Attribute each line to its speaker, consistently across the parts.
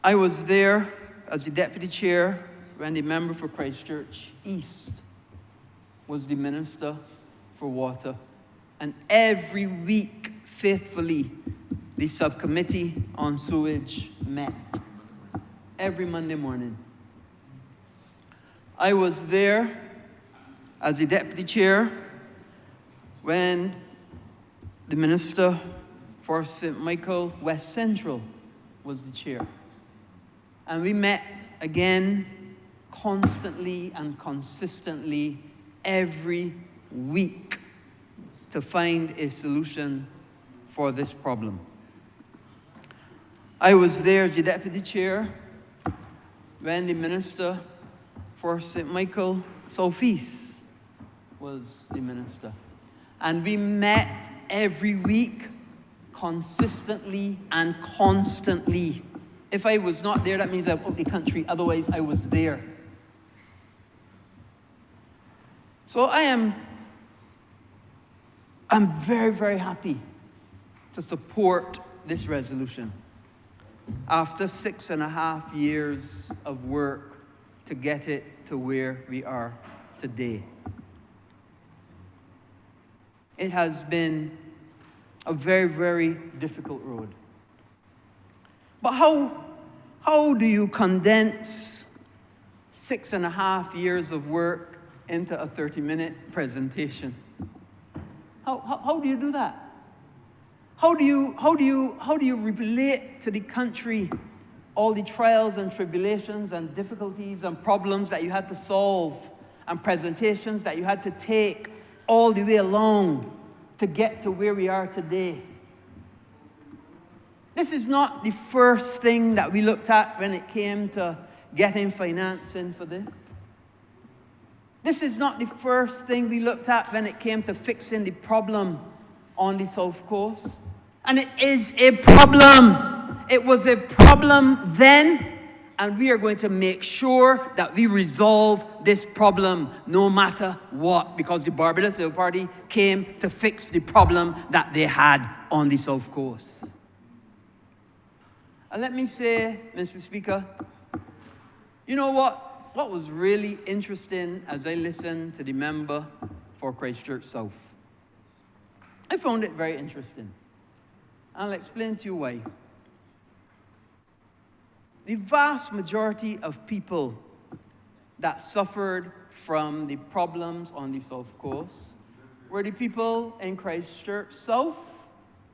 Speaker 1: I was there as the deputy chair when the member for Christchurch East was the minister for water. And every week, faithfully, the subcommittee on sewage met. Every Monday morning. I was there as the deputy chair when the minister for St. Michael West Central was the chair. And we met again constantly and consistently every week to find a solution for this problem. I was there as the deputy chair when the minister for St. Michael Southeast was the minister. And we met every week consistently and constantly. If I was not there, that means I'm out of the country. Otherwise, I was there. So I'm very, very happy to support this resolution. After 6.5 years of work to get it to where we are today. It has been a very, very difficult road. But how do you condense 6.5 years of work into a 30-minute presentation? How do you do that? How do you relate to the country all the trials and tribulations and difficulties and problems that you had to solve and presentations that you had to take all the way along to get to where we are today? This is not the first thing that we looked at when it came to getting financing for this. This is not the first thing we looked at when it came to fixing the problem on the South Coast. And it is a problem. It was a problem then, and we are going to make sure that we resolve this problem no matter what, because the Barbados Labour Party came to fix the problem that they had on the South Coast. And let me say, Mr. Speaker, you know what? What was really interesting as I listened to the member for Christchurch South? I found it very interesting. I'll explain to you why. The vast majority of people that suffered from the problems on the South Coast were the people in Christchurch South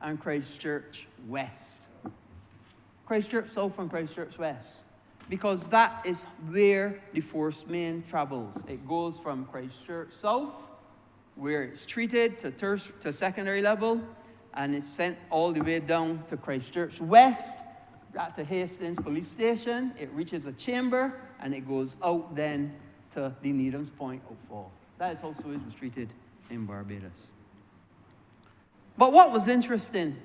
Speaker 1: and Christchurch West. Christchurch South and Christchurch West. Because that is where the force main travels. It goes from Christchurch South, where it's treated to secondary level, and it's sent all the way down to Christchurch West, at the Hastings Police Station. It reaches a chamber, and it goes out then to the Needham's Point outfall. That is how sewage was treated in Barbados. But what was interesting,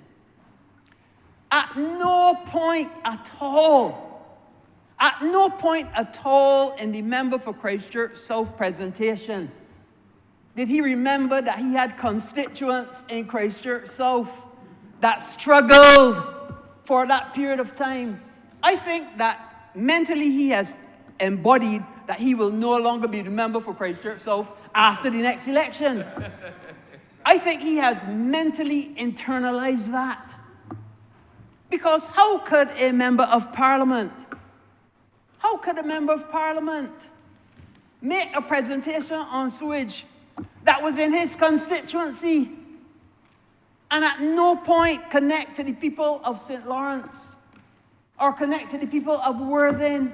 Speaker 1: at no point at all in the member for Christchurch South presentation did he remember that he had constituents in Christchurch South that struggled for that period of time. I think that mentally he has embodied that he will no longer be the member for Christchurch South after the next election. I think he has mentally internalized that. Because how could a member of parliament make a presentation on sewage that was in his constituency and at no point connect to the people of St. Lawrence or connect to the people of Worthing,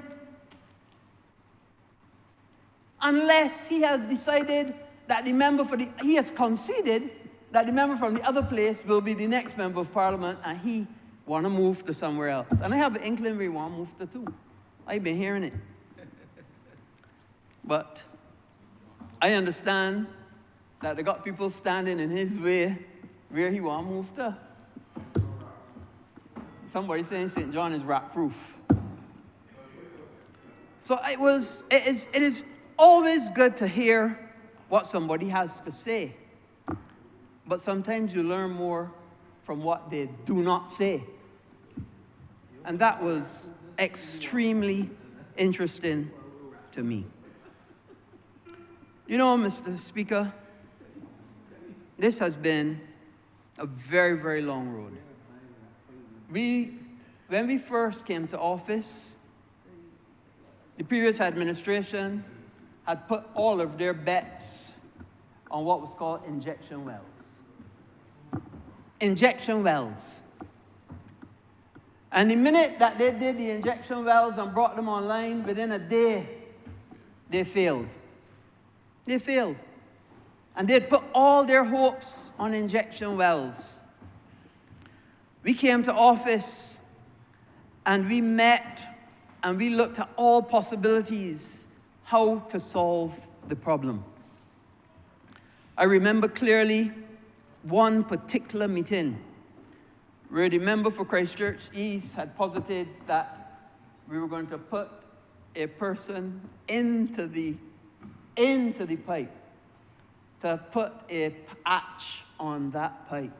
Speaker 1: unless he has decided that he has conceded that the member from the other place will be the next member of parliament and he want to move to somewhere else. And I have an inkling we want to move to too. I've been hearing it. But I understand that they got people standing in his way where he want to move to. Somebody saying St. John is rat-proof. So it is always good to hear what somebody has to say. But sometimes you learn more from what they do not say. And that was extremely interesting to me. You know, Mr. Speaker, this has been a very, very long road. When we first came to office, the previous administration had put all of their bets on what was called injection wells. Injection wells. And the minute that they did the injection wells and brought them online, within a day, they failed. They failed. And they'd put all their hopes on injection wells. We came to office and we met and we looked at all possibilities how to solve the problem. I remember clearly one particular meeting where the member for Christchurch East had posited that we were going to put a person into the pipe, to put a patch on that pipe.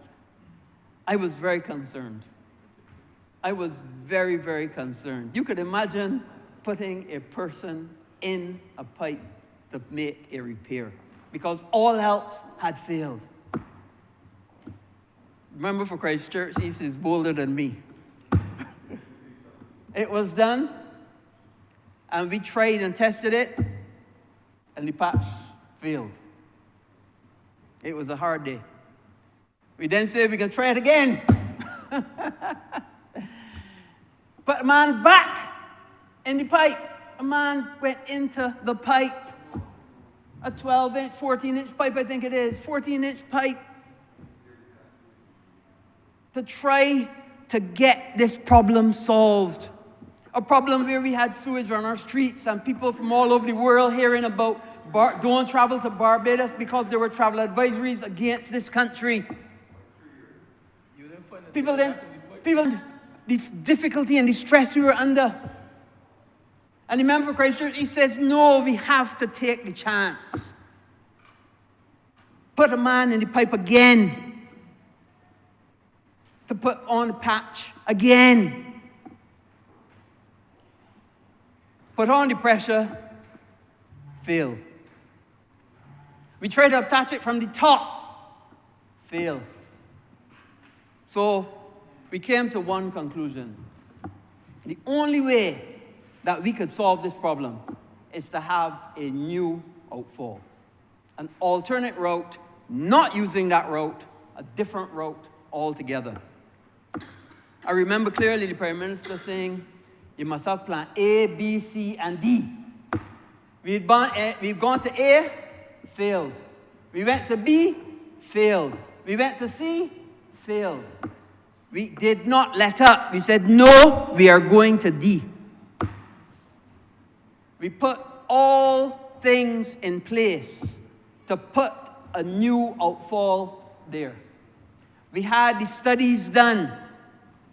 Speaker 1: I was very concerned. I was very, very concerned. You could imagine putting a person in a pipe to make a repair because all else had failed. Remember, for Christchurch East is bolder than me. It was done, and we tried and tested it, and the patch failed. It was a hard day. We then said we can try it again. Put a man back in the pipe. A man went into the pipe. A 12-inch, 14-inch pipe, I think it is. 14-inch pipe. To try to get this problem solved. A problem where we had sewage on our streets and people from all over the world hearing about don't travel to Barbados because there were travel advisories against this country. People, this difficulty and the stress we were under. And the member for Christchurch, he says, no, we have to take the chance. Put a man in the pipe again. To put on the patch again. Put on the pressure, fail. We tried to attach it from the top, fail. So we came to one conclusion. The only way that we could solve this problem is to have a new outfall. An alternate route, not using that route, a different route altogether. I remember clearly the Prime Minister saying, you must have plan A, B, C, and D. We've gone to A, failed. We went to B, failed. We went to C, failed. We did not let up. We said, no, we are going to D. We put all things in place to put a new outfall there. We had the studies done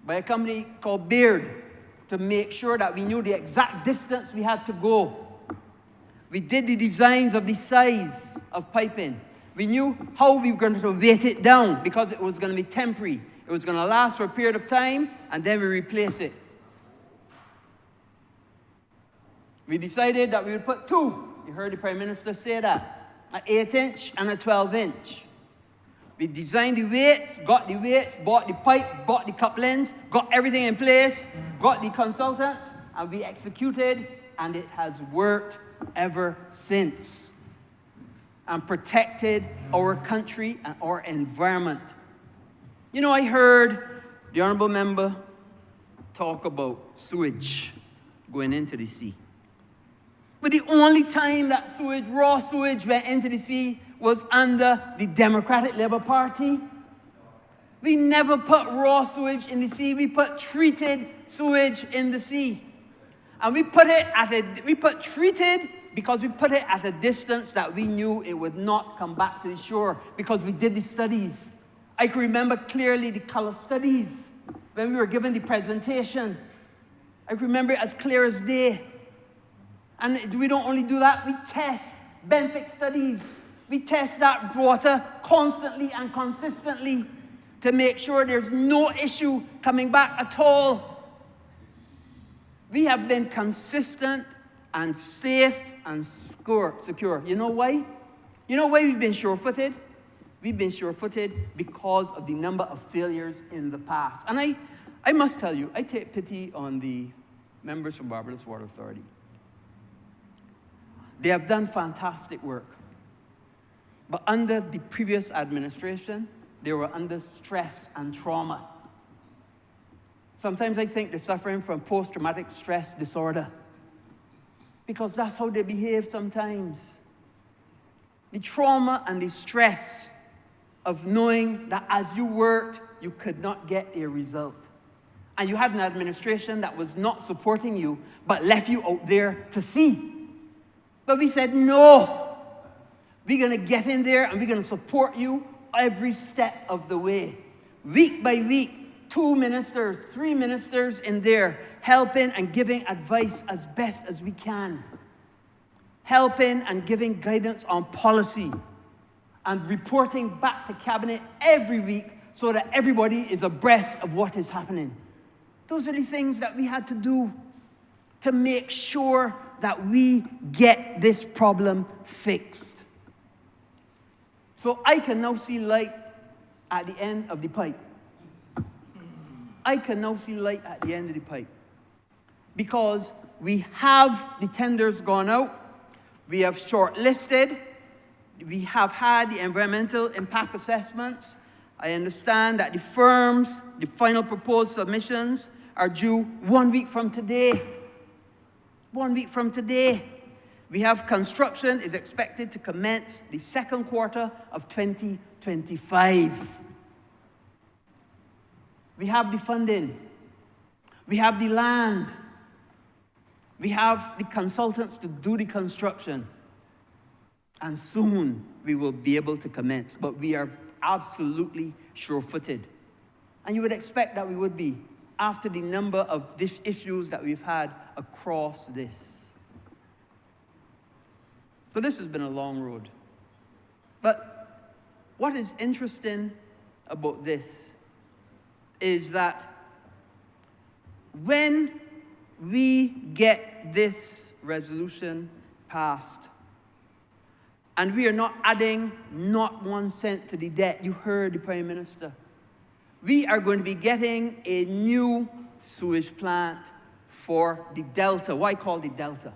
Speaker 1: by a company called Beard to make sure that we knew the exact distance we had to go. We did the designs of the size of piping. We knew how we were going to weight it down because it was going to be temporary. It was going to last for a period of time, and then we replace it. We decided that we would put two. You heard the Prime Minister say that. An 8-inch and a 12-inch. We designed the weights, got the weights, bought the pipe, bought the couplings, got everything in place, got the consultants, and we executed, and it has worked ever since. And protected our country and our environment. You know, I heard the Honourable Member talk about sewage going into the sea. But the only time that sewage, raw sewage, went into the sea was under the Democratic Labour Party. We never put raw sewage in the sea. We put treated sewage in the sea. And we put treated because we put it at a distance that we knew it would not come back to the shore because we did the studies. I can remember clearly the color studies when we were given the presentation. I remember it as clear as day. And we don't only do that, we test benefit studies. We test that water constantly and consistently to make sure there's no issue coming back at all. We have been consistent and safe and secure. You know why? You know why we've been sure-footed? We've been sure-footed because of the number of failures in the past. And I must tell you, I take pity on the members from Barbados Water Authority. They have done fantastic work. But under the previous administration, they were under stress and trauma. Sometimes I think they're suffering from post-traumatic stress disorder, because that's how they behave sometimes. The trauma and the stress of knowing that as you worked, you could not get a result. And you had an administration that was not supporting you, but left you out there to see. But we said, no, we're going to get in there and we're going to support you every step of the way. Week by week, 2 ministers, 3 ministers in there, helping and giving advice as best as we can. Helping and giving guidance on policy. And reporting back to Cabinet every week so that everybody is abreast of what is happening. Those are the things that we had to do to make sure that we get this problem fixed. So I can now see light at the end of the pipe. I can now see light at the end of the pipe. Because we have the tenders gone out, we have shortlisted, we have had the environmental impact assessments. I understand that the firms, the final proposed submissions, are due 1 week from today. 1 week from today. We have construction is expected to commence the second quarter of 2025. We have the funding. We have the land. We have the consultants to do the construction. And soon we will be able to commence. But we are absolutely sure-footed. And you would expect that we would be after the number of these issues that we've had across this. So this has been a long road. But what is interesting about this is that when we get this resolution passed, and we are not adding not 1 cent to the debt, you heard the Prime Minister, we are going to be getting a new sewage plant for the Delta. Why call the Delta?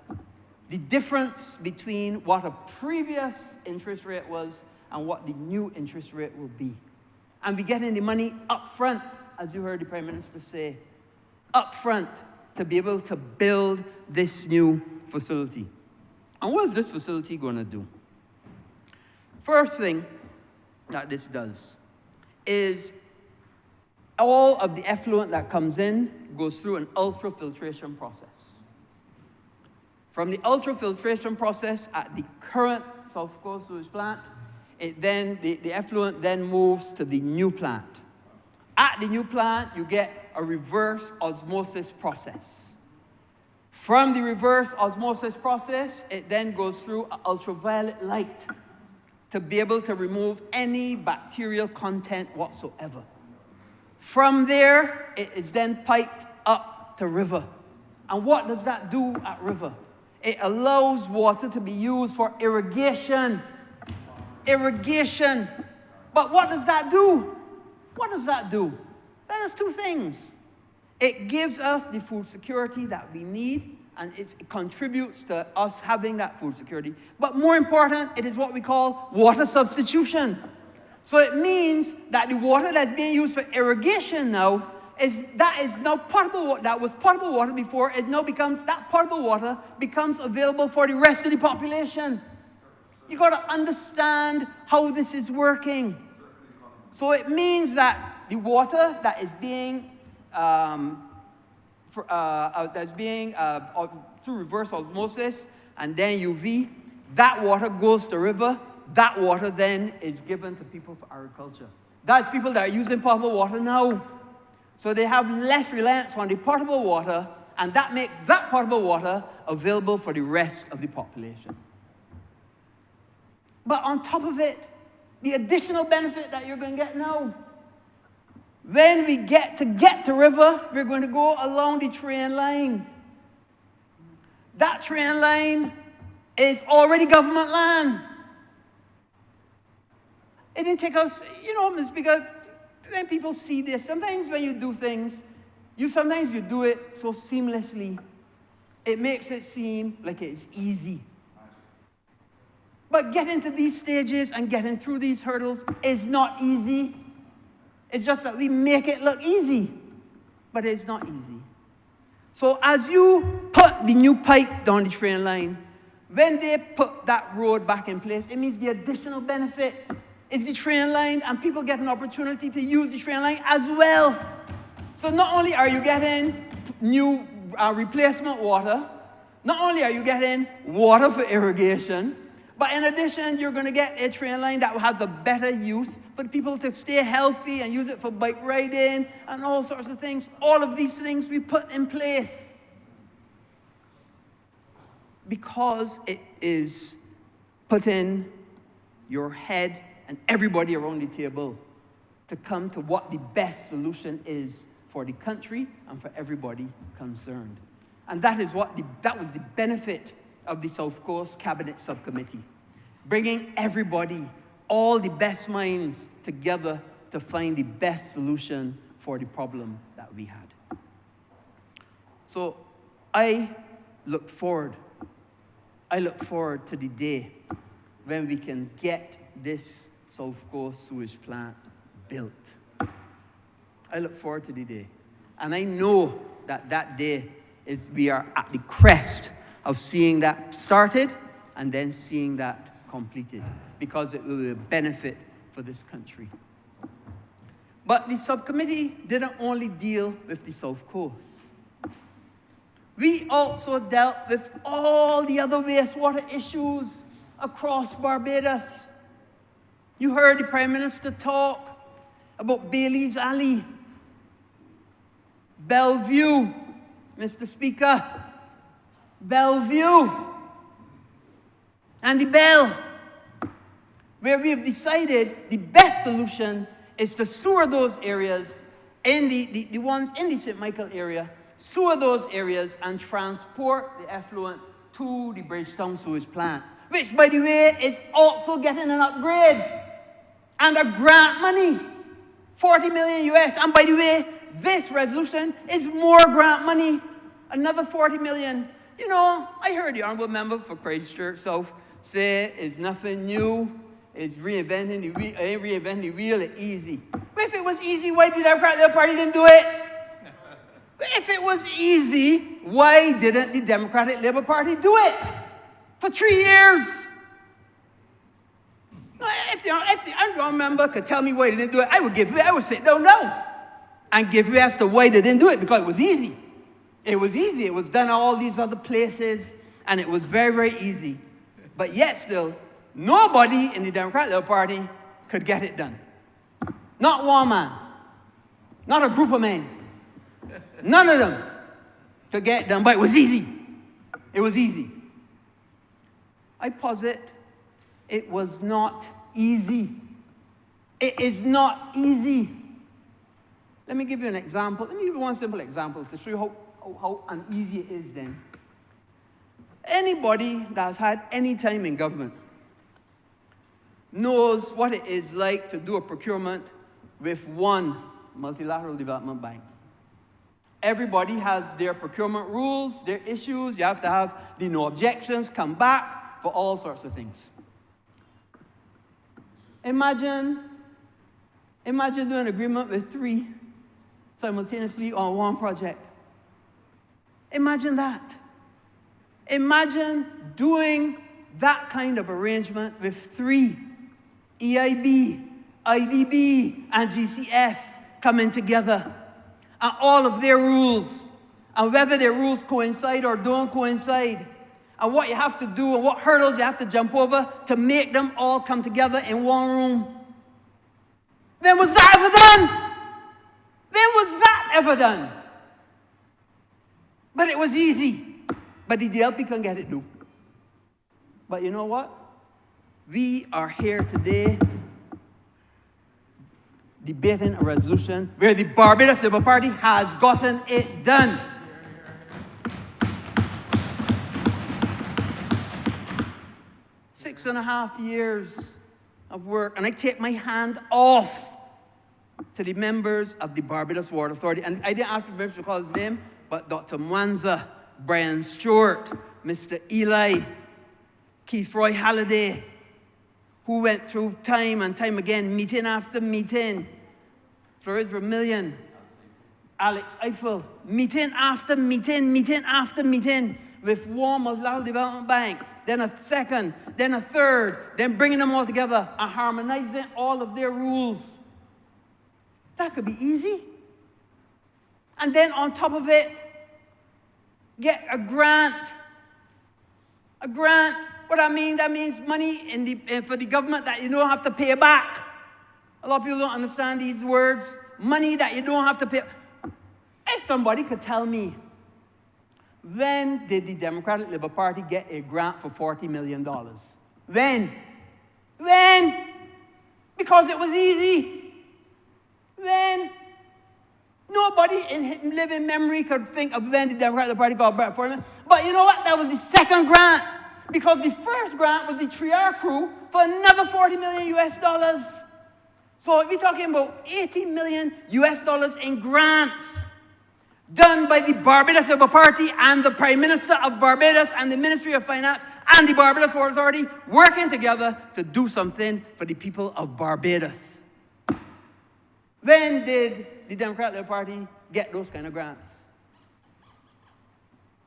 Speaker 1: The difference between what a previous interest rate was and what the new interest rate will be. And we're getting the money up front, as you heard the Prime Minister say, up front to be able to build this new facility. And what is this facility going to do? First thing that this does is all of the effluent that comes in goes through an ultrafiltration process. From the ultrafiltration process at the current South Coast sewage plant, the effluent then moves to the new plant. At the new plant, you get a reverse osmosis process. From the reverse osmosis process, it then goes through ultraviolet light to be able to remove any bacterial content whatsoever. From there, it is then piped up to river. And what does that do at river? It allows water to be used for irrigation. Irrigation. But what does that do? What does that do? That does 2 things. It gives us the food security that we need, and it contributes to us having that food security. But more important, it is what we call water substitution. So it means that the water that's being used for irrigation now is now potable water. That was potable water before. That potable water becomes available for the rest of the population. You got to understand how this is working. So it means that the water that is being through reverse osmosis and then UV, that water goes to river. That water then is given to people for agriculture. That's people that are using potable water now. So they have less reliance on the potable water, and that makes that potable water available for the rest of the population. But on top of it, the additional benefit that you're going to get now, when we get to river, we're going to go along the train line. That train line is already government land. It didn't take us, Mr. Speaker, when people see this, sometimes when you do things, sometimes you do it so seamlessly, it makes it seem like it's easy. But getting to these stages and getting through these hurdles is not easy. It's just that we make it look easy, but it's not easy. So as you put the new pipe down the train line, when they put that road back in place, it means the additional benefit is the train line, and people get an opportunity to use the train line as well. So not only are you getting new replacement water, not only are you getting water for irrigation, but in addition, you're going to get a train line that has a better use for the people to stay healthy and use it for bike riding and all sorts of things. All of these things we put in place because it is putting your head and everybody around the table to come to what the best solution is for the country and for everybody concerned. And that was the benefit of the South Coast Cabinet Subcommittee, bringing everybody, all the best minds together to find the best solution for the problem that we had. So I look forward to the day when we can get this South Coast sewage plant built. I look forward to the day. And I know that day we are at the crest of seeing that started and then seeing that completed, because it will be a benefit for this country. But the subcommittee didn't only deal with the South Coast. We also dealt with all the other wastewater issues across Barbados. You heard the Prime Minister talk about Bailey's Alley, Bellevue, Mr. Speaker, Bellevue, and the Bell, where we have decided the best solution is to sewer those areas, in the ones in the St. Michael area, sewer those areas and transport the effluent to the Bridgetown sewage plant, which, by the way, is also getting an upgrade and a grant money, $40 million US. And by the way, this resolution is more grant money, another $40 million. I heard the Honourable Member for Christchurch South say it's nothing new, it's reinventing the wheel, it's easy. Well, if it was easy, why did the Democratic Party didn't do it? If it was easy, why didn't the Democratic Labour Party do it for 3 years? If the Honourable Member could tell me why they didn't do it, I would say, no, and give you as to why they didn't do it, because it was easy. It was easy. It was done in all these other places, and it was very, very easy. But yet still, nobody in the Democratic Labour Party could get it done. Not one man. Not a group of men. None of them could get it done, but it was easy. It was easy. I posit it was not easy. It is not easy. Let me give you an example. Let me give you one simple example to show you how uneasy it is then. Anybody that's had any time in government knows what it is like to do a procurement with one multilateral development bank. Everybody has their procurement rules, their issues. You have to have the no objections come back for all sorts of things. Imagine doing an agreement with 3 simultaneously on one project. Imagine that. Imagine doing that kind of arrangement with 3, EIB, IDB, and GCF coming together, and all of their rules, and whether their rules coincide or don't coincide, and what you have to do and what hurdles you have to jump over to make them all come together in one room. When was that ever done? When was that ever done? But it was easy. But the DLP couldn't get it done. But you know what? We are here today debating a resolution where the Barbados Labour Party has gotten it done. 6.5 years of work, and I take my hand off to the members of the Barbados Water Authority. And I didn't ask for permission to call his name, but Dr. Mwanza, Brian Stewart, Mr. Eli, Keith Roy Halliday, who went through time and time again, meeting after meeting. Flores Vermillion, Alex Eiffel, meeting after meeting, meeting after meeting with War Multilateral Development Bank, then a second, then a third, then bringing them all together and harmonizing all of their rules. That could be easy. And then on top of it, get a grant. A grant. What that means? That means money for the government that you don't have to pay back. A lot of people don't understand these words. Money that you don't have to pay. If somebody could tell me, when did the Democratic Labour Party get a grant for $40 million? When? When? Because it was easy. When? Nobody in living memory could think of when the Democratic Party got a grant for $40 million. But you know what? That was the second grant. Because the first grant was the Triar crew for another $40 million US. So we're talking about $80 million US in grants done by the Barbados Labour Party and the Prime Minister of Barbados and the Ministry of Finance and the Barbados Water Authority working together to do something for the people of Barbados. When did the Democratic Labour Party get those kind of grants?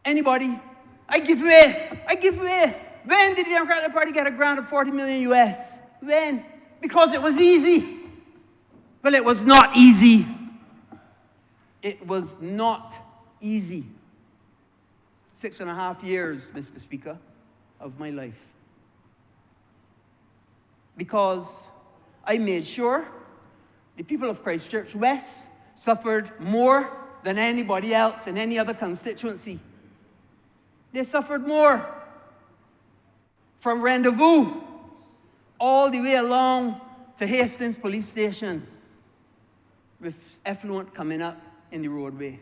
Speaker 1: Anybody? I give way. I give way. When did the Democratic Labour Party get a grant of $40 million US? When? Because it was easy. Well, it was not easy. It was not easy. 6.5 years, Mr. Speaker, of my life. Because I made sure the people of Christchurch West suffered more than anybody else in any other constituency. They suffered more. From Rendezvous all the way along to Hastings Police Station with effluent coming up in the roadway.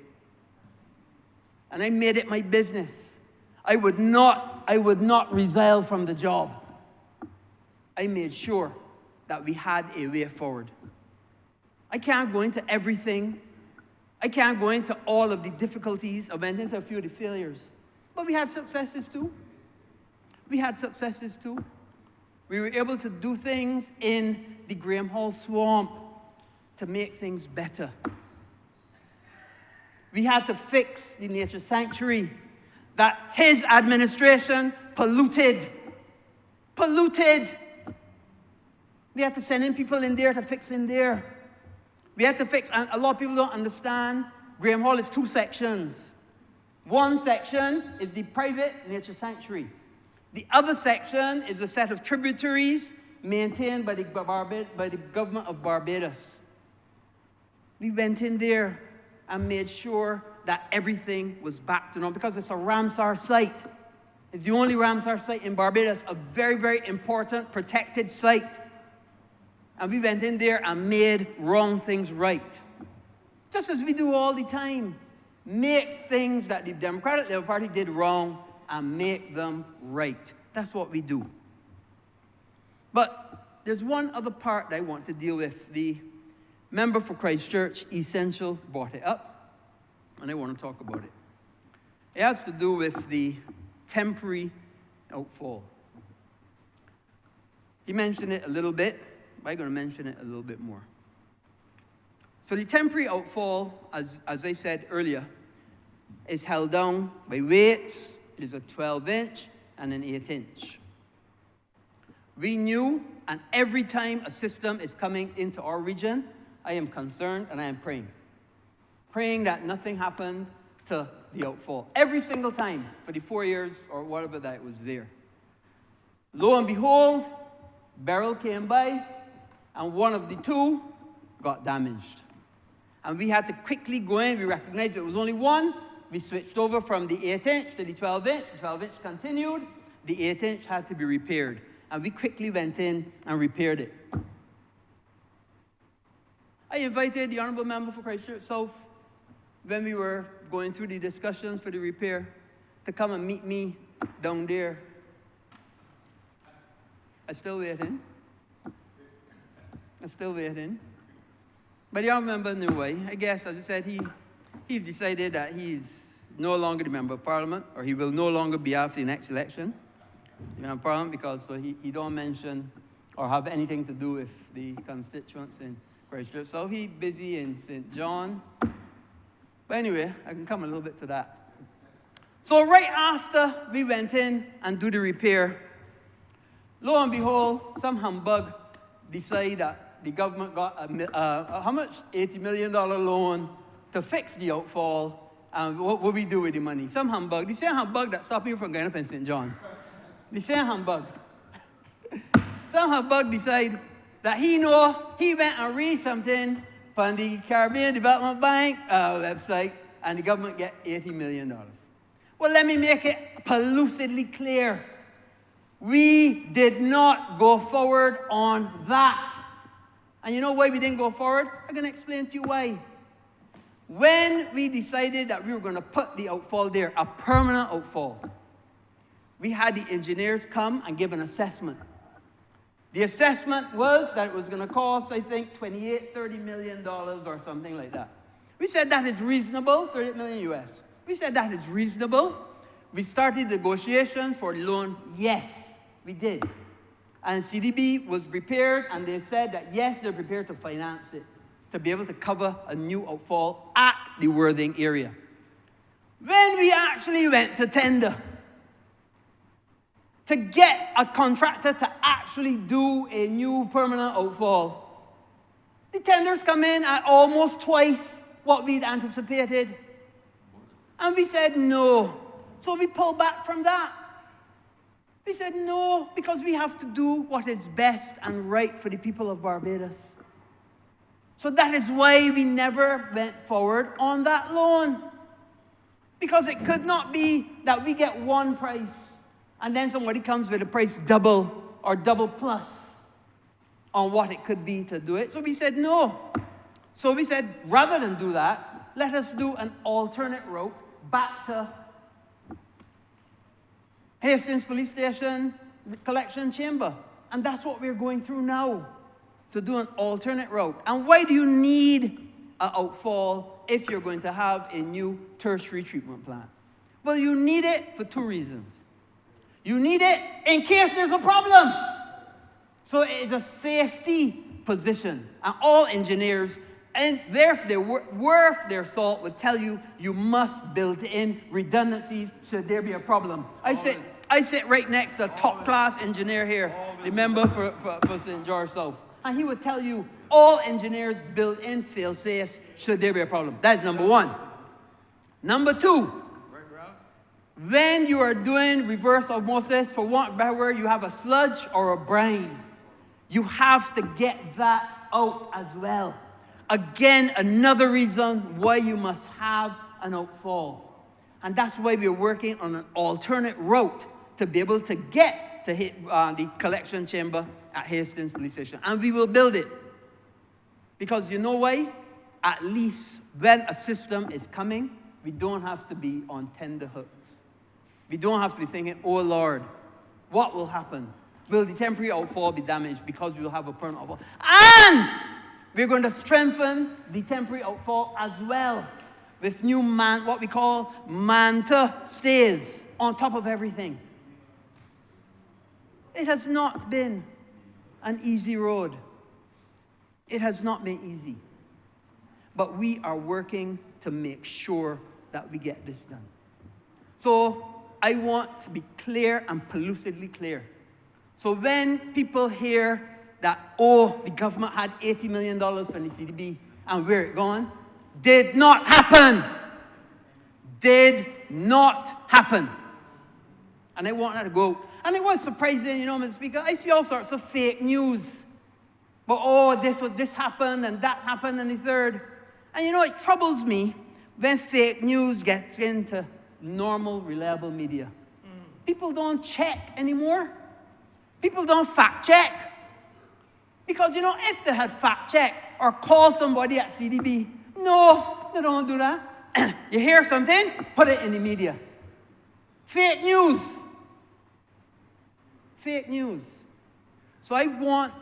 Speaker 1: And I made it my business. I would not resile from the job. I made sure that we had a way forward. I can't go into everything. I can't go into all of the difficulties. I went into a few of the failures. But we had successes too. We had successes too. We were able to do things in the Graham Hall Swamp to make things better. We had to fix the nature sanctuary that his administration polluted. Polluted. We had to send in people in there to fix in there. We had to fix, and a lot of people don't understand, Graham Hall is 2 sections. One section is the private nature sanctuary. The other section is a set of tributaries maintained by the government of Barbados. We went in there and made sure that everything was back to normal because it's a Ramsar site. It's the only Ramsar site in Barbados, a very, very important protected site. And we went in there and made wrong things right. Just as we do all the time. Make things that the Democratic Labour Party did wrong and make them right. That's what we do. But there's one other part that I want to deal with. The member for Christchurch Essential brought it up, and I want to talk about it. It has to do with the temporary outfall. He mentioned it a little bit, but I'm going to mention it a little bit more. So the temporary outfall, as I said earlier, is held down by weights. It is a 12-inch and an 8-inch. We knew, and every time a system is coming into our region, I am concerned and I am praying. Praying that nothing happened to the outfall. Every single time for the 4 years or whatever that it was there. Lo and behold, Beryl came by, and one of the 2 got damaged. And we had to quickly go in. We recognized it was only one. We switched over from the 8-inch to the 12-inch. The 12-inch continued. The 8-inch had to be repaired. And we quickly went in and repaired it. I invited the Honourable Member for Christchurch South, when we were going through the discussions for the repair, to come and meet me down there. I'm still waiting. I'm still waiting. But you remember in a way, I guess, as I said, he's decided that he's no longer the member of Parliament, or he will no longer be after the next election. The member of Parliament, because so he don't mention or have anything to do with the constituents in Christchurch. So he's busy in St. John. But anyway, I can come a little bit to that. So right after we went in and do the repair, lo and behold, some humbug decided that the government got how much? $80 million loan to fix the outfall. And what will we do with the money? Some humbug. The same humbug that stopped you from going up in St. John. The same humbug. Some humbug decided that he went and read something from the Caribbean Development Bank website, and the government get $80 million. Well, let me make it pellucidly clear. We did not go forward on that. And you know why we didn't go forward? I'm going to explain to you why. When we decided that we were going to put the outfall there, a permanent outfall, we had the engineers come and give an assessment. The assessment was that it was going to cost, I think, $30 million or something like that. We said that is reasonable, $38 million US. We said that is reasonable. We started negotiations for the loan. Yes, we did. And CDB was prepared, and they said that yes, they're prepared to finance it, to be able to cover a new outfall at the Worthing area. When we actually went to tender, to get a contractor to actually do a new permanent outfall, the tenders come in at almost twice what we'd anticipated. And we said no. So we pulled back from that. We said no, because we have to do what is best and right for the people of Barbados. So that is why we never went forward on that loan. Because it could not be that we get one price and then somebody comes with a price double or double plus on what it could be to do it. So we said no. So we said, rather than do that, let us do an alternate route back to Hastings Police Station collection chamber. And that's what we're going through now, to do an alternate route. And why do you need an outfall if you're going to have a new tertiary treatment plant? Well, you need it for two reasons. You need it in case there's a problem. So it is a safety position. And all engineers, and worth their salt, would tell you you must build in redundancies should there be a problem. I sit right next to a top-class engineer here, the member for St. George South. And he would tell you all engineers build in fail-safes should there be a problem. That's number one. Number two, when you are doing reverse osmosis, for want of a better word, you have a sludge or a brine, you have to get that out as well. Again, another reason why you must have an outfall. And that's why we're working on an alternate route to be able to get to the collection chamber at Hastings Police Station. And we will build it. Because you know why? At least when a system is coming, we don't have to be on tender hooks. We don't have to be thinking, oh Lord, what will happen? Will the temporary outfall be damaged because we will have a permanent outfall? And we're going to strengthen the temporary outfall as well with new what we call manta stays on top of everything. It has not been an easy road. It has not been easy. But we are working to make sure that we get this done. So I want to be clear and pellucidly clear. So when people hear that, oh, the government had $80 million from the CDB and where it gone, did not happen. Did not happen. And I want that to go. And it was surprising, Mr. Speaker, I see all sorts of fake news. But, oh, this happened and that happened and the third. And it troubles me when fake news gets into normal, reliable media. People don't check anymore. People don't fact check. Because, if they had fact check or call somebody at CDB, no, they don't do that. You hear something, put it in the media. Fake news. Fake news. So I want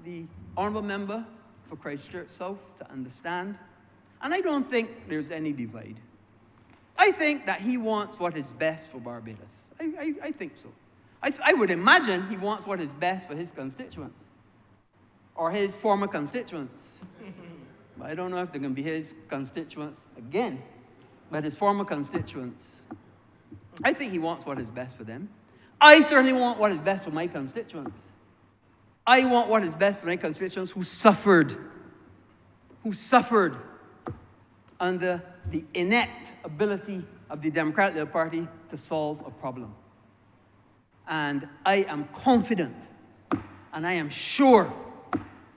Speaker 1: the Honourable Member for Christchurch South to understand, and I don't think there's any divide. I think that he wants what is best for Barbados. I think so. I would imagine he wants what is best for his constituents, or his former constituents. But I don't know if they're going to be his constituents again, but his former constituents. I think he wants what is best for them. I certainly want what is best for my constituents. I want what is best for my constituents who suffered under the inept ability of the Democratic Labour Party to solve a problem. And I am confident, and I am sure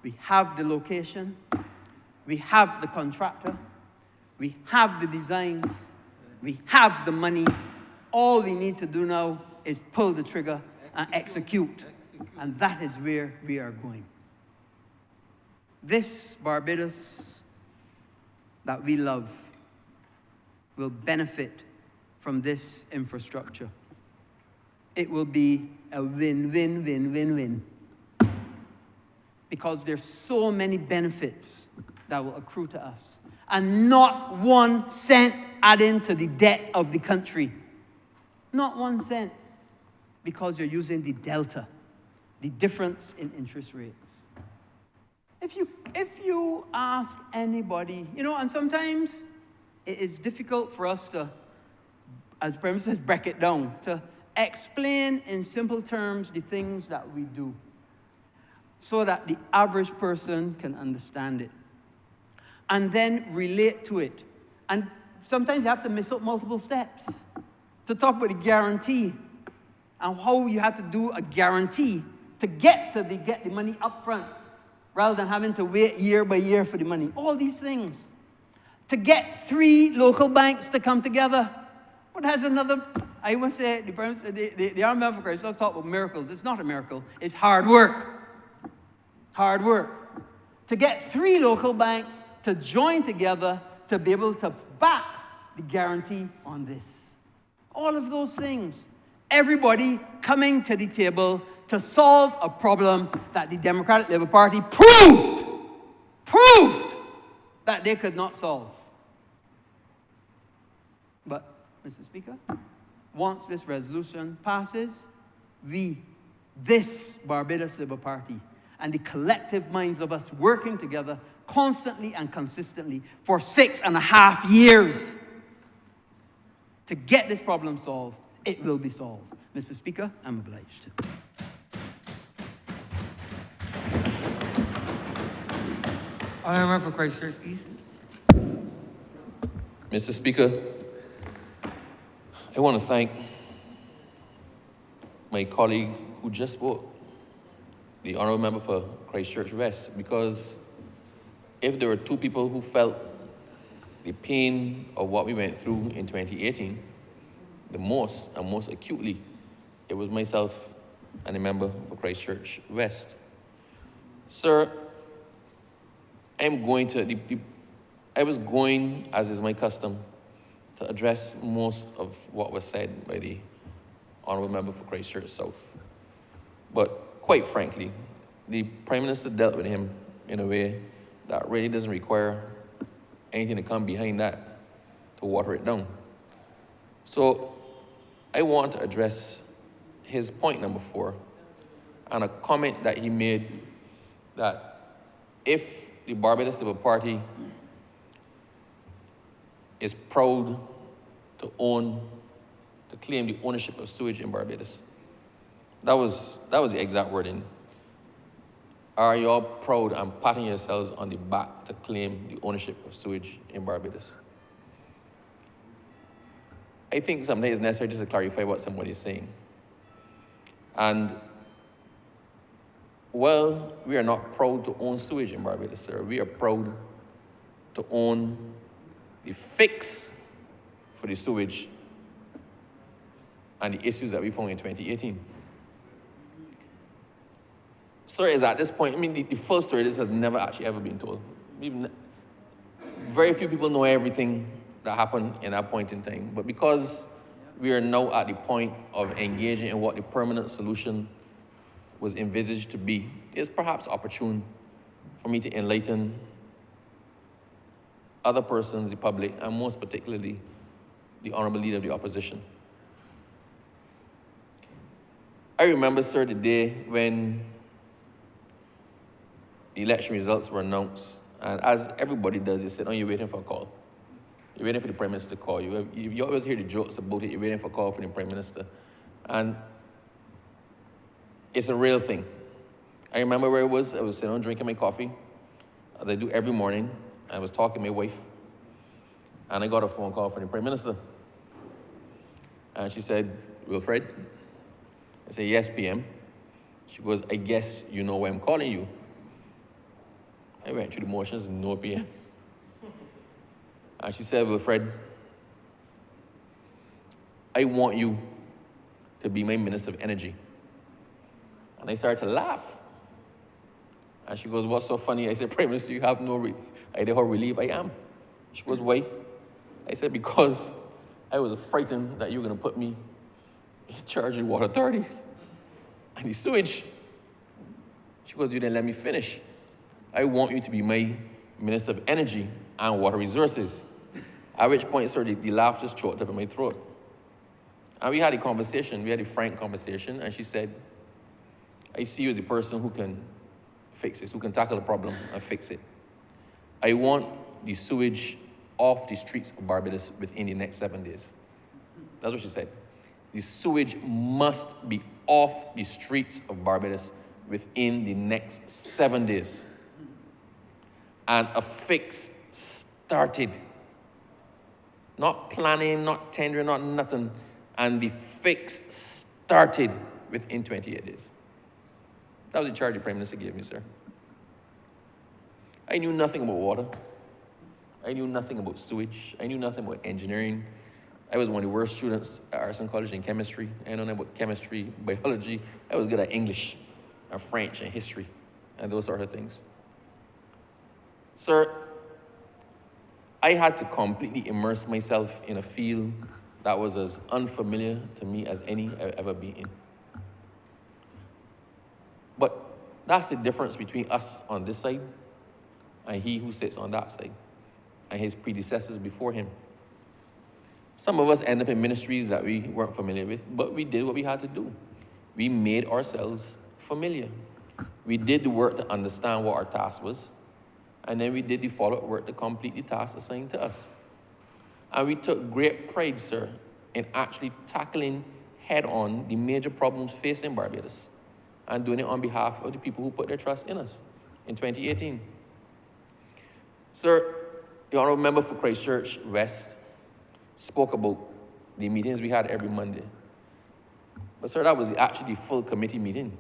Speaker 1: we have the location, we have the contractor, we have the designs, we have the money. All we need to do now is pull the trigger and execute. And that is where we are going. This Barbados that we love will benefit from this infrastructure. It will be a win-win-win-win-win. Because there's so many benefits that will accrue to us. And not 1 cent adding to the debt of the country. Not 1 cent. Because you're using the delta, the difference in interest rates. If you ask anybody, and sometimes it is difficult for us to, as Prem says, break it down, to explain in simple terms the things that we do so that the average person can understand it and then relate to it. And sometimes you have to miss out multiple steps to talk about the guarantee and how you have to do a guarantee to get the money up front rather than having to wait year by year for the money. All these things. To get 3 local banks to come together. What has another, I want to say, the Honourable Member for Christchurch talk about miracles. It's not a miracle. It's hard work. Hard work. To get 3 local banks to join together to be able to back the guarantee on this. All of those things. Everybody coming to the table to solve a problem that the Democratic Labour Party proved that they could not solve. But, Mr. Speaker, once this resolution passes, this Barbados Labour Party, and the collective minds of us working together constantly and consistently for 6.5 years to get this problem solved, it will be solved. Mr. Speaker, I'm obliged.
Speaker 2: Honourable for Christchurch, please.
Speaker 3: Mr. Speaker, I want to thank my colleague who just spoke, the Honourable Member for Christchurch West, because if there were 2 people who felt the pain of what we went through in 2018, the most and most acutely, it was myself and the member for Christchurch West. Sir, I was going, as is my custom, to address most of what was said by the Honourable Member for Christchurch South. But quite frankly, the Prime Minister dealt with him in a way that really doesn't require anything to come behind that to water it down. So I want to address his point number 4 and a comment that he made that if the Barbados Labour Party is proud to claim the ownership of sewage in Barbados. That was the exact wording. Are you all proud and patting yourselves on the back to claim the ownership of sewage in Barbados? I think sometimes it's necessary just to clarify what somebody is saying. And, well, we are not proud to own sewage in Barbados, sir. We are proud to own the fix for the sewage and the issues that we found in 2018. Sir, is at this point, I mean, the full story, this has never actually ever been told. Very few people know everything that happened in that point in time. But because we are now at the point of engaging in what the permanent solution was envisaged to be, is perhaps opportune for me to enlighten other persons, the public, and most particularly the Honourable Leader of the Opposition. I remember, sir, the day when the election results were announced, and as everybody does, you sit down, you're waiting for a call. You're waiting for the Prime Minister to call you. You always hear the jokes about it, you're waiting for a call from the Prime Minister. And it's a real thing. I remember where I was sitting down drinking my coffee, as I do every morning. I was talking to my wife, and I got a phone call from the Prime Minister. And she said, "Wilfred?" I said, "Yes, PM." She goes, "I guess you know why I'm calling you." I went through the motions, "No, PM." And she said, "Wilfred, I want you to be my Minister of Energy." And I started to laugh. And she goes, "What's so funny?" I said, "Prime Minister, you have no idea how relieved I am." She goes, "Why?" I said, "Because I was frightened that you were going to put me in charge of the Water Authority and the sewage." She goes, "You didn't let me finish. I want you to be my Minister of Energy and Water Resources." At which point, sir, the laugh just choked up in my throat. And we had a conversation, we had a frank conversation, and she said, "I see you as the person who can fix this, who can tackle the problem and fix it. I want the sewage off the streets of Barbados within the next 7 days." That's what she said. The sewage must be off the streets of Barbados within the next 7 days. And a fix started. Not planning, not tendering, not nothing. And the fix started within 28 days. That was the charge the Prime Minister gave me, sir. I knew nothing about water. I knew nothing about sewage. I knew nothing about engineering. I was one of the worst students at Arson College in chemistry. I don't know about chemistry, biology. I was good at English and French and history and those sort of things. Sir, I had to completely immerse myself in a field that was as unfamiliar to me as any I've ever been in. But that's the difference between us on this side and he who sits on that side and his predecessors before him. Some of us end up in ministries that we weren't familiar with, but we did what we had to do. We made ourselves familiar. We did the work to understand what our task was, and then we did the follow-up work to complete the task assigned to us. And we took great pride, sir, in actually tackling head-on the major problems facing Barbados and doing it on behalf of the people who put their trust in us in 2018. Sir, the Honourable Member for Christchurch West spoke about the meetings we had every Monday. But sir, that was actually the full committee meeting.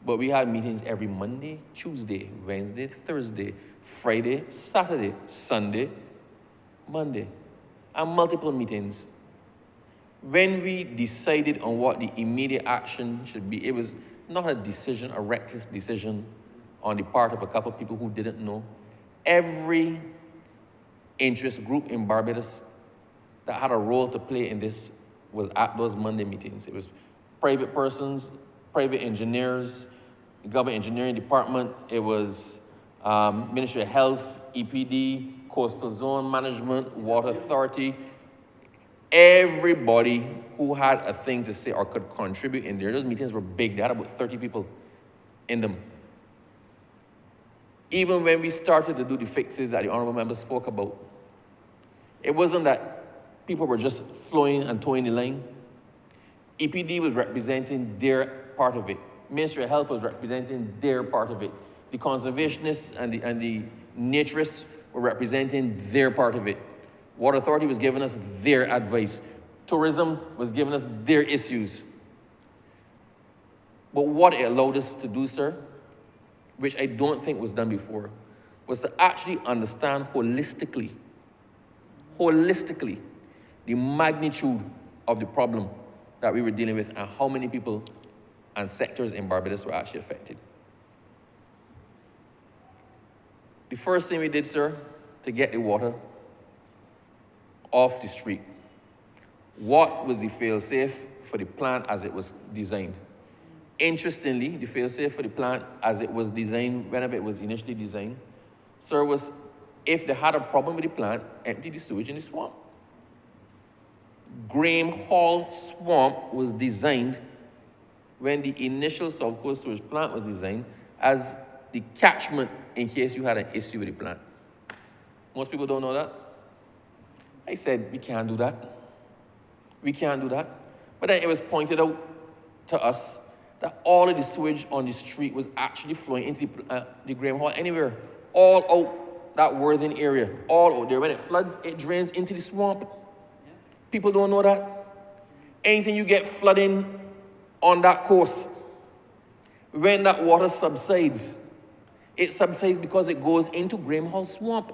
Speaker 3: But we had meetings every Monday, Tuesday, Wednesday, Thursday, Friday, Saturday, Sunday, Monday, and multiple meetings. When we decided on what the immediate action should be, it was not a decision, a reckless decision on the part of a couple of people who didn't know. Every interest group in Barbados that had a role to play in this was at those Monday meetings. It was private persons, private engineers, the government engineering department, it was Ministry of Health, EPD, Coastal Zone Management, Water Authority. Everybody who had a thing to say or could contribute in there. Those meetings were big. They had about 30 people in them. Even when we started to do the fixes that the Honourable Member spoke about, it wasn't that people were just flowing and towing the line. EPD was representing their part of it. Ministry of Health was representing their part of it. The conservationists and the naturists were representing their part of it. Water Authority was giving us their advice. Tourism was giving us their issues. But what it allowed us to do, sir, which I don't think was done before, was to actually understand holistically, the magnitude of the problem that we were dealing with and how many people and sectors in Barbados were actually affected. The first thing we did, sir, to get the water off the street, what was the fail-safe for the plan as it was designed? Interestingly, the fail-safe for the plant, as it was designed, whenever it was initially designed, sir, was if they had a problem with the plant, empty the sewage in the swamp. Graham Hall Swamp was designed when the initial South Coast sewage plant was designed as the catchment in case you had an issue with the plant. Most people don't know that. I said, we can't do that. We can't do that. But then it was pointed out to us that all of the sewage on the street was actually flowing into the Graham Hall anywhere, all out that Worthing area, all out there. When it floods, it drains into the swamp. Yeah. People don't know that. Anything you get flooding on that coast, when that water subsides, it subsides because it goes into Graham Hall Swamp.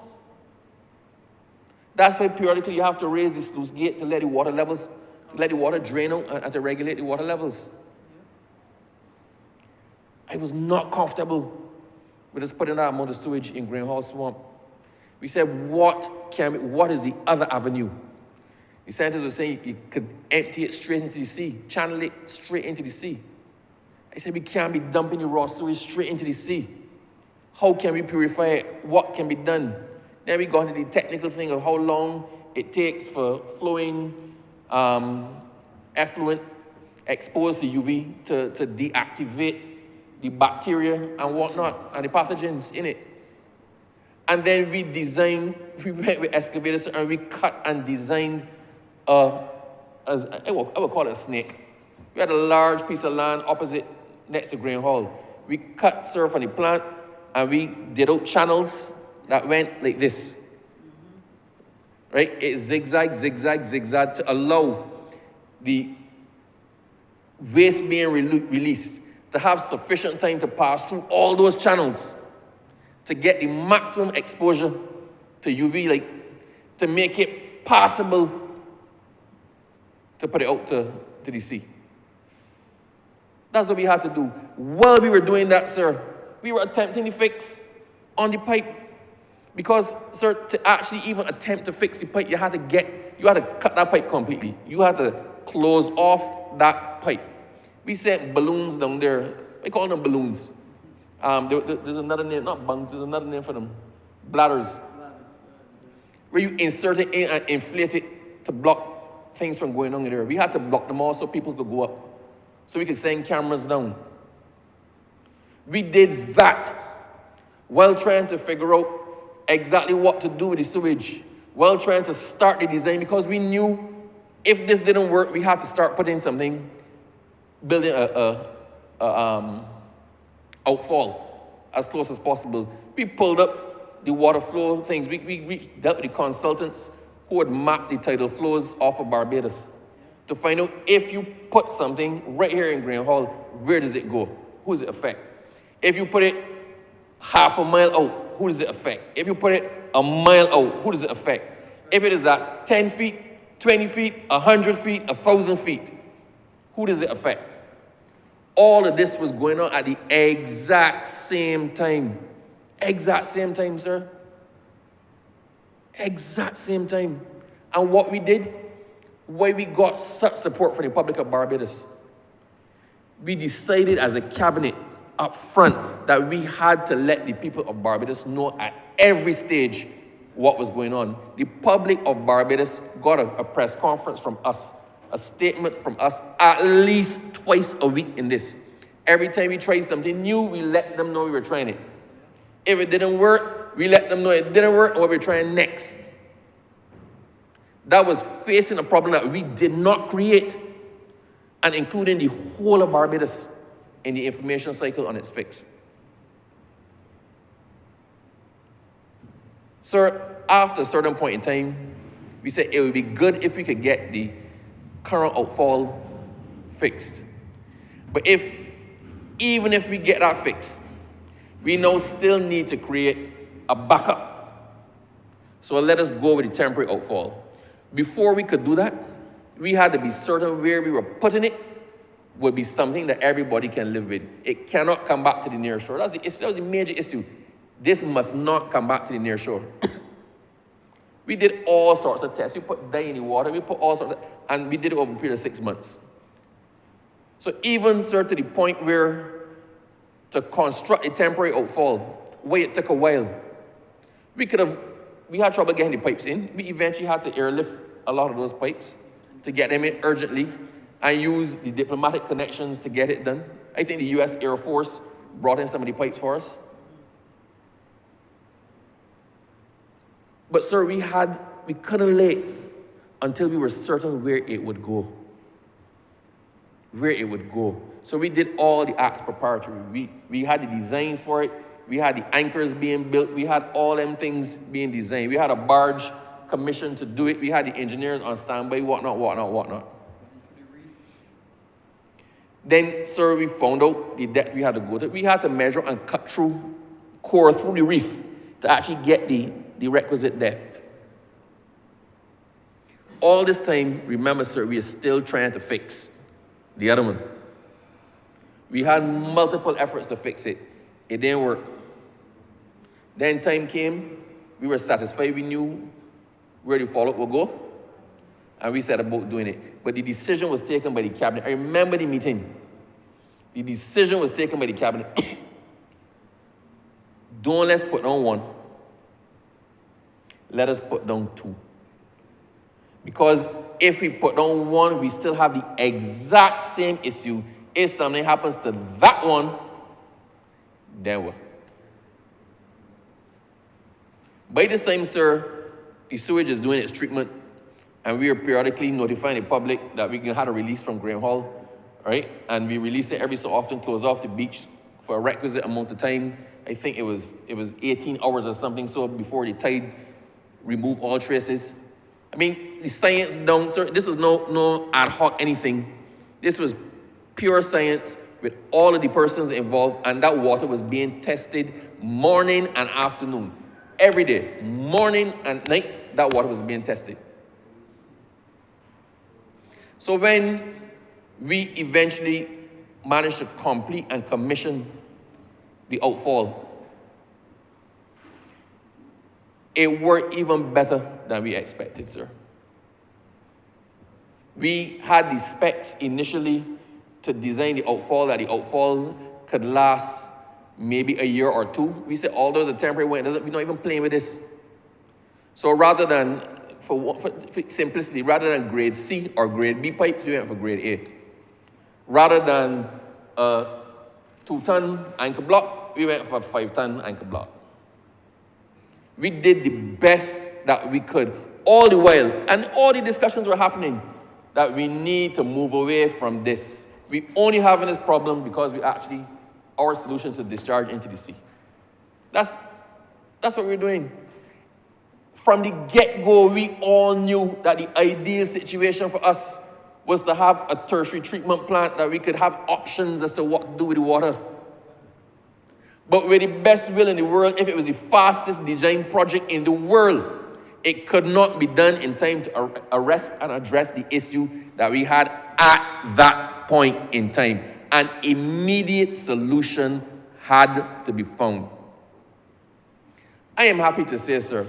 Speaker 3: That's why periodically you have to raise the sluice gate to let the water levels, to let the water drain out and to regulate the water levels. I was not comfortable with us putting that amount of sewage in Graham Hall Swamp. We said, what is the other avenue? The scientists were saying you could empty it straight into the sea, channel it straight into the sea. I said, we can't be dumping the raw sewage straight into the sea. How can we purify it? What can be done? Then we got into the technical thing of how long it takes for flowing effluent exposed to UV to deactivate the bacteria and whatnot, and the pathogens in it. And then we went with excavators and we cut and designed I would call it a snake. We had a large piece of land opposite, next to Graham Hall. We cut surf on the plant and we did out channels that went like this. Right? It zigzag, zigzag, zigzag to allow the waste being released to have sufficient time to pass through all those channels to get the maximum exposure to UV light to make it possible to put it out to the sea. That's what we had to do. While we were doing that, sir, we were attempting to fix on the pipe. Because, sir, to actually even attempt to fix the pipe, you had to cut that pipe completely. You had to close off that pipe. We sent balloons down there. We call them balloons. There's another name, not bungs, there's another name for them. Bladders. Where you insert it in and inflate it to block things from going on in there. We had to block them all so people could go up. So we could send cameras down. We did that while trying to figure out exactly what to do with the sewage, while trying to start the design, because we knew if this didn't work, we had to start putting something, building a outfall as close as possible. We pulled up the water flow things. We dealt with the consultants who had mapped the tidal flows off of Barbados to find out if you put something right here in Graham Hall, where does it go? Who does it affect? If you put it half a mile out, who does it affect? If you put it a mile out, who does it affect? If it is at 10 feet, 20 feet, 100 feet, 1,000 feet, who does it affect? All of this was going on at the exact same time. Exact same time, sir. Exact same time. And what we did, why we got such support from the Republic of Barbados, we decided as a cabinet up front that we had to let the people of Barbados know at every stage what was going on. The public of Barbados got a press conference from us, a statement from us at least twice a week in this. Every time we tried something new, we let them know we were trying it. If it didn't work, we let them know it didn't work and what we're trying next. That was facing a problem that we did not create, and including the whole of Barbados in the information cycle on its fix. Sir, after a certain point in time, we said it would be good if we could get the current outfall fixed. But even if we get that fixed, we now still need to create a backup. So let us go with the temporary outfall. Before we could do that, we had to be certain where we were putting it would be something that everybody can live with. It cannot come back to the near shore. That was the major issue. This must not come back to the near shore. We did all sorts of tests. We put dye in the water. We put all sorts of, and we did it over a period of 6 months. So even, sir, to the point where to construct a temporary outfall, where it took a while, we had trouble getting the pipes in. We eventually had to airlift a lot of those pipes to get them in urgently and use the diplomatic connections to get it done. I think the US Air Force brought in some of the pipes for us. But sir, we couldn't lay it until we were certain where it would go. Where it would go. So we did all the acts preparatory. We had the design for it. We had the anchors being built. We had all them things being designed. We had a barge commissioned to do it. We had the engineers on standby, whatnot. Then, sir, we found out the depth we had to go to. We had to measure and core through the reef to actually get the requisite depth. All this time, remember, sir, we are still trying to fix the other one. We had multiple efforts to fix it. It didn't work. Then time came, we were satisfied, we knew where the follow-up would go, and we set about doing it. But the decision was taken by the cabinet. I remember the meeting. The decision was taken by the cabinet. Don't let's put down one. Let us put down two. Because if we put down one, we still have the exact same issue. If something happens to that one, then what? By this time, sir, the sewage is doing its treatment, and we are periodically notifying the public that we can have a release from Graham Hall, right? And we release it every so often, close off the beach for a requisite amount of time. I think it was 18 hours or something, so before the tide remove all traces. I mean, the science down, sir, this was no ad hoc anything. This was pure science with all of the persons involved, and that water was being tested morning and afternoon. Every day, morning and night, that water was being tested. So when we eventually managed to complete and commission the outfall, it worked even better than we expected, sir. We had the specs initially to design the outfall, that the outfall could last maybe a year or two. We said, all those are temporary, we're not even playing with this. So rather than, for simplicity, rather than grade C or grade B pipes, we went for grade A. Rather than a 2-ton anchor block, we went for a 5-ton anchor block. We did the best that we could all the while, and all the discussions were happening that we need to move away from this. We only having this problem because our solution is to discharge into the sea. That's what we're doing. From the get-go, we all knew that the ideal situation for us was to have a tertiary treatment plant, that we could have options as to what to do with the water. But with the best will in the world, if it was the fastest design project in the world, it could not be done in time to arrest and address the issue that we had at that point in time. An immediate solution had to be found. I am happy to say, sir,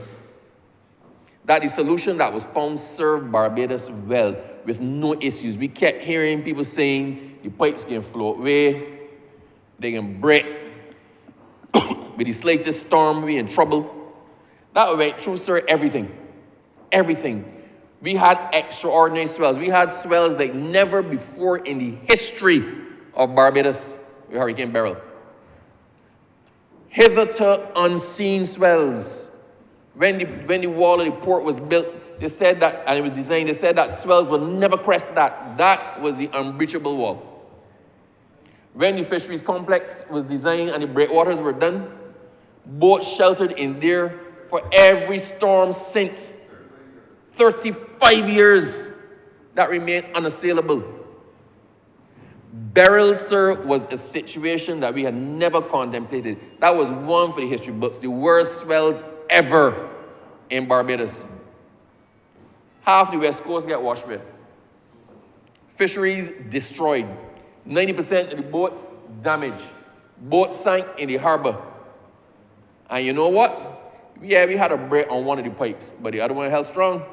Speaker 3: that the solution that was found served Barbados well, with no issues. We kept hearing people saying the pipes can float away, they can break. With the slightest storm, we in trouble. That went through, sir, everything. Everything. We had extraordinary swells. We had swells like never before in the history of Barbados with Hurricane Beryl. Hitherto unseen swells. When the wall of the port was built, they said that, and it was designed, they said that swells will never crest that. That was the unbreachable wall. When the fisheries complex was designed and the breakwaters were done, boats sheltered in there for every storm since. 35 years that remained unassailable. Beryl, sir, was a situation that we had never contemplated. That was one for the history books. The worst swells ever in Barbados. Half the west coast got washed away. Fisheries destroyed. 90% of the boats damaged. Boats sank in the harbor. And you know what? Yeah, we had a break on one of the pipes, but the other one held strong.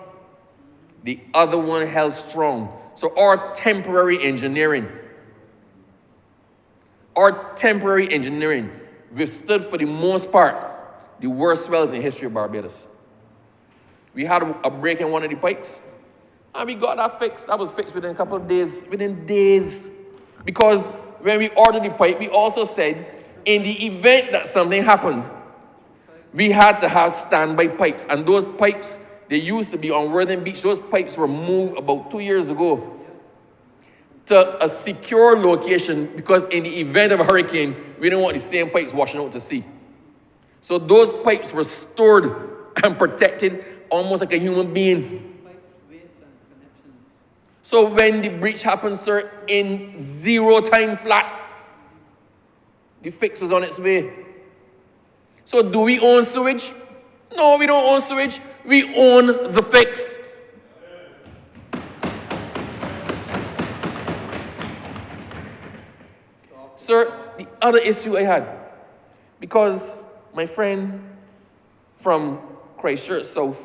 Speaker 3: The other one held strong. So our temporary engineering or temporary engineering withstood for the most part the worst swells in the history of Barbados. We had a break in one of the pipes, and we got that fixed. That was fixed within a couple of days, within days. Because when we ordered the pipe, we also said, in the event that something happened, we had to have standby pipes. And those pipes, they used to be on Worthing Beach. Those pipes were moved about 2 years ago to a secure location because in the event of a hurricane, we didn't want the same pipes washing out to sea. So those pipes were stored and protected almost like a human being. So when the breach happened, sir, in 0 time flat, the fix was on its way. So do we own sewage? No, we don't own sewage. We own the fix. Sir, the other issue I had, because my friend from Christchurch South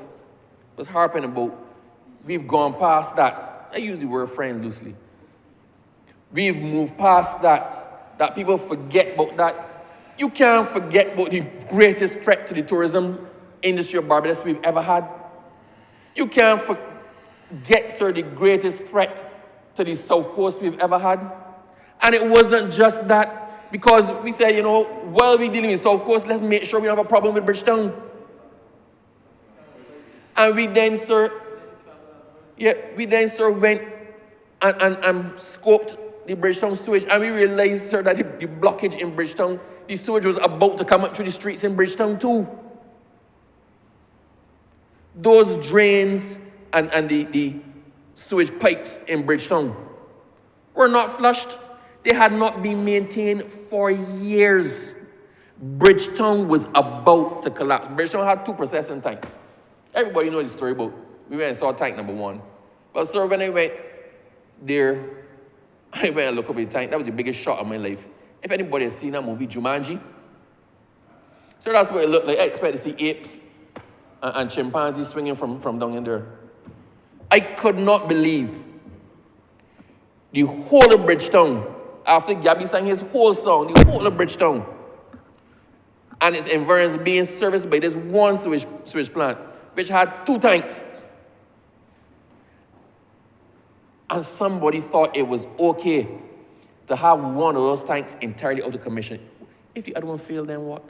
Speaker 3: was harping about, we've gone past that. I use the word friend loosely. We've moved past that people forget about that. You can't forget about the greatest threat to the tourism industry of Barbados we've ever had. You can't forget, sir, the greatest threat to the South Coast we've ever had. And it wasn't just that, because we said, while we're dealing with South Coast, let's make sure we don't have a problem with Bridgetown. And we then, sir, went and scoped the Bridgetown sewage, and we realized, sir, that the blockage in Bridgetown, the sewage was about to come up through the streets in Bridgetown too. Those drains and the sewage pipes in Bridgetown were not flushed. They had not been maintained for years. Bridgetown was about to collapse. Bridgetown had 2 processing tanks. Everybody knows the story about, we went and saw tank number 1. But sir, when I went there, I went and looked over the tank. That was the biggest shock of my life. If anybody has seen that movie, Jumanji, so that's what it looked like. I expect to see apes and chimpanzees swinging from down in there. I could not believe the whole of Bridgetown, after Gabby sang his whole song, the whole of Bridgetown and its environs being serviced by this one sewage plant, which had 2 tanks. And somebody thought it was okay to have one of those tanks entirely out of commission. If the other one failed, then what?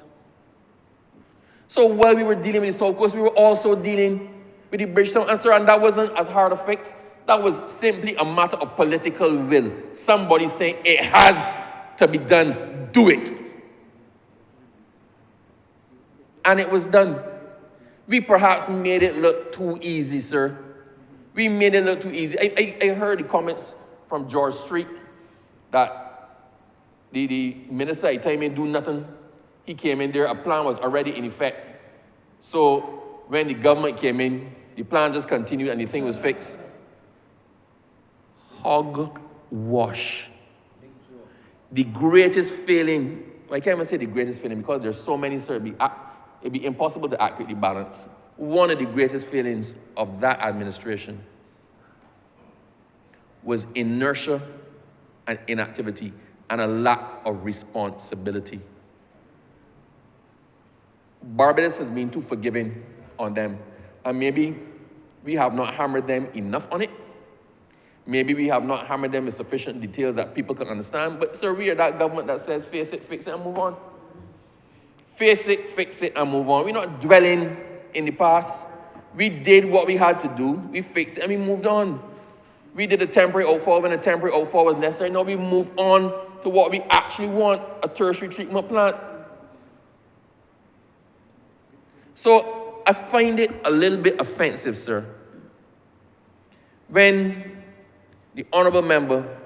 Speaker 3: So while we were dealing with the South Coast, we were also dealing with the Bridgetown answer, and that wasn't as hard a fix. That was simply a matter of political will. Somebody saying it has to be done, do it. And it was done. We perhaps made it look too easy, sir. We made it look too easy. I heard the comments from George Street that the minister at the time didn't do nothing. He came in there, a plan was already in effect. So when the government came in, the plan just continued and the thing was fixed. Hogwash. The greatest failing, I can't even say the greatest failing because there's so many, sir, it'd be impossible to accurately balance. One of the greatest failings of that administration was inertia and inactivity and a lack of responsibility. Barbados has been too forgiving on them, and maybe we have not hammered them enough on it. Maybe we have not hammered them with sufficient details that people can understand, but sir, we are that government that says face it, fix it, and move on. Face it, fix it, and move on. We're not dwelling in the past. We did what we had to do, we fixed it, and we moved on. We did a temporary outfall when a temporary outfall was necessary. Now we move on to what we actually want, a tertiary treatment plant. So I find it a little bit offensive, sir, when the Honourable Member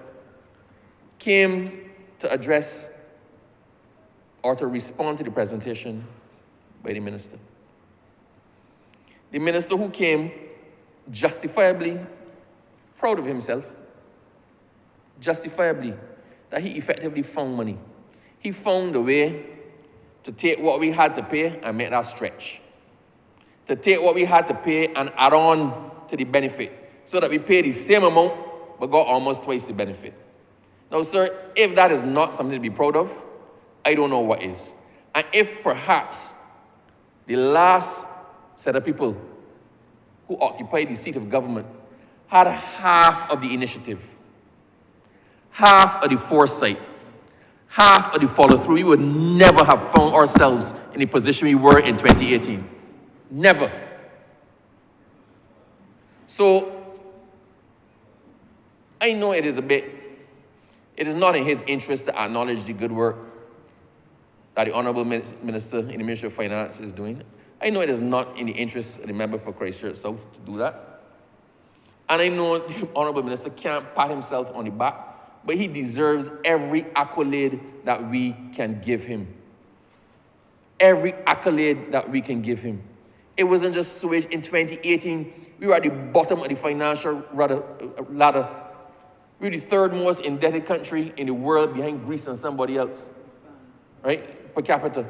Speaker 3: came to address or to respond to the presentation by the Minister. The Minister who came justifiably proud of himself, justifiably, that he effectively found money. He found a way to take what we had to pay and make that stretch. To take what we had to pay and add on to the benefit so that we pay the same amount but got almost twice the benefit. Now, sir, if that is not something to be proud of, I don't know what is. And if perhaps the last set of people who occupied the seat of government had half of the initiative, half of the foresight, half of the follow-through, we would never have found ourselves in the position we were in 2018. Never. So, I know it is not in his interest to acknowledge the good work that the Honourable Minister in the Ministry of Finance is doing. I know it is not in the interest of the member for Christchurch South to do that. And I know the Honourable Minister can't pat himself on the back, but he deserves every accolade that we can give him. Every accolade that we can give him. It wasn't just sewage. In 2018, we were at the bottom of the financial ladder. We were the third most indebted country in the world behind Greece and somebody else, right? Per capita.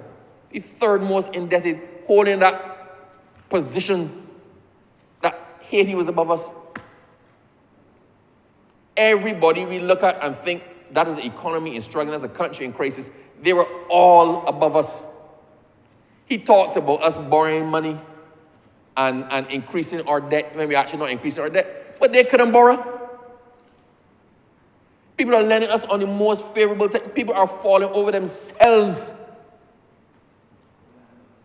Speaker 3: The third most indebted, holding that position that Haiti was above us. Everybody we look at and think that is the economy is struggling, as a country in crisis, they were all above us. He talks about us borrowing money and increasing our debt when we're actually not increasing our debt, but they couldn't borrow. People are lending us on the most favorable terms. People are falling over themselves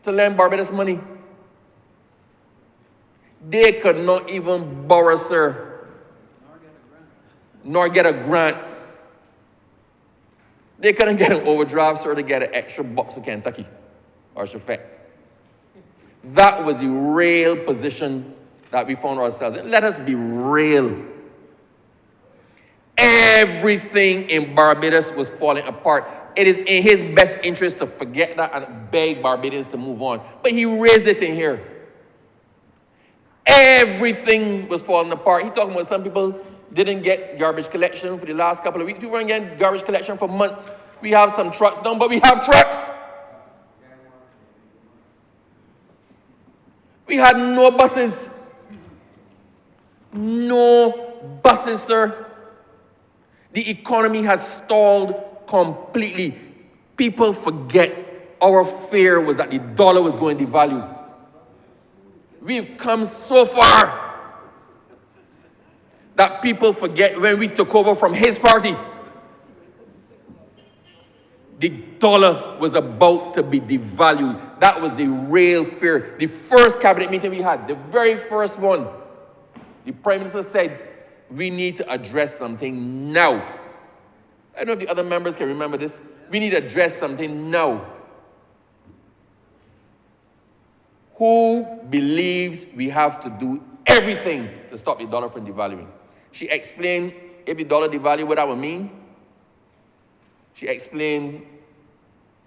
Speaker 3: to lend Barbados money. They could not even borrow, sir, nor get a grant. They couldn't get an overdraft, sir, to get an extra box of Kentucky or Chafet. That was the real position that we found ourselves in. Let us be real. Everything in Barbados was falling apart. It is in his best interest to forget that and beg Barbadians to move on. But he raised it in here. Everything was falling apart. He talking about some people didn't get garbage collection for the last couple of weeks. People weren't getting garbage collection for months. We have some trucks down, but we have trucks. We had no buses. No buses, sir. The economy has stalled completely. People forget our fear was that the dollar was going to devalue. We've come so far that people forget when we took over from his party, the dollar was about to be devalued. That was the real fear. The first cabinet meeting we had, the very first one, the Prime Minister said, we need to address something now. I don't know if the other members can remember this. We need to address something now. Who believes we have to do everything to stop the dollar from devaluing? She explained if the dollar devalued, what that would mean. She explained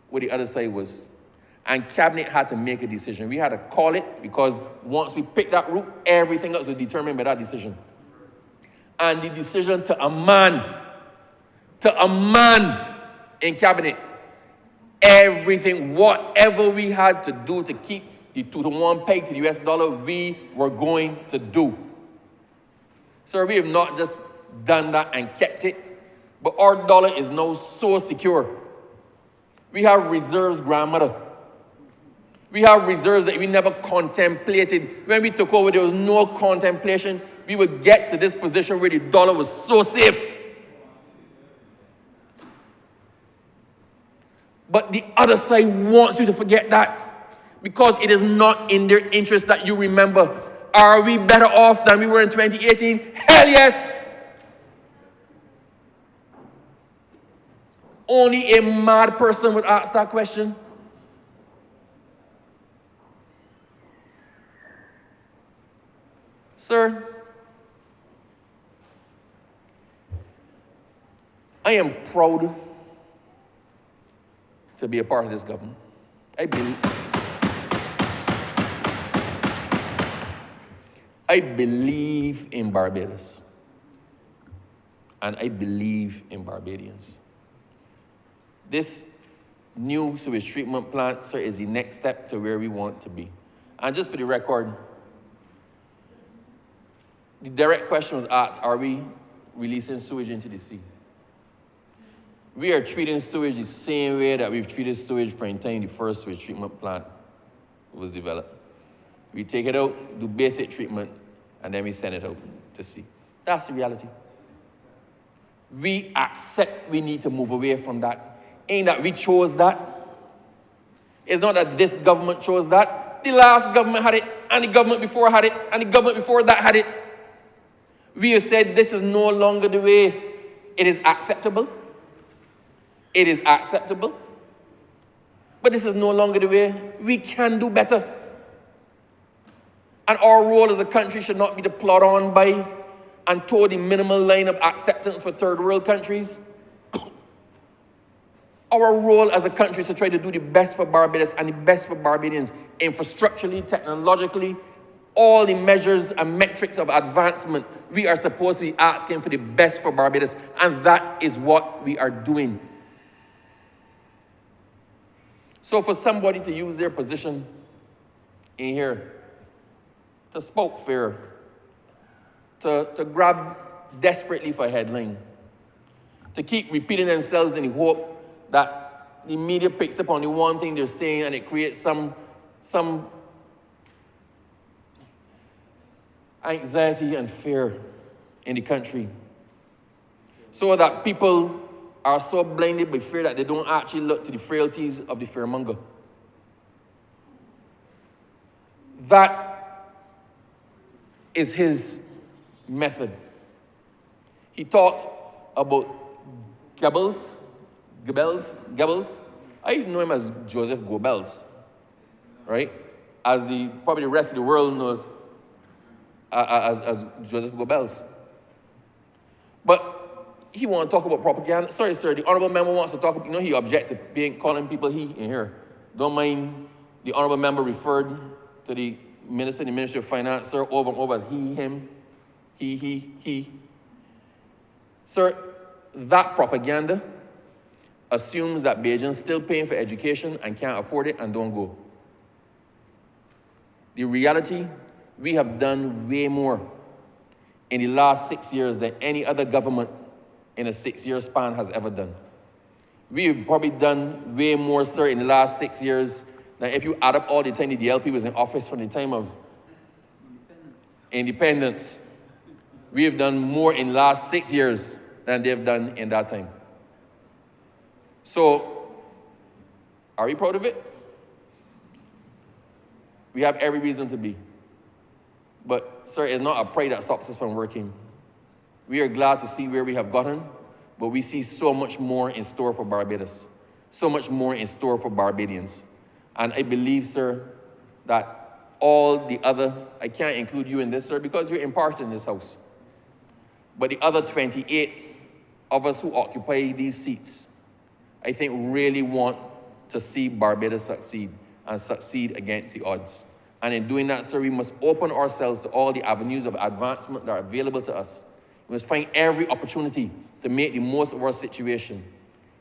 Speaker 3: what the other side was. And Cabinet had to make a decision. We had to call it because once we picked that route, everything else was determined by that decision. And the decision to a man in Cabinet, everything, whatever we had to do to keep the 2-to-1 peg to the US dollar, we were going to do. So we have not just done that and kept it, but our dollar is now so secure. We have reserves, grandmother. We have reserves that we never contemplated. When we took over, there was no contemplation. We would get to this position where the dollar was so safe. But the other side wants you to forget that because it is not in their interest that you remember. Are we better off than we were in 2018? Hell yes! Only a mad person would ask that question. Sir, I am proud to be a part of this government. I believe in Barbados. And I believe in Barbadians. This new sewage treatment plant, sir, is the next step to where we want to be. And just for the record, the direct question was asked, are we releasing sewage into the sea? We are treating sewage the same way that we've treated sewage for the time the first sewage treatment plant was developed. We take it out, do basic treatment, and then we send it out to sea. That's the reality. We accept we need to move away from that. Ain't that we chose that? It's not that this government chose that. The last government had it, and the government before had it, and the government before that had it. We have said this is no longer the way. It is acceptable. It is acceptable. But this is no longer the way. We can do better. And our role as a country should not be to plod on by and toe the minimal line of acceptance for third world countries. Our role as a country is to try to do the best for Barbados and the best for Barbadians, infrastructurally, technologically, all the measures and metrics of advancement. We are supposed to be asking for the best for Barbados, and that is what we are doing. So for somebody to use their position in here to spoke fear, to grab desperately for a headline, to keep repeating themselves in the hope that the media picks up on the one thing they're saying and it creates some anxiety and fear in the country, so that people are so blinded by fear that they don't actually look to the frailties of the fearmonger. That is his method. He talked about Goebbels. I know him as Joseph Goebbels, right? As probably the rest of the world knows as Joseph Goebbels. But he wants to talk about propaganda. Sorry, sir, the Honourable Member wants to talk about, he objects to calling people he in here. Don't mind the Honourable Member referred to the Minister in the Ministry of Finance, sir, over and over as he, him, he. Sir, that propaganda assumes that Beijing's still paying for education and can't afford it and don't go. The reality, we have done way more in the last 6 years than any other government in a 6-year span has ever done. We have probably done way more, sir, in the last 6 years than if you add up all the time the DLP was in office from the time of independence. We have done more in the last 6 years than they've done in that time. So, are we proud of it? We have every reason to be. But, sir, it's not a pride that stops us from working. We are glad to see where we have gotten, but we see so much more in store for Barbados, so much more in store for Barbadians. And I believe, sir, that all the other, I can't include you in this, sir, because you're impartial in this house, but the other 28 of us who occupy these seats, I think really want to see Barbados succeed and succeed against the odds. And in doing that, sir, we must open ourselves to all the avenues of advancement that are available to us. We must find every opportunity to make the most of our situation.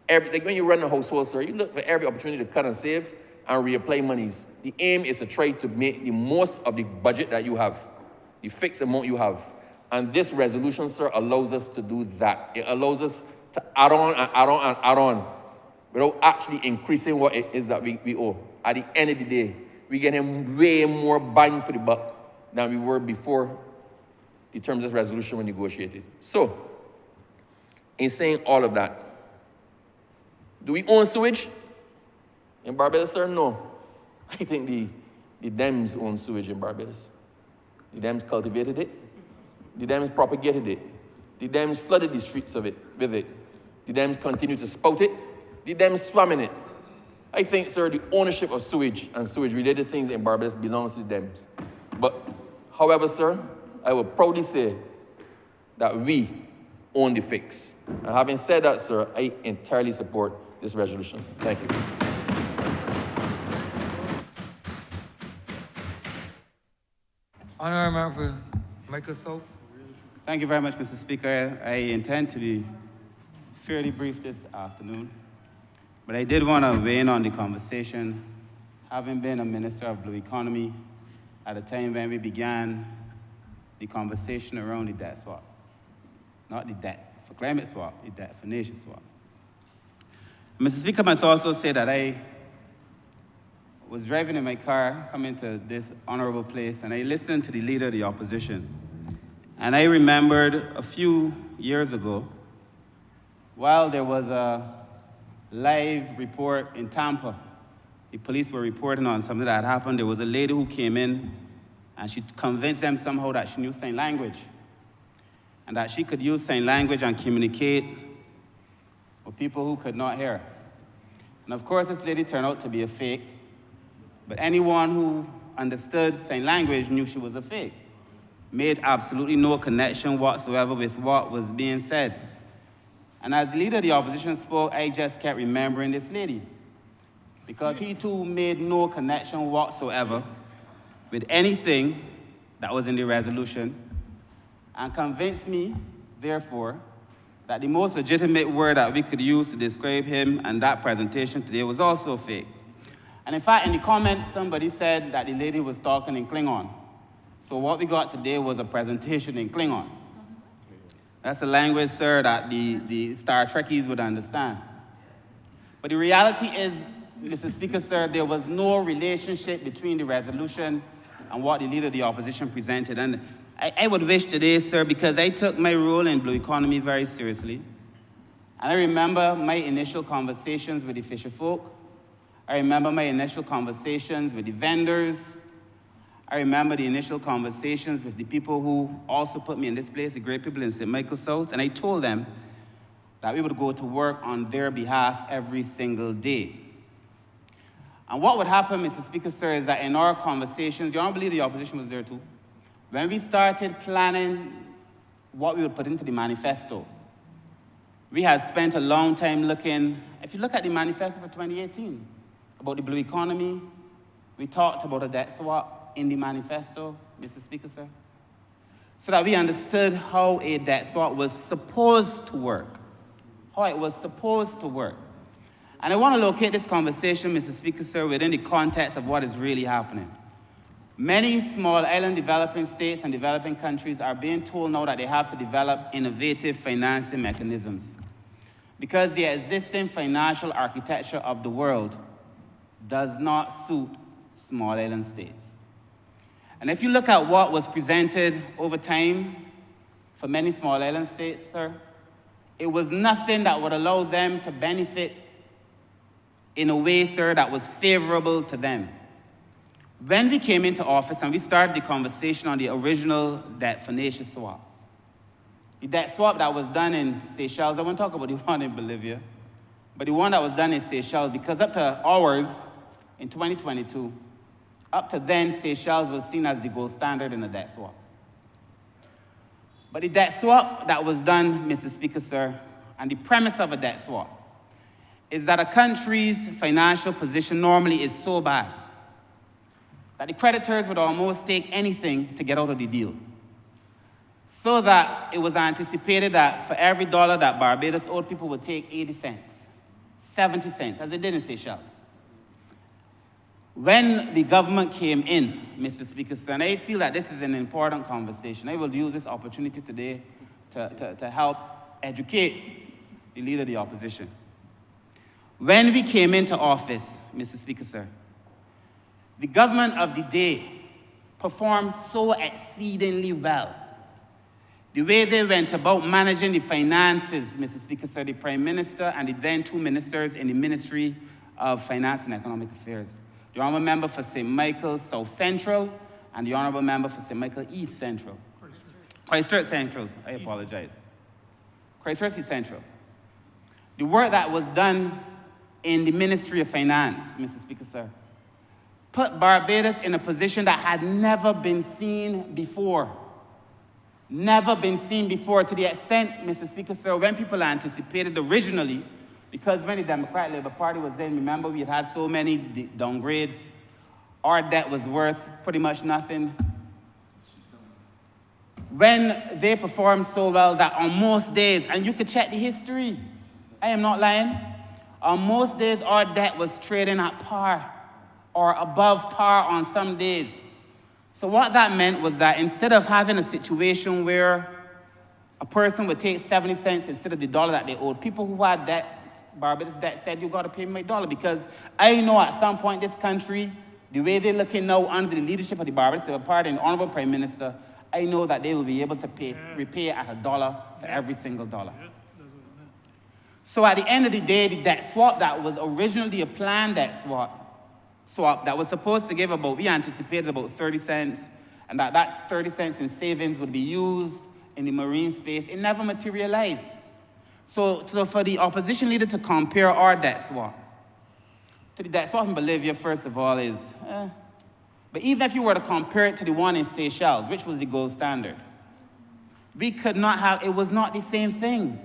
Speaker 3: Like when you run a household, sir, you look for every opportunity to cut and save and reapply monies. The aim is to try to make the most of the budget that you have, the fixed amount you have. And this resolution, sir, allows us to do that. It allows us to add on and add on and add on without actually increasing what it is that we owe. At the end of the day, we get him way more bang for the buck than we were before the terms of this resolution were negotiated. So, in saying all of that, do we own sewage in Barbados, sir? No. I think the Dems own sewage in Barbados. The Dems cultivated it. The Dems propagated it. The Dems flooded the streets with it. The Dems continue to spout it. The Dems swam in it. I think, sir, the ownership of sewage and sewage-related things in Barbados belongs to the Dems. But, however, sir, I will proudly say that we own the fix. And having said that, sir, I entirely support this resolution. Thank you.
Speaker 2: Honourable Member for Michael Soph.
Speaker 4: Thank you very much, Mr. Speaker. I intend to be fairly brief this afternoon, but I did want to weigh in on the conversation. Having been a Minister of Blue Economy at a time when we began the conversation around the debt swap, not the debt for climate swap, the debt for nation swap. Mr. Speaker, I must also say that I was driving in my car coming to this honorable place, and I listened to the leader of the opposition. And I remembered a few years ago, while there was a live report in Tampa, the police were reporting on something that had happened. There was a lady who came in, and she convinced them somehow that she knew sign language, and that she could use sign language and communicate with people who could not hear. And of course, this lady turned out to be a fake, but anyone who understood sign language knew she was a fake. Made absolutely no connection whatsoever with what was being said. And as the leader of the opposition spoke, I just kept remembering this lady, because he too made no connection whatsoever with anything that was in the resolution, and convinced me, therefore, that the most legitimate word that we could use to describe him and that presentation today was also fake. And in fact, in the comments, somebody said that the lady was talking in Klingon. So what we got today was a presentation in Klingon. That's a language, sir, that the Star Trekkies would understand. But the reality is, Mr. Speaker, sir, there was no relationship between the resolution and what the leader of the opposition presented. And I would wish today, sir, because I took my role in Blue Economy very seriously. And I remember my initial conversations with the fisher folk. I remember my initial conversations with the vendors. I remember the initial conversations with the people who also put me in this place, the great people in St. Michael South, and I told them that we would go to work on their behalf every single day. And what would happen, Mr. Speaker, sir, is that in our conversations, you don't believe the opposition was there too? When we started planning what we would put into the manifesto, we had spent a long time looking. If you look at the manifesto for 2018, about the blue economy, we talked about a debt swap in the manifesto, Mr. Speaker, sir, so that we understood how a debt swap was supposed to work, how it was supposed to work. And I want to locate this conversation, Mr. Speaker, sir, within the context of what is really happening. Many small island developing states and developing countries are being told now that they have to develop innovative financing mechanisms because the existing financial architecture of the world does not suit small island states. And if you look at what was presented over time for many small island states, sir, it was nothing that would allow them to benefit in a way, sir, that was favorable to them. When we came into office and we started the conversation on the original debt financial swap, the debt swap that was done in Seychelles, I won't talk about the one in Bolivia, but the one that was done in Seychelles, because up to ours in 2022, up to then, Seychelles was seen as the gold standard in the debt swap. But the debt swap that was done, Mr. Speaker, sir, and the premise of a debt swap is that a country's financial position normally is so bad that the creditors would almost take anything to get out of the deal. So that it was anticipated that for every dollar that Barbados owed, people would take 80 cents, 70 cents, as they did in Seychelles. When the government came in, Mr. Speaker, sir, and I feel that this is an important conversation, I will use this opportunity today to help educate the leader of the opposition. When we came into office, Mr. Speaker, sir, the government of the day performed so exceedingly well. The way they went about managing the finances, Mr. Speaker, sir, the Prime Minister and the then two ministers in the Ministry of Finance and Economic Affairs, the Honourable Member for St. Michael South Central and the Honourable Member for St. Michael East Central. Christchurch Central, I apologize. Christchurch East Central. The work that was done in the Ministry of Finance, Mr. Speaker, sir, put Barbados in a position that had never been seen before. Never been seen before, to the extent, Mr. Speaker, sir, when people anticipated originally, because when the Democratic Labour Party was in, remember, we had so many downgrades, our debt was worth pretty much nothing. When they performed so well that on most days, and you could check the history, I am not lying, on most days our debt was trading at par or above par on some days. So what that meant was that instead of having a situation where a person would take 70 cents instead of the dollar that they owed, people who had debt Barbados debt said, you got to pay me my dollar, because I know at some point this country, the way they're looking now under the leadership of the Barbados Civil Party and the Honourable Prime Minister, I know that they will be able to repay at $1 for every single dollar. So at the end of the day, the debt swap that was originally a planned debt swap that was supposed to give about, we anticipated about 30 cents, and that 30 cents in savings would be used in the marine space, it never materialized. So for the opposition leader to compare our debt swap to the debt swap in Bolivia, first of all, is, but even if you were to compare it to the one in Seychelles, which was the gold standard, we could not have, it was not the same thing.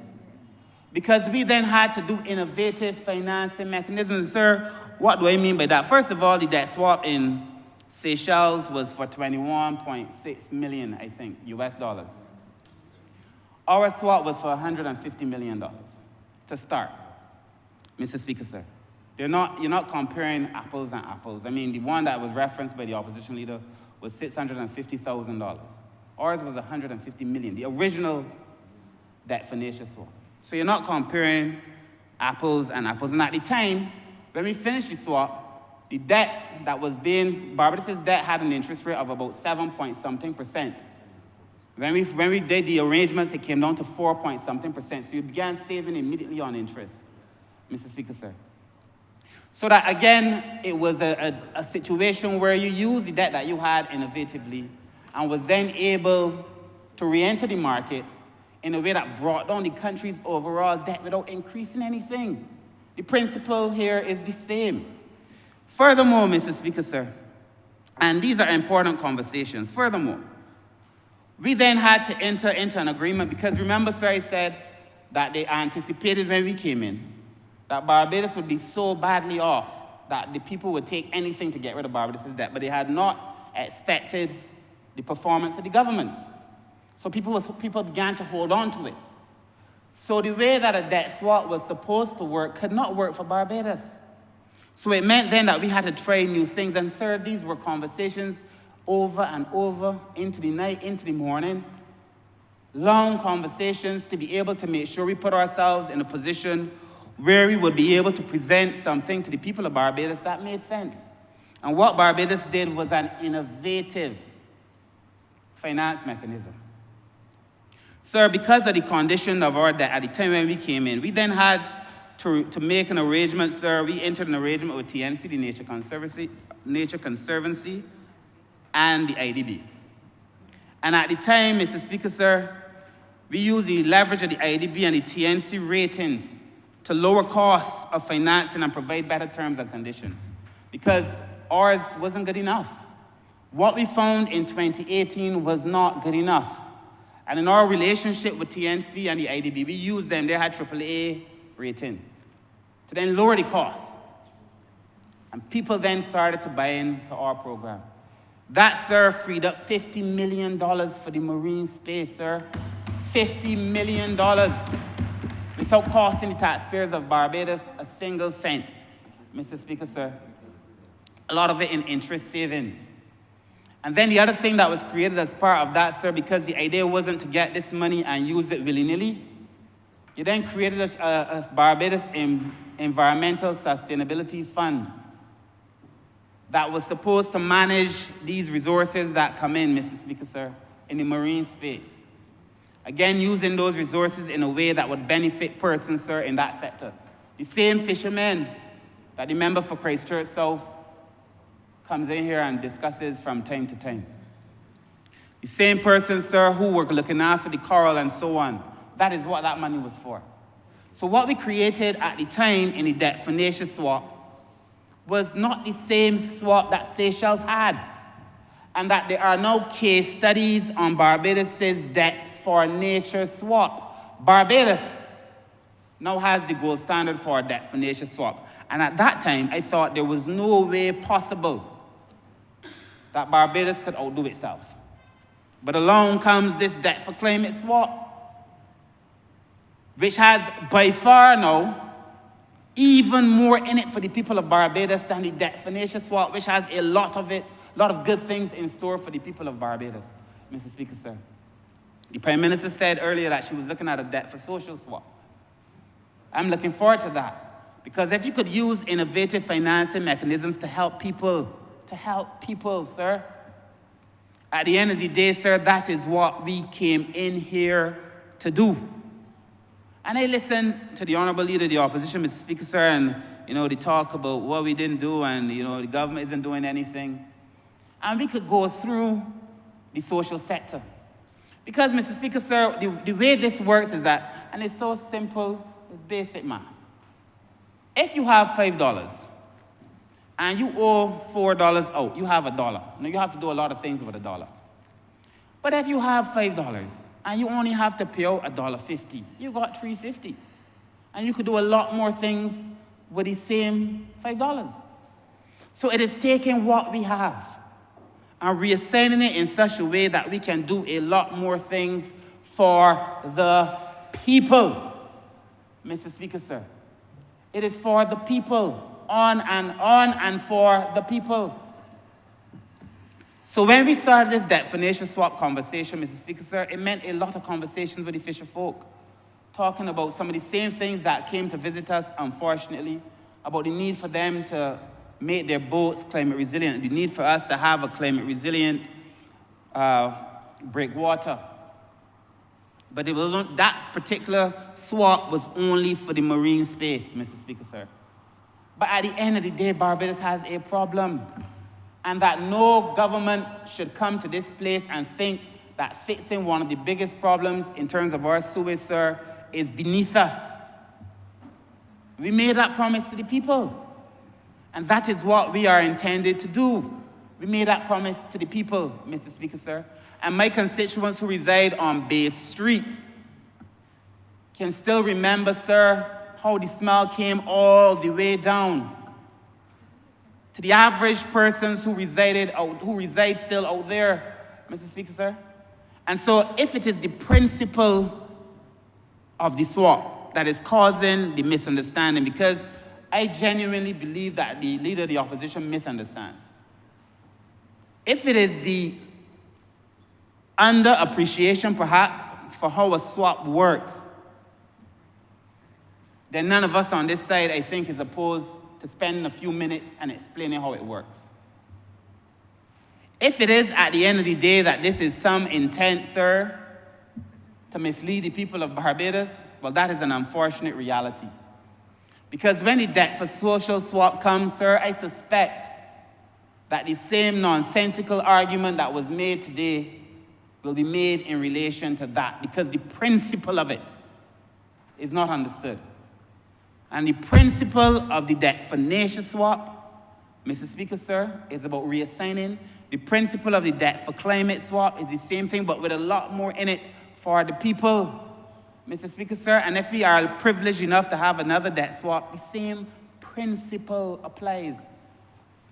Speaker 4: Because we then had to do innovative financing mechanisms. Sir, what do I mean by that? First of all, the debt swap in Seychelles was for 21.6 million, I think, US dollars. Our swap was for $150 million to start, Mr. Speaker, sir. You're not comparing apples and apples. I mean, the one that was referenced by the opposition leader was $650,000. Ours was $150 million, the original debt financial swap. So you're not comparing apples and apples. And at the time, when we finished the swap, the debt that was being, Barbados' debt had an interest rate of about 7-point-something%. When we did the arrangements, it came down to 4-point-something%. So we began saving immediately on interest, Mr. Speaker, sir. So that, again, it was a situation where you used the debt that you had innovatively and was then able to re-enter the market in a way that brought down the country's overall debt without increasing anything. The principle here is the same. Furthermore, Mr. Speaker, sir, and these are important conversations, furthermore, we then had to enter into an agreement because remember, sir, I said that they anticipated when we came in that Barbados would be so badly off that the people would take anything to get rid of Barbados' debt, but they had not expected the performance of the government. So people began to hold on to it. So the way that a debt swap was supposed to work could not work for Barbados. So it meant then that we had to try new things. And sir, these were conversations over and over, into the night, into the morning. Long conversations to be able to make sure we put ourselves in a position where we would be able to present something to the people of Barbados that made sense. And what Barbados did was an innovative finance mechanism. Sir, because of the condition of our debt at the time when we came in, we then had to make an arrangement, sir. We entered an arrangement with TNC, the Nature Conservancy, and the IDB. And at the time, Mr. Speaker, sir, we used the leverage of the IDB and the TNC ratings to lower costs of financing and provide better terms and conditions, because ours wasn't good enough. What we found in 2018 was not good enough. And in our relationship with TNC and the IDB, we used them, they had AAA rating, to then lower the costs. And people then started to buy into our program. That, sir, freed up $50 million for the marine space, sir. $50 million without costing the taxpayers of Barbados a single cent. Mr. Speaker, sir, a lot of it in interest savings. And then the other thing that was created as part of that, sir, because the idea wasn't to get this money and use it willy-nilly, you then created a Barbados Environmental Sustainability Fund that was supposed to manage these resources that come in, Mr. Speaker, sir, in the marine space. Again, using those resources in a way that would benefit persons, sir, in that sector. The same fishermen that the member for Christchurch South comes in here and discusses from time to time. The same persons, sir, who were looking after the coral and so on. That is what that money was for. So what we created at the time in the debt financial swap was not the same swap that Seychelles had, and that there are no case studies on Barbados' debt for nature swap. Barbados now has the gold standard for a debt financial swap. And at that time, I thought there was no way possible that Barbados could outdo itself. But along comes this debt for climate swap, which has by far now even more in it for the people of Barbados than the debt financial swap, which has a lot of good things in store for the people of Barbados, Mr. Speaker, sir. The Prime Minister said earlier that she was looking at a debt for social swap. I'm looking forward to that. Because if you could use innovative financing mechanisms to help people, sir, at the end of the day, sir, that is what we came in here to do. And I listened to the Honourable Leader of the Opposition, Mr. Speaker, sir, and, they talk about what we didn't do and, the government isn't doing anything. And we could go through the social sector. Because, Mr. Speaker, sir, the way this works is that, and it's so simple, it's basic math. If you have $5 and you owe $4 out, you have $1. Now, you have to do a lot of things with $1. But if you have $5 and you only have to pay out $1.50, you got $3.50. And you could do a lot more things with the same $5. So it is taking what we have and reassigning it in such a way that we can do a lot more things for the people. Mr. Speaker, sir, it is for the people, on and for the people. So when we started this debt financial swap conversation, Mr. Speaker, sir, it meant a lot of conversations with the fisher folk, talking about some of the same things that came to visit us, unfortunately, about the need for them to make their boats climate resilient, the need for us to have a climate resilient breakwater. But that particular swap was only for the marine space, Mr. Speaker, sir. But at the end of the day, Barbados has a problem. And that no government should come to this place and think that fixing one of the biggest problems in terms of our sewage, sir, is beneath us. We made that promise to the people. And that is what we are intended to do. We made that promise to the people, Mr. Speaker, sir. And my constituents who reside on Bay Street can still remember, sir, how the smell came all the way down to the average persons who reside still out there, Mr. Speaker, sir. And so if it is the principle of the swap that is causing the misunderstanding, because I genuinely believe that the Leader of the Opposition misunderstands. If it is the underappreciation, perhaps, for how a swap works, then none of us on this side, I think, is opposed to spending a few minutes and explaining how it works. If it is, at the end of the day, that this is some intent, sir, to mislead the people of Barbados, well, that is an unfortunate reality. Because when the debt for social swap comes, sir, I suspect that the same nonsensical argument that was made today will be made in relation to that, because the principle of it is not understood. And the principle of the debt for nation swap, Mr. Speaker, sir, is about reassigning. The principle of the debt for climate swap is the same thing, but with a lot more in it for the people, Mr. Speaker, sir. And if we are privileged enough to have another debt swap, the same principle applies,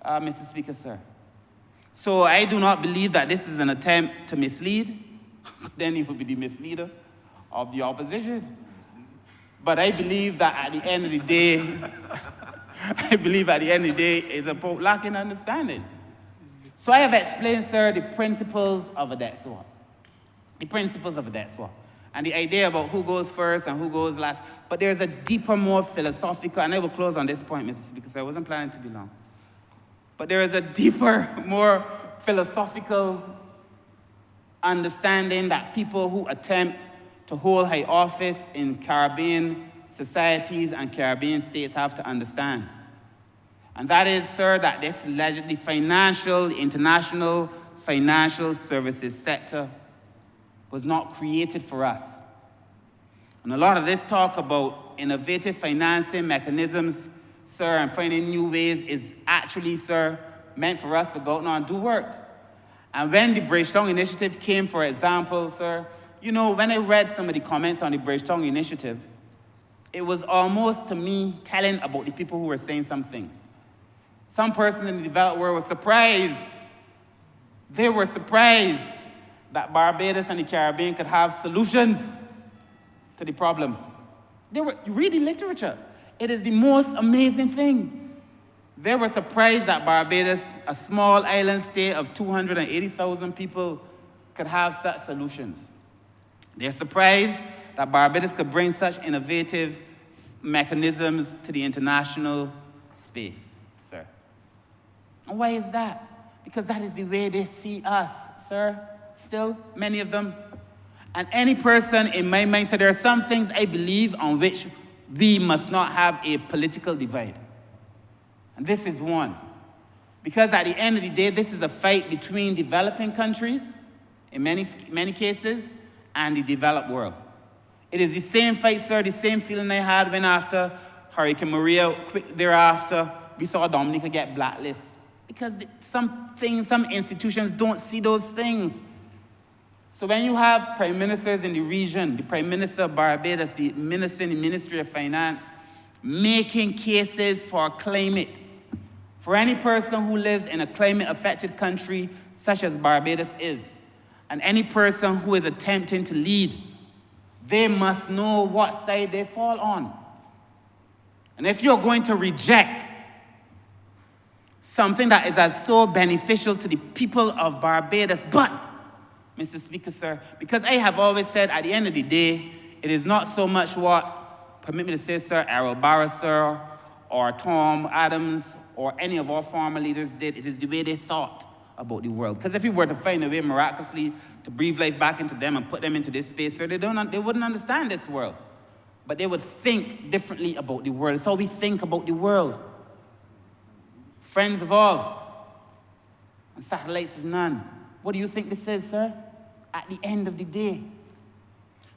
Speaker 4: Mr. Speaker, sir. So I do not believe that this is an attempt to mislead. Then he would be the misleader of the opposition. But I believe that at the end of the day, is about lacking understanding. So I have explained, sir, the principles of a debt swap. The principles of a debt swap. And the idea about who goes first and who goes last. But there's a deeper, more philosophical, and I will close on this point, Mrs. Speaker, because I wasn't planning to be long. But there is a deeper, more philosophical understanding that people who attempt to hold high office in Caribbean societies and Caribbean states have to understand. And that is, sir, that the international financial services sector was not created for us. And a lot of this talk about innovative financing mechanisms, sir, and finding new ways is actually, sir, meant for us to go out and do work. And when the Bridgetown Initiative came, for example, sir, when I read some of the comments on the Bridgetown Initiative, it was almost, to me, telling about the people who were saying some things. Some persons in the developed world were surprised. They were surprised that Barbados and the Caribbean could have solutions to the problems. You read the literature. It is the most amazing thing. They were surprised that Barbados, a small island state of 280,000 people, could have such solutions. They're surprised that Barbados could bring such innovative mechanisms to the international space, sir. And why is that? Because that is the way they see us, sir. Still, many of them. And any person in my mind, so there are some things I believe on which we must not have a political divide. And this is one. Because at the end of the day, this is a fight between developing countries, in many cases, and the developed world. It is the same fight, sir, the same feeling I had when after Hurricane Maria, quick thereafter, we saw Dominica get blacklisted. Because some institutions don't see those things. So when you have prime ministers in the region, the Prime Minister of Barbados, the minister in the Ministry of Finance, making cases for climate, for any person who lives in a climate-affected country such as Barbados is, and any person who is attempting to lead, they must know what side they fall on. And if you're going to reject something that is as so beneficial to the people of Barbados, but, Mr. Speaker, sir, because I have always said at the end of the day, it is not so much what, permit me to say, sir, Errol Barra, sir, or Tom Adams, or any of our former leaders did. It is the way they thought about the world. Because if we were to find a way miraculously to breathe life back into them and put them into this space, sir, they wouldn't understand this world. But they would think differently about the world. It's how we think about the world. Friends of all, and satellites of none. What do you think this is, sir? At the end of the day,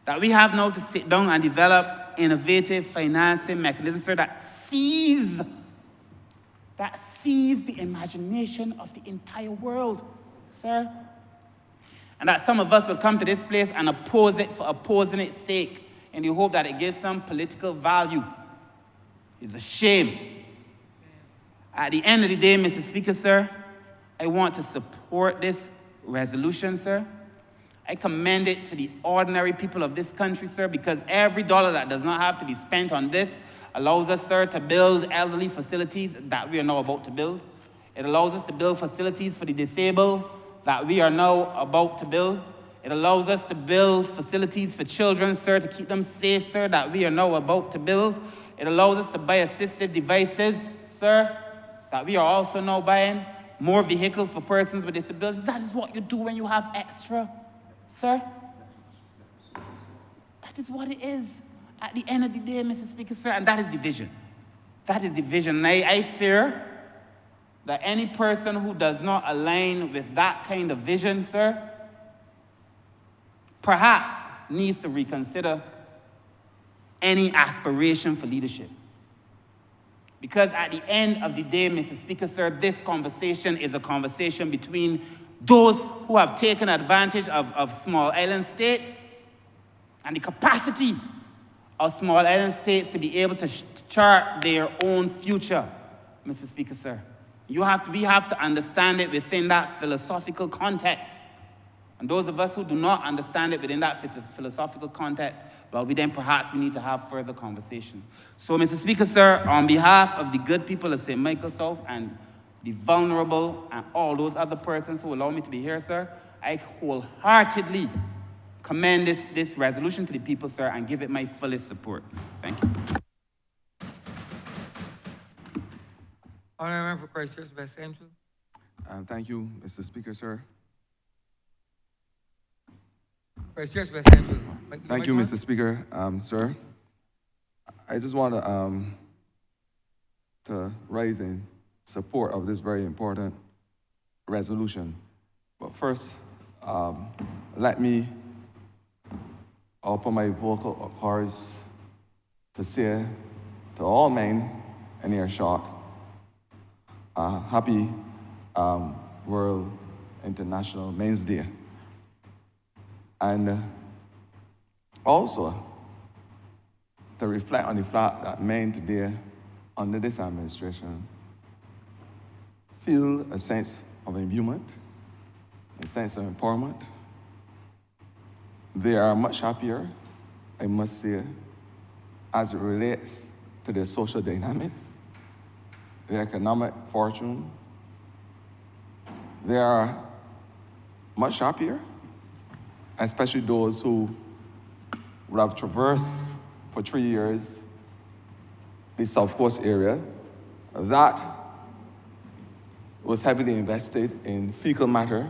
Speaker 4: that we have now to sit down and develop innovative financing mechanisms, sir, that seize the imagination of the entire world, sir. And that some of us will come to this place and oppose it for opposing its sake in the hope that it gives some political value. It's a shame. At the end of the day, Mr. Speaker, sir, I want to support this resolution, sir. I commend it to the ordinary people of this country, sir, because every dollar that does not have to be spent on this allows us, sir, to build elderly facilities that we are now about to build. It allows us to build facilities for the disabled that we are now about to build. It allows us to build facilities for children, sir, to keep them safe, sir, that we are now about to build. It allows us to buy assistive devices, sir, that we are also now buying. More vehicles for persons with disabilities. That is what you do when you have extra, sir. That is what it is at the end of the day, Mr. Speaker, sir, and that is the vision. That is the vision. And I fear that any person who does not align with that kind of vision, sir, perhaps needs to reconsider any aspiration for leadership. Because at the end of the day, Mr. Speaker, sir, this conversation is a conversation between those who have taken advantage of small island states and the capacity of small island states to be able to chart their own future, Mr. Speaker, sir. We have to understand it within that philosophical context. And those of us who do not understand it within that philosophical context, well, we need to have further conversation. So, Mr. Speaker, sir, on behalf of the good people of St. Michael South and the vulnerable and all those other persons who allow me to be here, sir, I wholeheartedly commend this resolution to the people, sir, and give it my fullest support. Thank you.
Speaker 2: Honourable for Christchurch West Central.
Speaker 5: Thank you, Mr. Speaker, sir.
Speaker 2: Christchurch West Central.
Speaker 5: Thank you, Mr. Speaker. Sir, I just want to rise in support of this very important resolution. But first, let me open my vocal cords to say to all men in earshot, happy World International Men's Day. And also to reflect on the fact that men today, under this administration, feel a sense of imbuement, a sense of empowerment. They are much happier, I must say, as it relates to their social dynamics, their economic fortune. They are much happier, especially those who would have traversed for 3 years the South Coast area, that was heavily invested in fecal matter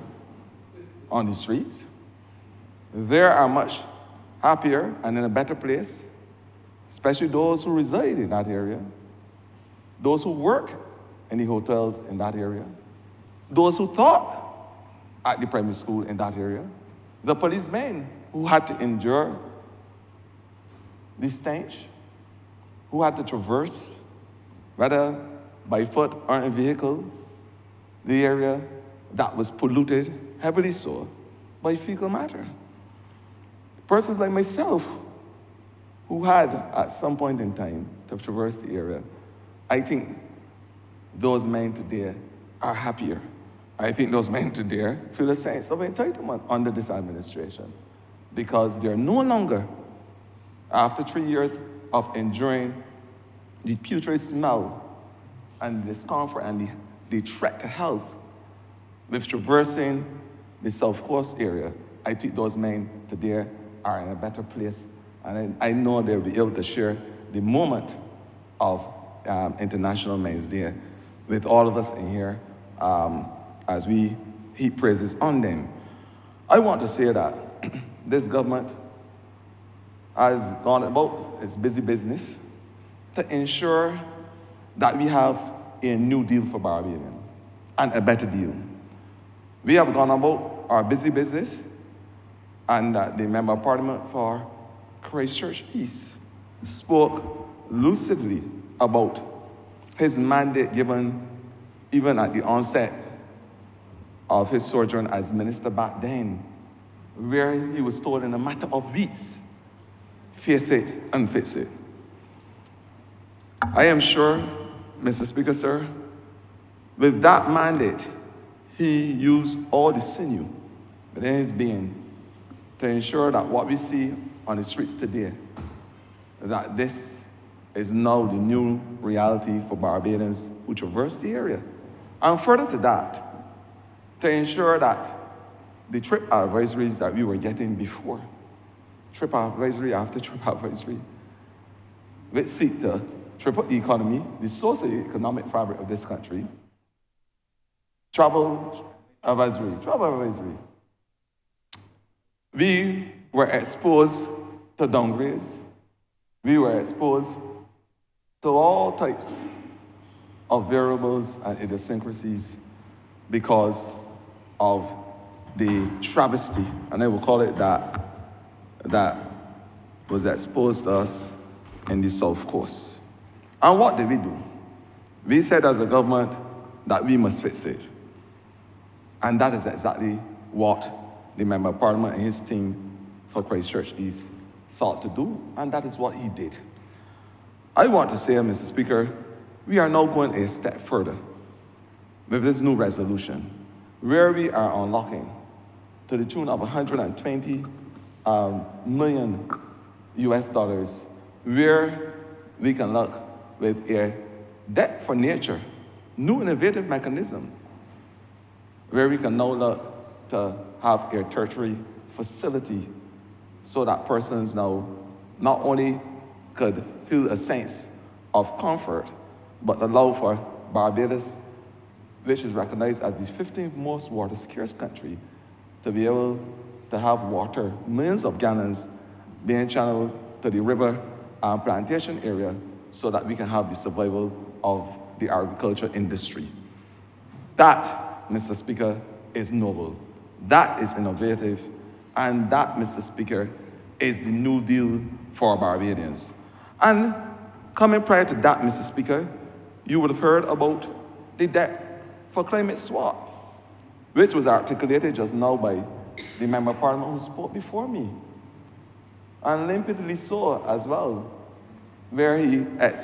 Speaker 5: on the streets. They are much happier and in a better place, especially those who reside in that area, those who work in the hotels in that area, those who taught at the primary school in that area, the policemen who had to endure the stench, who had to traverse, whether by foot or in vehicle, the area that was polluted, heavily so, by fecal matter. Persons like myself, who had at some point in time to traverse the area, I think those men today are happier. I think those men today feel a sense of entitlement under this administration because they're no longer, after 3 years of enduring the putrid smell and the discomfort and the threat to health with traversing the South Coast area, I think those men today are in a better place, and I know they'll be able to share the moment of International Men's Day with all of us in here as we heap praises on them. I want to say that this government has gone about its busy business to ensure that we have a new deal for Barbadians and a better deal. We have gone about our busy business, and the Member of Parliament for Christchurch East spoke lucidly about his mandate given even at the onset of his sojourn as minister back then, where he was told in a matter of weeks, face it and fix it. I am sure, Mr. Speaker, sir, with that mandate, he used all the sinew within his being to ensure that what we see on the streets today, that this is now the new reality for Barbadians who traverse the area. And further to that, to ensure that the trip advisories that we were getting before, trip advisory after trip advisory, which seek to triple the economy, the socio-economic fabric of this country, travel advisory. We were exposed to downgrades. We were exposed to all types of variables and idiosyncrasies because of the travesty, and I will call it that was exposed to us in the South Coast. And what did we do? We said as a government that we must fix it. And that is exactly what the Member of Parliament and his team for Christchurch East sought to do, and that is what he did. I want to say, Mr. Speaker, we are now going a step further with this new resolution, where we are unlocking to the tune of $120 million US dollars, where we can look with a debt for nature, new innovative mechanism, where we can now look to have a tertiary facility so that persons now not only could feel a sense of comfort, but allow for Barbados, which is recognized as the 15th most water scarce country, to be able to have water, millions of gallons being channeled to the river and plantation area so that we can have the survival of the agriculture industry. That, Mr. Speaker, is noble. That is innovative. And that, Mr. Speaker, is the New Deal for Barbadians. And coming prior to that, Mr. Speaker, you would have heard about the debt for climate swap, which was articulated just now by the Member of Parliament who spoke before me. And limpidly so as well, where he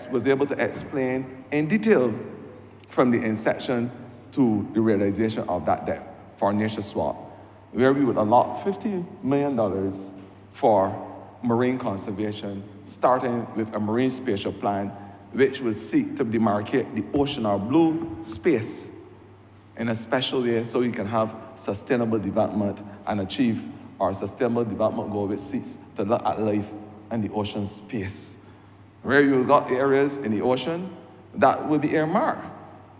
Speaker 5: was able to explain in detail from the inception to the realization of that debt for nature swap, where we would allot $50 million for marine conservation, starting with a marine spatial plan, which will seek to demarcate the ocean or blue space in a special way so we can have sustainable development and achieve our sustainable development goal, which seeks to look at life in the ocean space. where you've got areas in the ocean that will be earmarked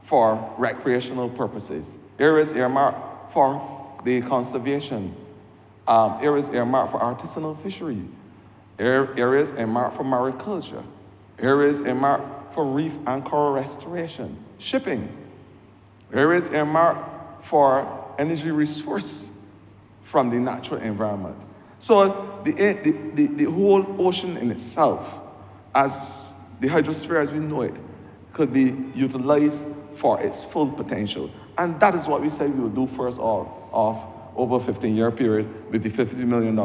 Speaker 5: for recreational purposes, areas earmarked for the conservation, areas earmarked for artisanal fishery, areas earmarked for mariculture, areas earmarked for reef and coral restoration, shipping, areas earmarked for energy resource from the natural environment. So the whole ocean in itself, as the hydrosphere as we know it, could be utilized for its full potential. And that is what we said we would do first off over a 15-year period with the $50 million.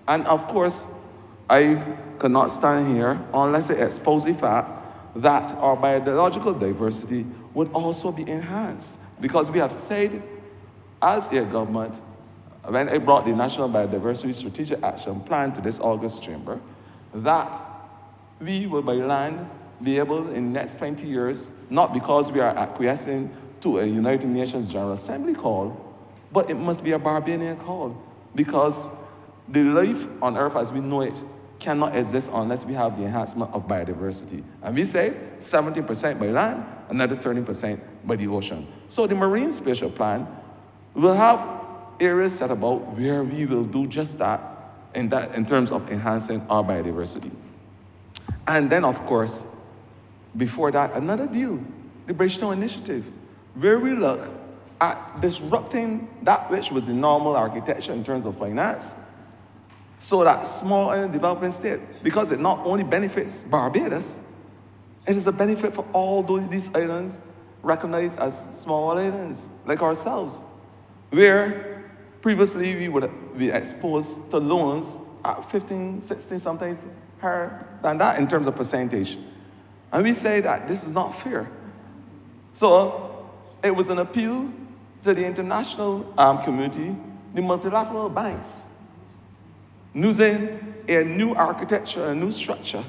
Speaker 5: And of course, I could not stand here unless I expose the fact that our biological diversity would also be enhanced. Because we have said, as a government, when I brought the National Biodiversity Strategic Action Plan to this August chamber, that we will by land be able in the next 20 years, not because we are acquiescing to a United Nations General Assembly call, but it must be a Barbadian call, because the life on Earth as we know it cannot exist unless we have the enhancement of biodiversity. And we say 70% by land, another 30% by the ocean. So the Marine Spatial Plan will have areas set about where we will do just that in terms of enhancing our biodiversity. And then, of course, before that, another deal, the Bridgetown Initiative, where we look at disrupting that which was the normal architecture in terms of finance, so that small and developing state, because it not only benefits Barbados, it is a benefit for all these islands recognized as small islands, like ourselves, where previously we would be exposed to loans at 15, 16, sometimes higher than that in terms of percentage. And we say that this is not fair. So it was an appeal to the international community, the multilateral banks, using a new architecture, a new structure,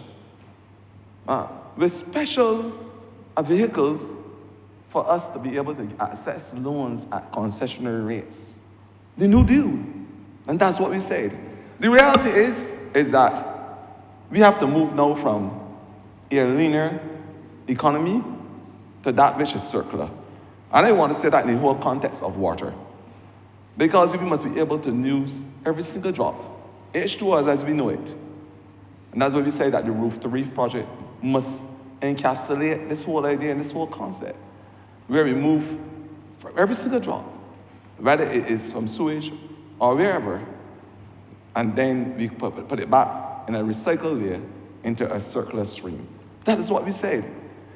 Speaker 5: with special vehicles for us to be able to access loans at concessionary rates. The New Deal. And that's what we said. The reality is that we have to move now from a linear economy to that which is circular. And I want to say that in the whole context of water. Because we must be able to use every single drop, H2O as we know it. And that's why we say that the Roof to Reef project must encapsulate this whole idea and this whole concept, where we move from every single drop, whether it is from sewage or wherever, and then we put it back in a recycled way into a circular stream. That is what we said.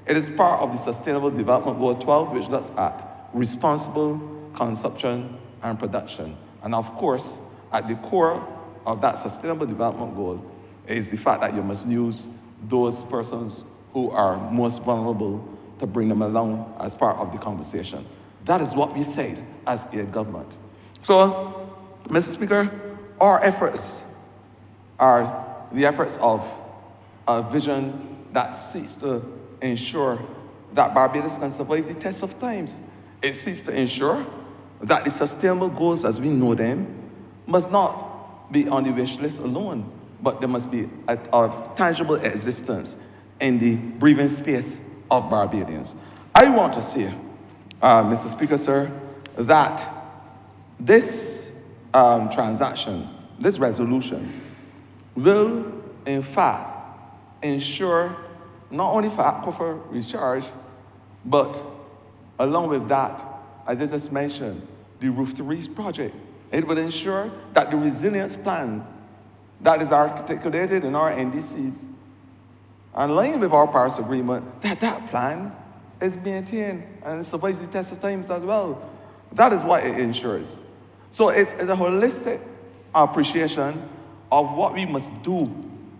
Speaker 5: It is part of the Sustainable Development Goal 12, which looks at responsible consumption and production. And of course, at the core of that Sustainable Development Goal is the fact that you must use those persons who are most vulnerable to bring them along as part of the conversation. That is what we said as a government. So, Mr. Speaker, our efforts are the efforts of a vision that seeks to ensure that Barbados can survive the test of times. It seeks to ensure that the sustainable goals as we know them must not be on the wish list alone, but there must be a tangible existence in the breathing space of Barbadians. I want to say, Mr. Speaker, sir, that this transaction, this resolution, will in fact ensure not only for aquifer recharge, but along with that, as I just mentioned, the Roof to Reef project. It will ensure that the resilience plan that is articulated in our NDCs, in line with our Paris Agreement, that plan is maintained and survives the test of times as well. That is what it ensures. So it's a holistic appreciation of what we must do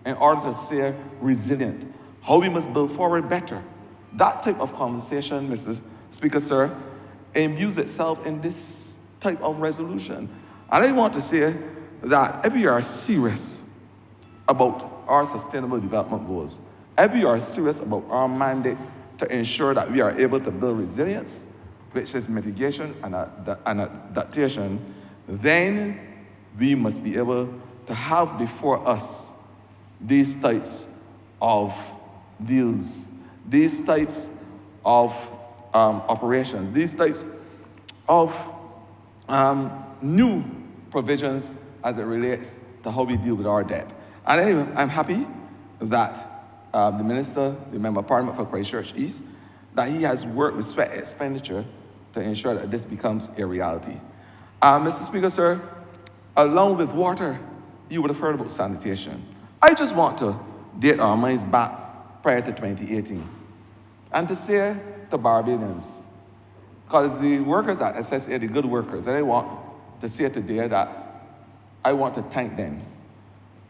Speaker 5: in order to stay resilient, how we must build forward better. That type of conversation, Mr. Speaker, sir, imbues itself in this type of resolution. And I want to say that if we are serious about our sustainable development goals, if we are serious about our mandate to ensure that we are able to build resilience, which is mitigation and adaptation, then we must be able to have before us these types of deals, these types of operations, these types of new provisions as it relates to how we deal with our debt. And anyway, I'm happy that the Minister, the Member of Parliament for Christchurch East, that he has worked with sweat expenditure to ensure that this becomes a reality. Mr. Speaker, sir, along with water, you would have heard about sanitation. I just want to date our minds back prior to 2018 and to say to Barbadians, because the workers at SSA, the good workers, and I want to say today that I want to thank them.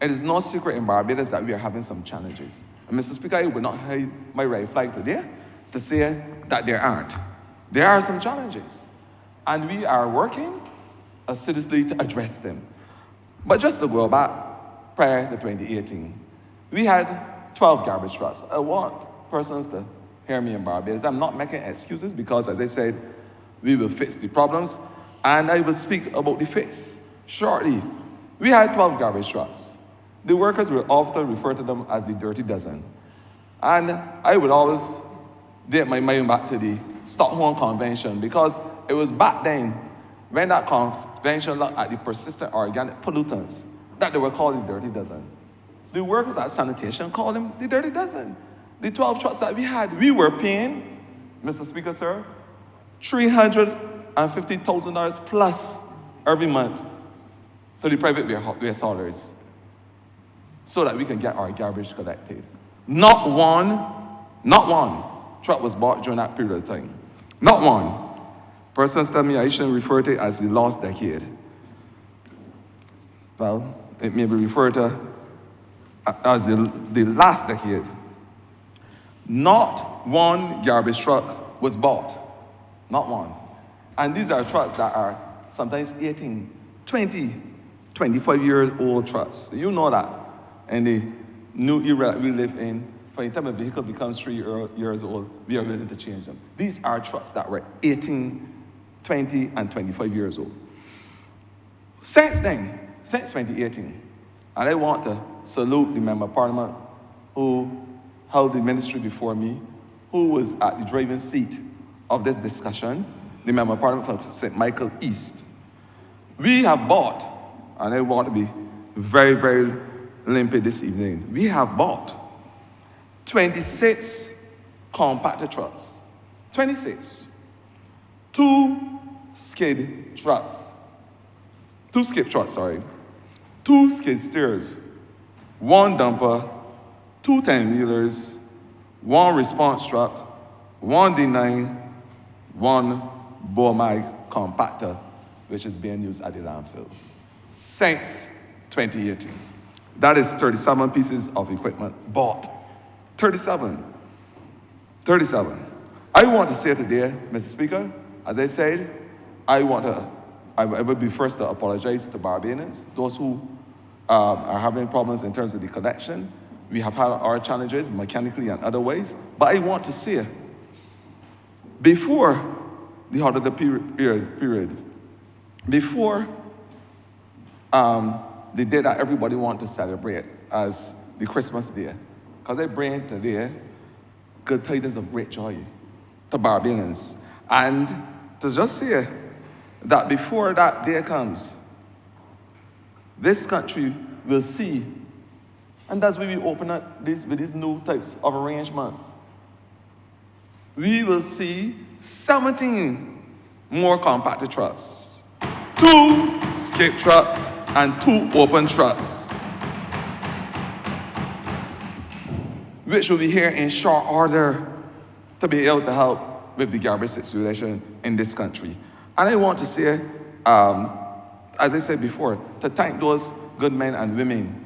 Speaker 5: It is no secret in Barbados that we are having some challenges. And Mr. Speaker, I would not hide my red flag today to say that there aren't. There are some challenges, and we are working assiduously to address them. But just to go back prior to 2018, we had 12 garbage trucks. I want persons to hear me in Barbados. I'm not making excuses because, as I said, we will fix the problems, and I will speak about the fix shortly. We had 12 garbage trucks. The workers will often refer to them as the dirty dozen. And I would always date my mind back to the Stockholm Convention, because it was back then when that convention looked at the persistent organic pollutants that they were called the dirty dozen. The workers at sanitation called them the dirty dozen. The 12 trucks that we had, we were paying, Mr. Speaker, sir, $350,000 plus every month to the private waste haulers so that we can get our garbage collected. Not one truck was bought during that period of time. Not one. Persons tell me I shouldn't refer to it as the lost decade. Well, it may be referred to as the last decade. Not one garbage truck was bought. Not one. And these are trucks that are sometimes 18, 20, 25-year-old trucks. You know that. And the new era that we live in, by the time a vehicle becomes 3 years old, we are willing to change them. These are trucks that were 18, 20, and 25 years old. Since then, since 2018, and I want to salute the Member of Parliament who held the ministry before me, who was at the driving seat of this discussion, the Member of Parliament for St. Michael East. We have bought, and I want to be very, very limpid this evening, we have bought 26 compactor trucks, 26, 2 skid trucks, 2 skip trucks, 2 skid steers, 1 dumper, 2 10-wheelers, 1 response truck, 1 D9, 1 Bomag compactor, which is being used at the landfill. Since 2018. That is 37 pieces of equipment bought. 37. I want to say today, Mr. Speaker, as I said, I would be first to apologize to Barbadians, those who are having problems in terms of the collection. We have had our challenges mechanically and other ways, but I want to say, before the holiday period, before the day that everybody wants to celebrate as the Christmas day, because I bring today good tidings of great joy to Barbadians. And to just say that before that day comes, this country will see, and that's why we open up with these new types of arrangements. We will see 17 more compacted trucks, 2 skip trucks, and 2 open trucks, which will be here in short order to be able to help with the garbage situation in this country. And I want to say, as I said before, to thank those good men and women.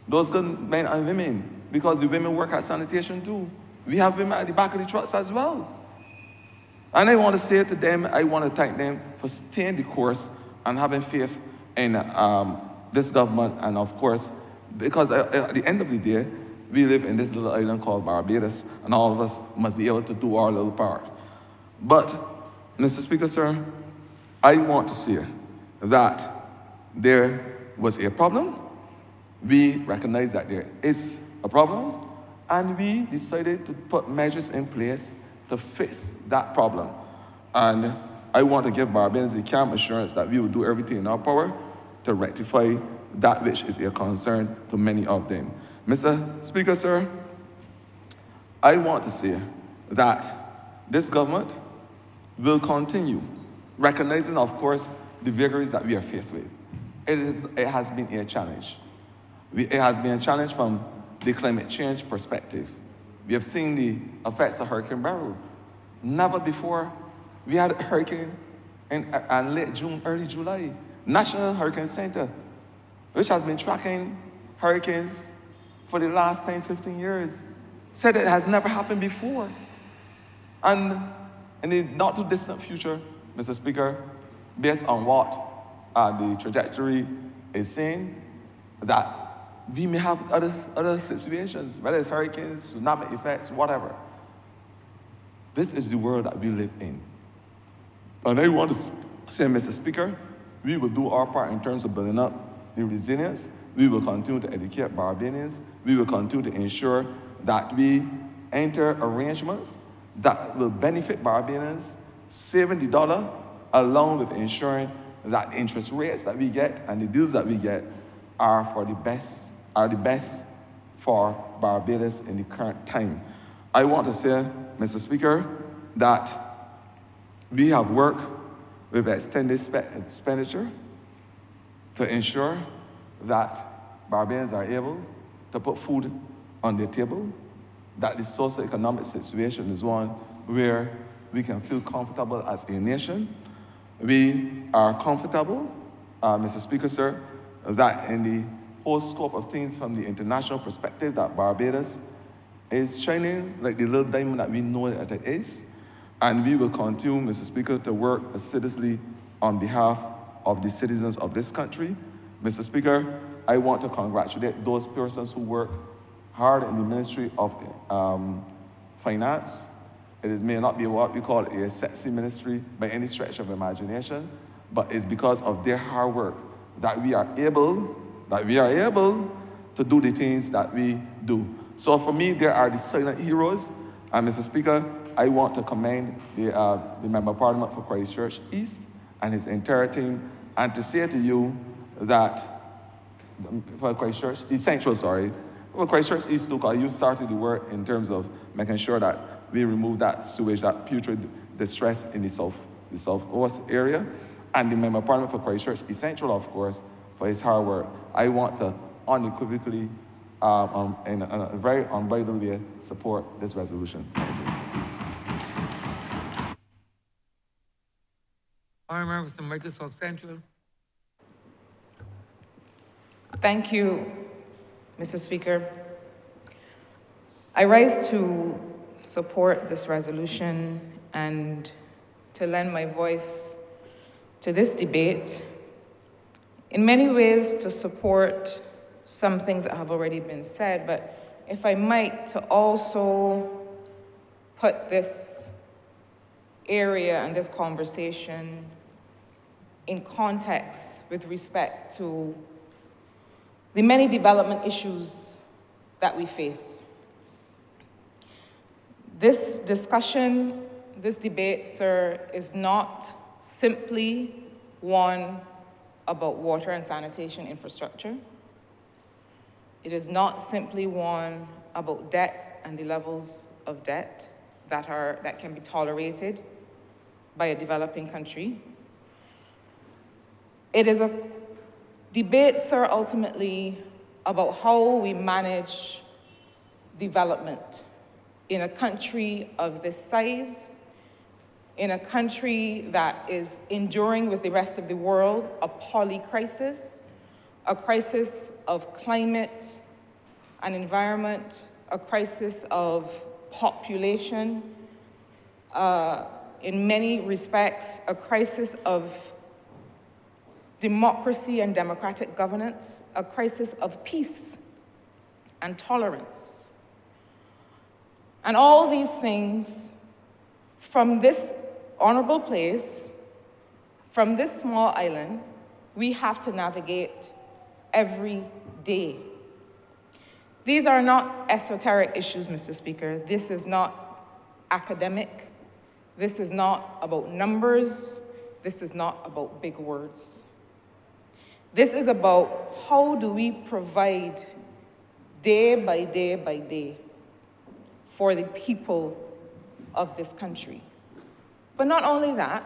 Speaker 5: Those good men and women, because the women work at sanitation too. We have women at the back of the trucks as well. And I want to say to them, I want to thank them for staying the course and having faith in this government, and of course, because at the end of the day, we live in this little island called Barbados, and all of us must be able to do our little part. But, Mr. Speaker, sir, I want to say that there was a problem. We recognize that there is a problem, And we decided to put measures in place to fix that problem. And I want to give Barbadians the calm assurance that we will do everything in our power to rectify that which is a concern to many of them. Mr. Speaker, sir, I want to say that this government will continue recognizing, of course, the vagaries that we are faced with. It has been a challenge. It has been a challenge from the climate change perspective. We have seen the effects of Hurricane Beryl. Never before we had a hurricane in late June, early July. National Hurricane Center, which has been tracking hurricanes for the last 10, 15 years, said it has never happened before. And in the not too distant future, Mr. Speaker, based on what the trajectory is saying, that we may have other situations, whether it's hurricanes, tsunami effects, whatever. This is the world that we live in. And I want to say, Mr. Speaker, we will do our part in terms of building up the resilience. We will continue to educate Barbadians. We will continue to ensure that we enter arrangements that will benefit Barbadians, saving the dollar, along with ensuring that interest rates that we get and the deals that we get are the best for Barbados in the current time. I want to say, Mr. Speaker, that we have worked with extended expenditure to ensure that Barbadians are able to put food on their table, that the socioeconomic situation is one where we can feel comfortable as a nation. We are comfortable, Mr. Speaker, sir, that in the whole scope of things from the international perspective, that Barbados is shining like the little diamond that we know that it is. And we will continue, Mr. Speaker, to work assiduously on behalf of the citizens of this country. Mr. Speaker, I want to congratulate those persons who work hard in the Ministry of Finance. It may not be what we call a sexy ministry by any stretch of imagination, but it's because of their hard work that we are able to do the things that we do. So for me, there are the silent heroes. And Mr. Speaker, I want to commend the Member of Parliament for Christchurch East and his entire team, and to say to you that for Christchurch East Central, for Christchurch East too, because you started the work in terms of making sure that we remove that sewage, that putrid distress in the Southwest area, and the Member of Parliament for Christchurch East Central, of course, for his hard work. I want to unequivocally, in a very unbridled way, support this resolution. Thank you.
Speaker 2: Honourable from Microsoft Central.
Speaker 6: Thank you, Mr. Speaker. I rise to support this resolution and to lend my voice to this debate, in many ways to support some things that have already been said, but if I might, to also put this area and this conversation in context with respect to the many development issues that we face. This discussion, this debate, sir, is not simply one about water and sanitation infrastructure. It is not simply one about debt and the levels of debt that can be tolerated by a developing country. It is a debate, sir, ultimately about how we manage development in a country of this size, in a country that is enduring with the rest of the world a poly-crisis, a crisis of climate and environment, a crisis of population, in many respects, a crisis of democracy and democratic governance, a crisis of peace and tolerance. And all these things, from this honorable place, from this small island, we have to navigate every day. These are not esoteric issues, Mr. Speaker. This is not academic. This is not about numbers. This is not about big words. This is about how do we provide day by day by day for the people of this country. But not only that,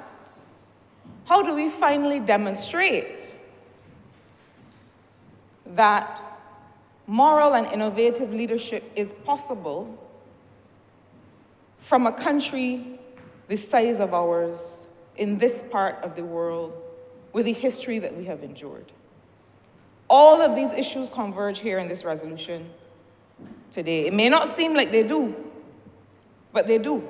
Speaker 6: how do we finally demonstrate that moral and innovative leadership is possible from a country the size of ours in this part of the world with the history that we have endured? All of these issues converge here in this resolution today. It may not seem like they do, but they do.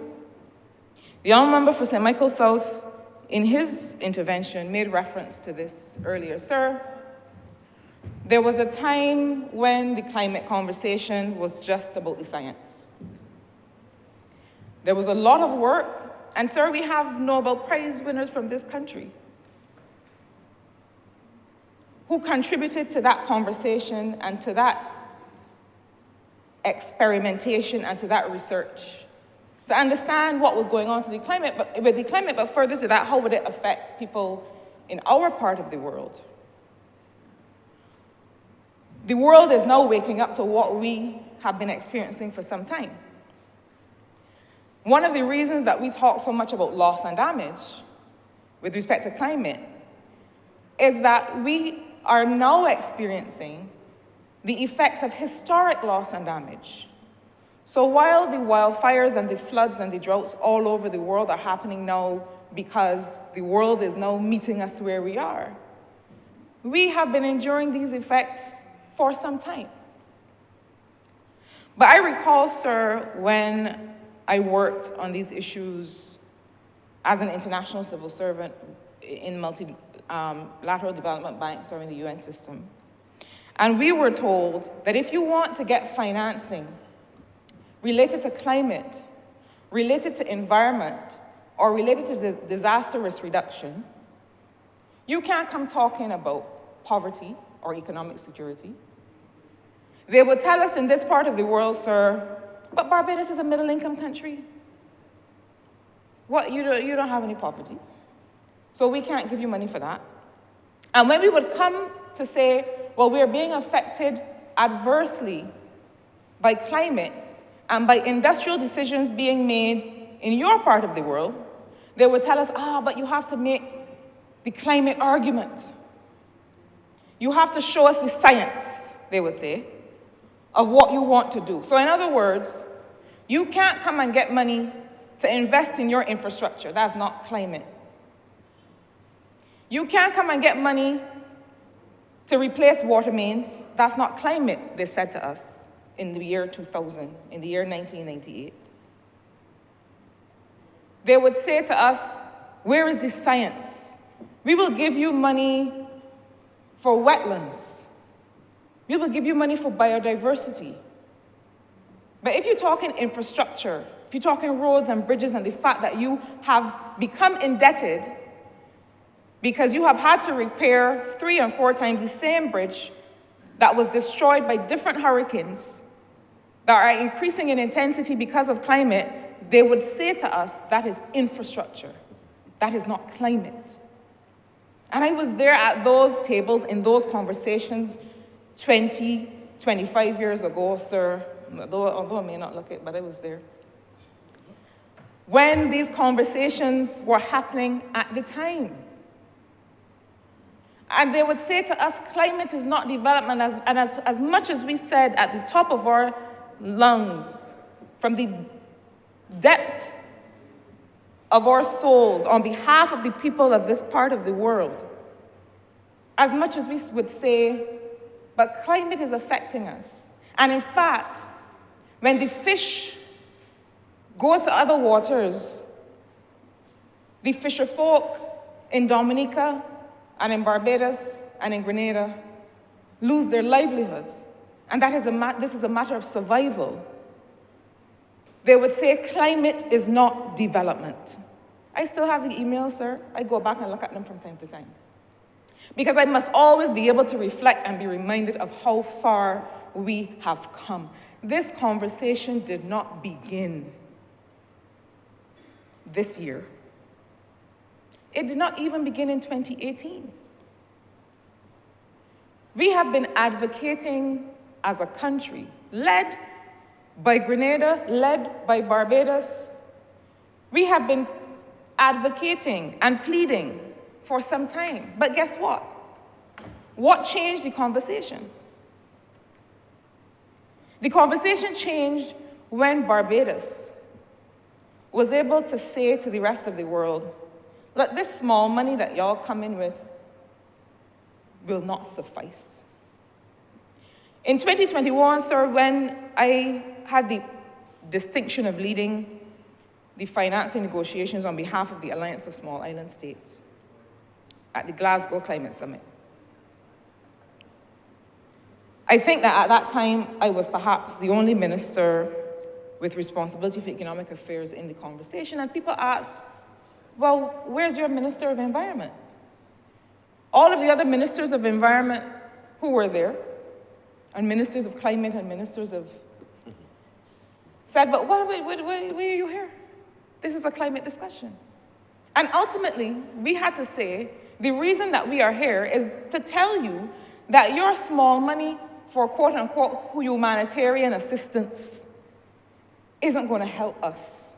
Speaker 6: The Honourable Member for St. Michael South, in his intervention, made reference to this earlier. Sir, there was a time when the climate conversation was just about the science. There was a lot of work, and sir, we have Nobel Prize winners from this country who contributed to that conversation and to that experimentation and to that research to understand what was going on with the climate, but further to that, how would it affect people in our part of the world? The world is now waking up to what we have been experiencing for some time. One of the reasons that we talk so much about loss and damage with respect to climate is that we are now experiencing the effects of historic loss and damage. So while the wildfires and the floods and the droughts all over the world are happening now because the world is now meeting us where we are, we have been enduring these effects for some time. But I recall, sir, when I worked on these issues as an international civil servant in multilateral development banks or in the UN system. And we were told that if you want to get financing related to climate, related to environment, or related to disaster risk reduction, you can't come talking about poverty or economic security. They would tell us in this part of the world, sir, but Barbados is a middle-income country. What, you don't have any poverty, so we can't give you money for that. And when we would come to say, well, we're being affected adversely by climate and by industrial decisions being made in your part of the world, they would tell us, but you have to make the climate argument. You have to show us the science, they would say, of what you want to do. So in other words, you can't come and get money to invest in your infrastructure. That's not climate. You can't come and get money to replace water mains. That's not climate, they said to us in the year 2000, in the year 1998. They would say to us, where is the science? We will give you money for wetlands. We will give you money for biodiversity. But if you're talking infrastructure, if you're talking roads and bridges and the fact that you have become indebted because you have had to repair 3 and 4 times the same bridge that was destroyed by different hurricanes that are increasing in intensity because of climate, they would say to us, that is infrastructure. That is not climate. And I was there at those tables in those conversations 20, 25 years ago, sir, although I may not look it, but I was there. When these conversations were happening at the time. And they would say to us, climate is not development, as much as we said at the top of our lungs, from the depth of our souls, on behalf of the people of this part of the world, as much as we would say, but climate is affecting us. And in fact, when the fish go to other waters, the fisher folk in Dominica and in Barbados and in Grenada lose their livelihoods. And this is a matter of survival. They would say climate is not development. I still have the emails, sir. I go back and look at them from time to time. Because I must always be able to reflect and be reminded of how far we have come. This conversation did not begin this year. It did not even begin in 2018. We have been advocating as a country, led by Grenada, led by Barbados. We have been advocating and pleading for some time. But guess what? What changed the conversation? The conversation changed when Barbados was able to say to the rest of the world, look, this small money that y'all come in with will not suffice. In 2021, sir, when I had the distinction of leading the financing negotiations on behalf of the Alliance of Small Island States at the Glasgow Climate Summit, I think that at that time, I was perhaps the only minister with responsibility for economic affairs in the conversation, and people asked, well, where's your Minister of Environment? All of the other ministers of environment who were there, and ministers of climate and ministers of, said, but why are you here? This is a climate discussion. And ultimately, we had to say, the reason that we are here is to tell you that your small money for quote unquote humanitarian assistance isn't going to help us.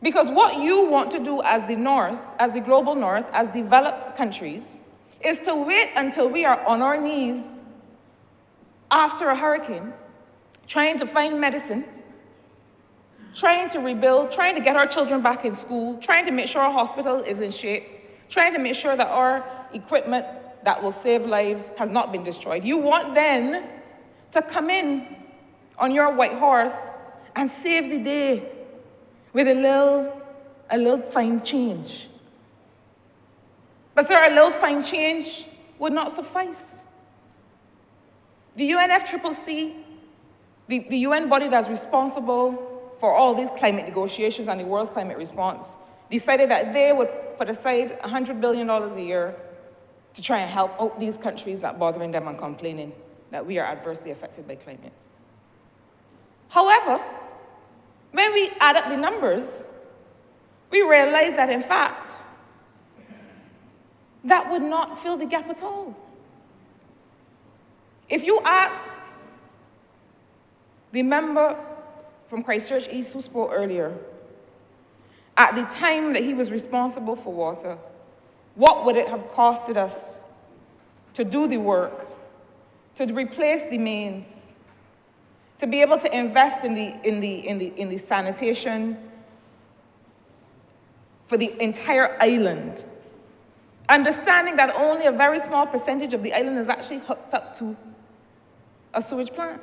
Speaker 6: Because what you want to do as the North, as the global North, as developed countries, is to wait until we are on our knees after a hurricane, trying to find medicine, trying to rebuild, trying to get our children back in school, trying to make sure our hospital is in shape, trying to make sure that our equipment that will save lives has not been destroyed. You want then to come in on your white horse and save the day with a little fine change. But sir, a little fine change would not suffice. The UNFCCC, the UN body that's responsible for all these climate negotiations and the world's climate response, decided that they would put aside $100 billion a year to try and help out these countries that are bothering them and complaining that we are adversely affected by climate. However, when we add up the numbers, we realize that in fact, that would not fill the gap at all. If you ask the member from Christchurch East who spoke earlier, at the time that he was responsible for water, what would it have costed us to do the work, to replace the mains, to be able to invest in the sanitation for the entire island, understanding that only a very small percentage of the island is actually hooked up to a sewage plant?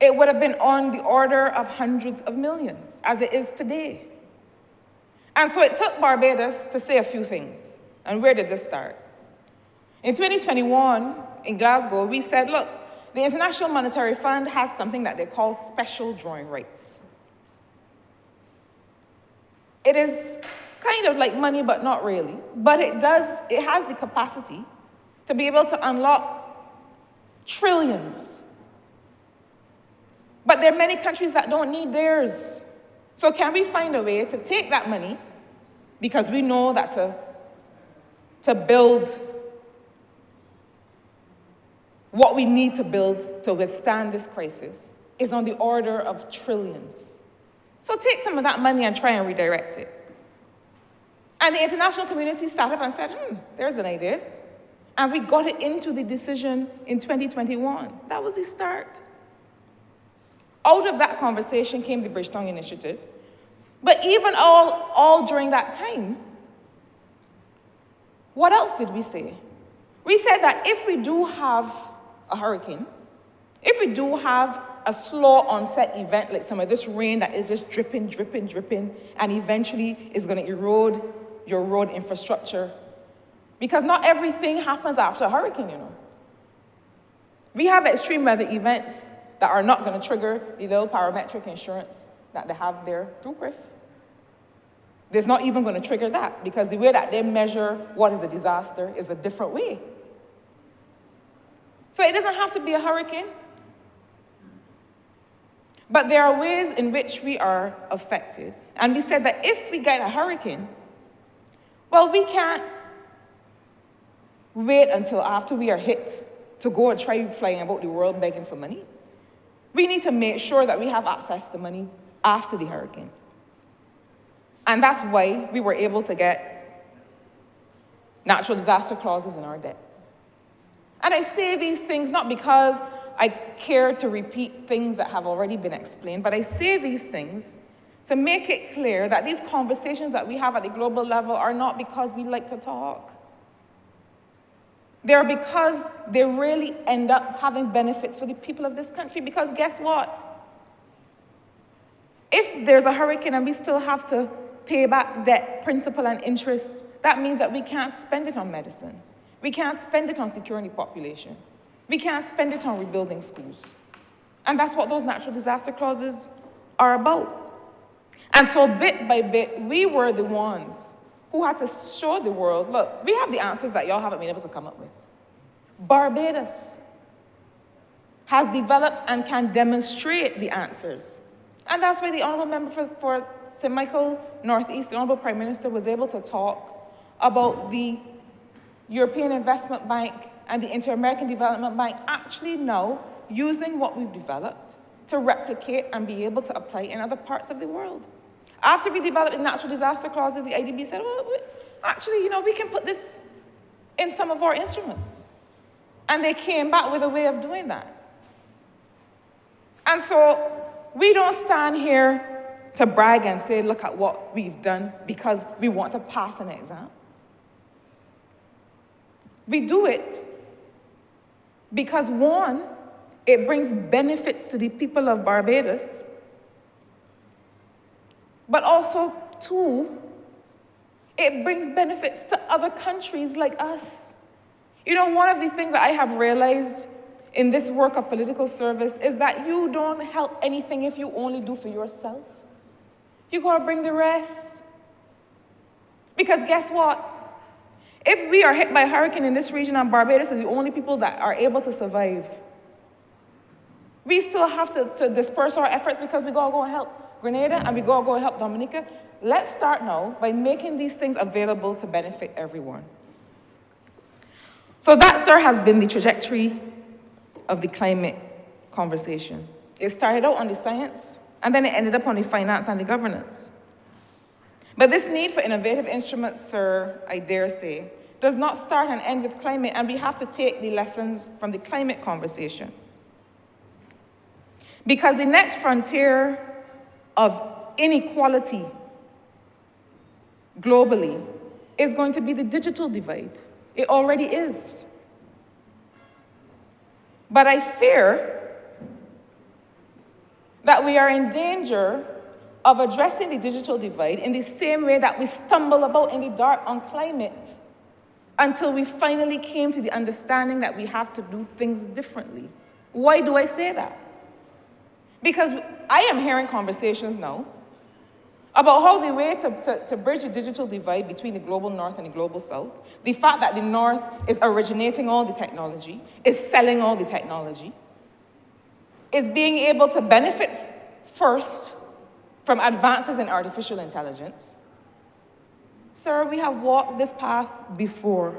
Speaker 6: It would have been on the order of hundreds of millions, as it is today. And so it took Barbados to say a few things. And where did this start? In 2021, in Glasgow, we said, look, the International Monetary Fund has something that they call special drawing rights. It is kind of like money, but not really. But it has the capacity to be able to unlock trillions. But there are many countries that don't need theirs. So can we find a way to take that money, because we know that to build what we need to build to withstand this crisis is on the order of trillions. So take some of that money and try and redirect it. And the international community sat up and said, there's an idea. And we got it into the decision in 2021. That was the start. Out of that conversation came the Bridgetown Initiative. But even all during that time, what else did we say? We said that if we do have a hurricane, if we do have a slow onset event, like some of this rain that is just dripping, dripping, dripping, and eventually is going to erode your road infrastructure, because not everything happens after a hurricane, you know. We have extreme weather events that are not going to trigger the little parametric insurance that they have there through CRIF. There's not even going to trigger that because the way that they measure what is a disaster is a different way. So it doesn't have to be a hurricane. But there are ways in which we are affected. And we said that if we get a hurricane, well, we can't wait until after we are hit to go and try flying about the world begging for money. We need to make sure that we have access to money after the hurricane. And that's why we were able to get natural disaster clauses in our debt. And I say these things not because I care to repeat things that have already been explained, but I say these things to make it clear that these conversations that we have at the global level are not because we like to talk. They're because they really end up having benefits for the people of this country. Because guess what? If there's a hurricane and we still have to pay back debt, principal, and interest, that means that we can't spend it on medicine. We can't spend it on securing the population. We can't spend it on rebuilding schools. And that's what those natural disaster clauses are about. And so bit by bit, we were the ones who had to show the world, look, we have the answers that y'all haven't been able to come up with. Barbados has developed and can demonstrate the answers. And that's why the Honourable Member for St. Michael Northeast, the Honourable Prime Minister, was able to talk about the European Investment Bank and the Inter-American Development Bank actually now using what we've developed to replicate and be able to apply in other parts of the world. After we developed the natural disaster clauses, the IDB said, well, actually, we can put this in some of our instruments. And they came back with a way of doing that. And so we don't stand here to brag and say, look at what we've done because we want to pass an exam. We do it because, one, it brings benefits to the people of Barbados, but also, two, it brings benefits to other countries like us. One of the things that I have realized in this work of political service is that you don't help anything if you only do for yourself. You gotta bring the rest. Because guess what? If we are hit by a hurricane in this region and Barbados is the only people that are able to survive, we still have to disperse our efforts because we gotta go and help Grenada and we gotta go and help Dominica. Let's start now by making these things available to benefit everyone. So that, sir, has been the trajectory of the climate conversation. It started out on the science, and then it ended up on the finance and the governance. But this need for innovative instruments, sir, I dare say, does not start and end with climate, and we have to take the lessons from the climate conversation. Because the next frontier of inequality globally is going to be the digital divide. It already is. But I fear that we are in danger of addressing the digital divide in the same way that we stumble about in the dark on climate until we finally came to the understanding that we have to do things differently. Why do I say that? Because I am hearing conversations now about how the way to bridge the digital divide between the global north and the global south, the fact that the north is originating all the technology, is selling all the technology, is being able to benefit first from advances in artificial intelligence. Sir, we have walked this path before.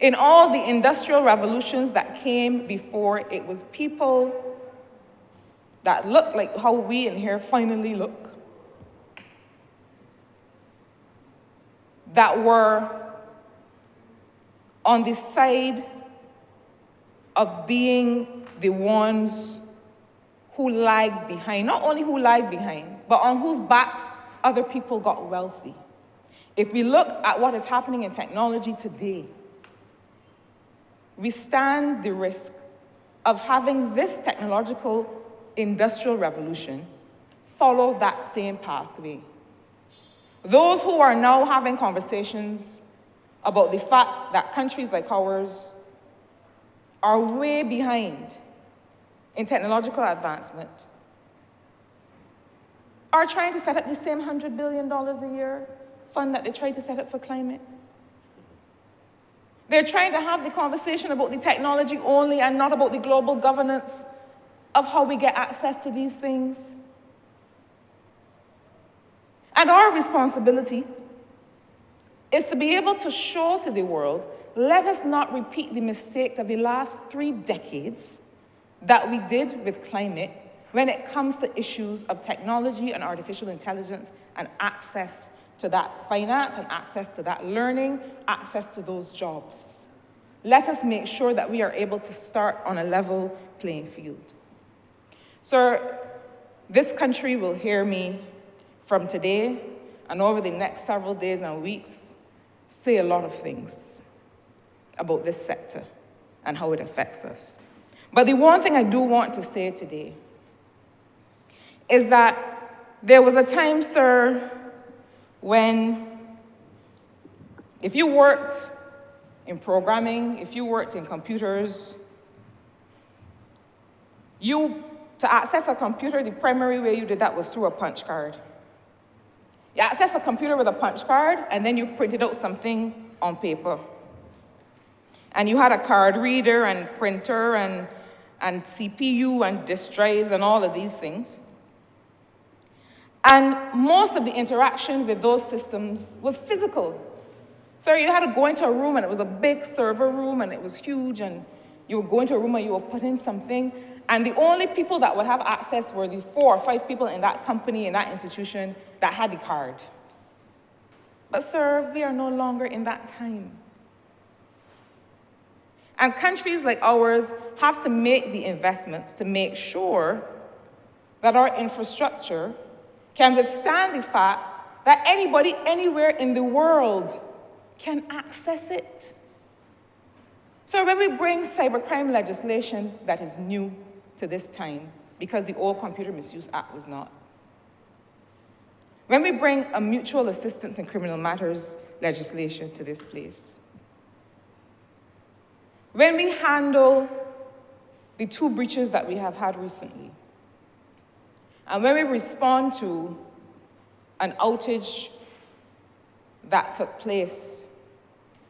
Speaker 6: In all the industrial revolutions that came before, it was people that look like how we in here finally look, that were on the side of being the ones who lagged behind, not only who lagged behind, but on whose backs other people got wealthy. If we look at what is happening in technology today, we stand the risk of having this technological industrial revolution follow that same pathway. Those who are now having conversations about the fact that countries like ours are way behind in technological advancement are trying to set up the same $100 billion a year fund that they tried to set up for climate. They're trying to have the conversation about the technology only and not about the global governance of how we get access to these things. And our responsibility is to be able to show to the world, let us not repeat the mistakes of the last 3 decades that we did with climate when it comes to issues of technology and artificial intelligence and access to that finance and access to that learning, access to those jobs. Let us make sure that we are able to start on a level playing field. Sir, this country will hear me from today and over the next several days and weeks say a lot of things about this sector and how it affects us. But the one thing I do want to say today is that there was a time, sir, when if you worked in programming, if you worked in computers, to access a computer, the primary way you did that was through a punch card. You access a computer with a punch card, and then you printed out something on paper. And you had a card reader and printer and CPU and disk drives and all of these things. And most of the interaction with those systems was physical. So you had to go into a room, and it was a big server room, and it was huge, and you would go into a room and you would put in something, and the only people that would have access were the 4 or 5 people in that company, in that institution, that had the card. But sir, we are no longer in that time. And countries like ours have to make the investments to make sure that our infrastructure can withstand the fact that anybody, anywhere in the world can access it. So when we bring cybercrime legislation that is new to this time, because the old Computer Misuse Act was not, when we bring a mutual assistance in criminal matters legislation to this place, when we handle the 2 breaches that we have had recently, and when we respond to an outage that took place,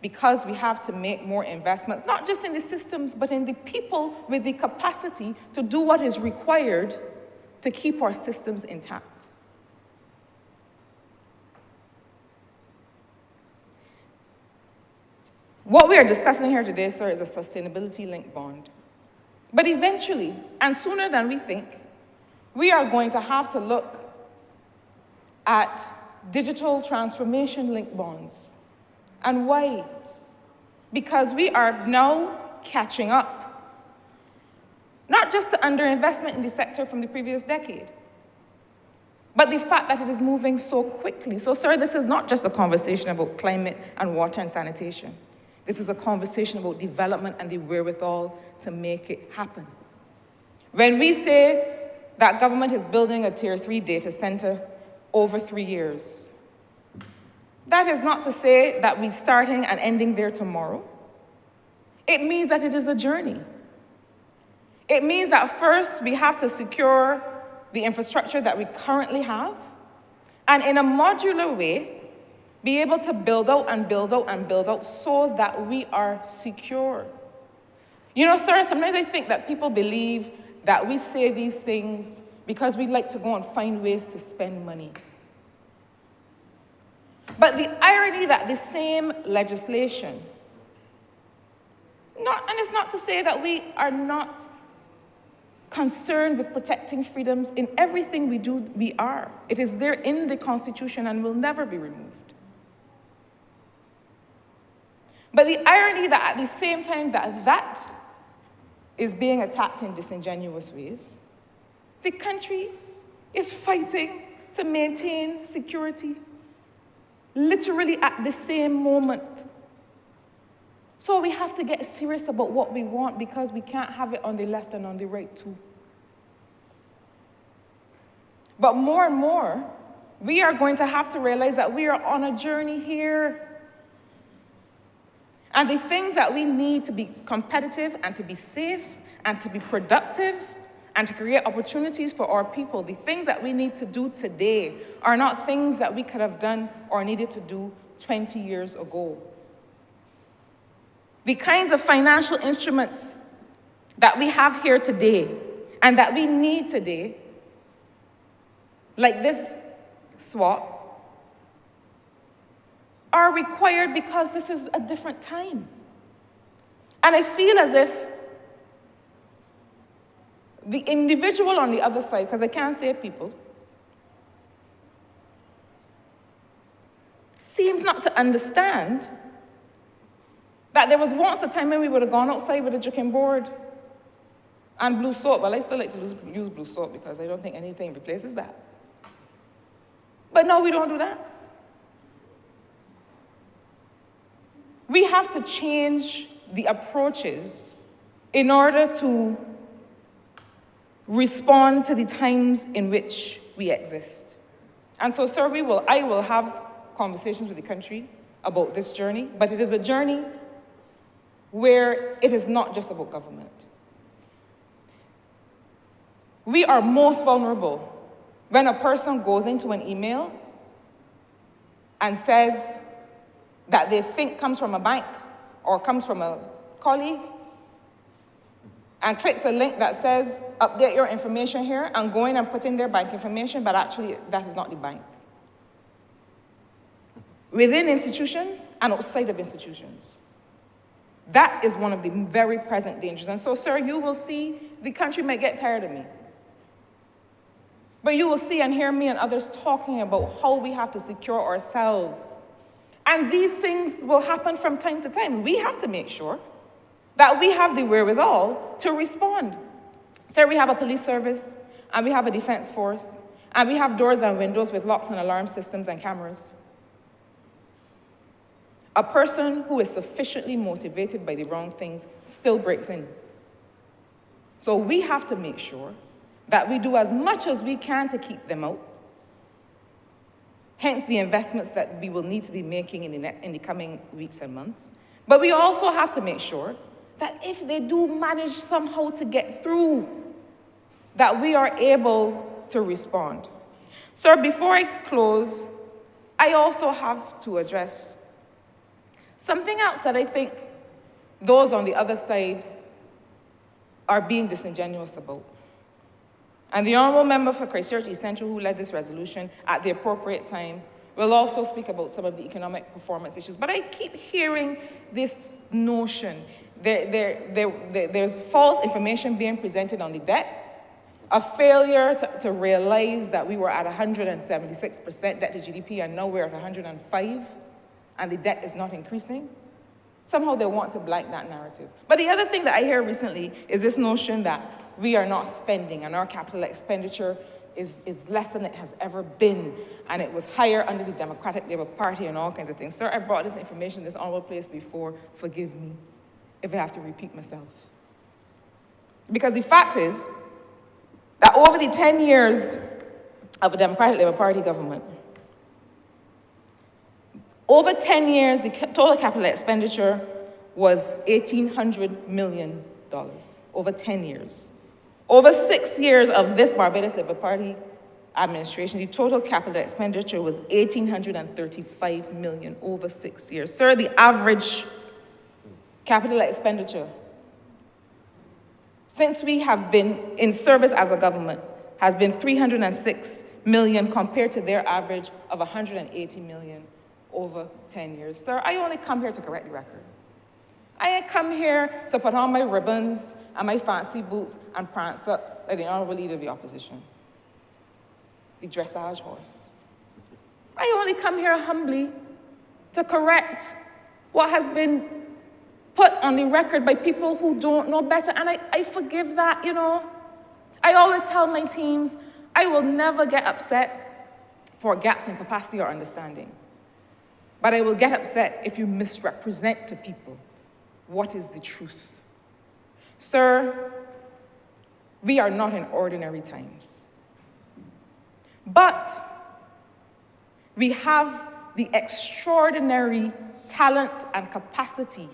Speaker 6: because we have to make more investments, not just in the systems, but in the people with the capacity to do what is required to keep our systems intact. What we are discussing here today, sir, is a sustainability-linked bond. But eventually, and sooner than we think, we are going to have to look at digital transformation-linked bonds. And why? Because we are now catching up, not just to underinvestment in the sector from the previous decade, but the fact that it is moving so quickly. So, sir, this is not just a conversation about climate and water and sanitation. This is a conversation about development and the wherewithal to make it happen. When we say that government is building a Tier 3 data center over 3 years, that is not to say that we're starting and ending there tomorrow. It means that it is a journey. It means that first we have to secure the infrastructure that we currently have, and in a modular way, be able to build out and build out and build out so that we are secure. You know, sir, sometimes I think that people believe that we say these things because we like to go and find ways to spend money. But the irony that the same legislation, and it's not to say that we are not concerned with protecting freedoms. In everything we do, we are. It is there in the Constitution and will never be removed. But the irony that at the same time that is being attacked in disingenuous ways, the country is fighting to maintain security, literally at the same moment. So we have to get serious about what we want, because we can't have it on the left and on the right too. But more and more, we are going to have to realize that we are on a journey here. And the things that we need to be competitive and to be safe and to be productive and to create opportunities for our people. The things that we need to do today are not things that we could have done or needed to do 20 years ago. The kinds of financial instruments that we have here today and that we need today, like this swap, are required because this is a different time. And I feel as if the individual on the other side, because I can't say people, seems not to understand that there was once a time when we would have gone outside with a drinking board and blue soap. Well, I still like to use blue soap because I don't think anything replaces that. But no, we don't do that. We have to change the approaches in order to respond to the times in which we exist. And so, sir, I will have conversations with the country about this journey, but it is a journey where it is not just about government. We are most vulnerable when a person goes into an email and says that they think comes from a bank or comes from a colleague and clicks a link that says, update your information here, and go in and put in their bank information, but actually that is not the bank. Within institutions and outside of institutions. That is one of the very present dangers. And so, sir, you will see the country may get tired of me. But you will see and hear me and others talking about how we have to secure ourselves. And these things will happen from time to time. We have to make sure that we have the wherewithal to respond. Sir, we have a police service, and we have a defense force, and we have doors and windows with locks and alarm systems and cameras. A person who is sufficiently motivated by the wrong things still breaks in. So we have to make sure that we do as much as we can to keep them out. Hence the investments that we will need to be making in the coming weeks and months. But we also have to make sure that if they do manage somehow to get through, that we are able to respond. Sir, before I close, I also have to address something else that I think those on the other side are being disingenuous about. And the Honourable Member for Christchurch East Central, who led this resolution at the appropriate time, will also speak about some of the economic performance issues. But I keep hearing this notion. There's false information being presented on the debt, a failure to realize that we were at 176% debt to GDP and now we're at 105%. And the debt is not increasing. Somehow they want to blank that narrative. But the other thing that I hear recently is this notion that we are not spending and our capital expenditure is less than it has ever been, and it was higher under the Democratic Labour Party and all kinds of things. Sir, I brought this information in this honourable place before. Forgive me if I have to repeat myself. Because the fact is that over the 10 years of a Democratic Labour Party government, over 10 years, the total capital expenditure was $1,800 million. Over 10 years. Over 6 years of this Barbados Labour Party administration, the total capital expenditure was $1,835 million over 6 years. Sir, the average capital expenditure since we have been in service as a government has been $306 million compared to their average of $180 million over 10 years. Sir, I only come here to correct the record. I ain't come here to put on my ribbons and my fancy boots and prance up like the Honourable Leader of the Opposition, the dressage horse. I only come here humbly to correct what has been put on the record by people who don't know better, and I forgive that, you know. I always tell my teams, I will never get upset for gaps in capacity or understanding. But I will get upset if you misrepresent to people what is the truth. Sir, we are not in ordinary times. But we have the extraordinary talent and capacity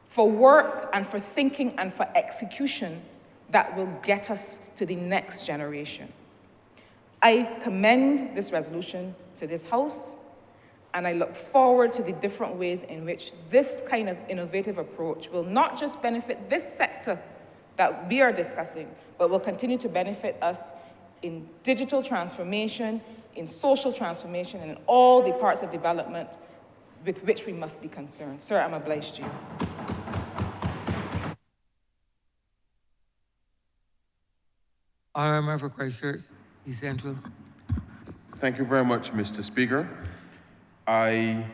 Speaker 6: for work and for thinking and for execution that will get us to the next generation. I commend this resolution to this House, and I look forward to the different ways in which this kind of innovative approach will not just benefit this sector that we are discussing, but will continue to benefit us in digital transformation, in social transformation, and in all the parts of development with which we must be concerned. Sir, I'm obliged to you.
Speaker 2: Honourable Member for Christchurch, East Central.
Speaker 7: Thank you very much, Mr. Speaker. I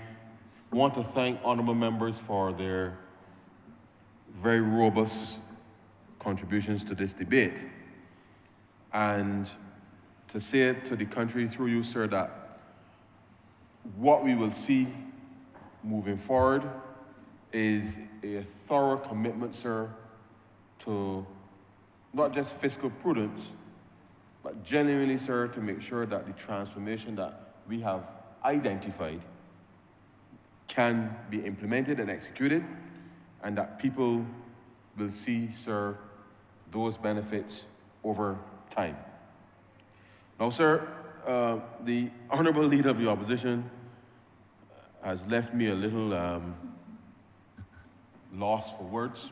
Speaker 7: want to thank honourable members for their very robust contributions to this debate. And to say it to the country through you, sir, that what we will see moving forward is a thorough commitment, sir, to not just fiscal prudence, but genuinely, sir, to make sure that the transformation that we have identified can be implemented and executed, and that people will see, sir, those benefits over time. Now, sir, the Honourable Leader of the Opposition has left me a little lost for words,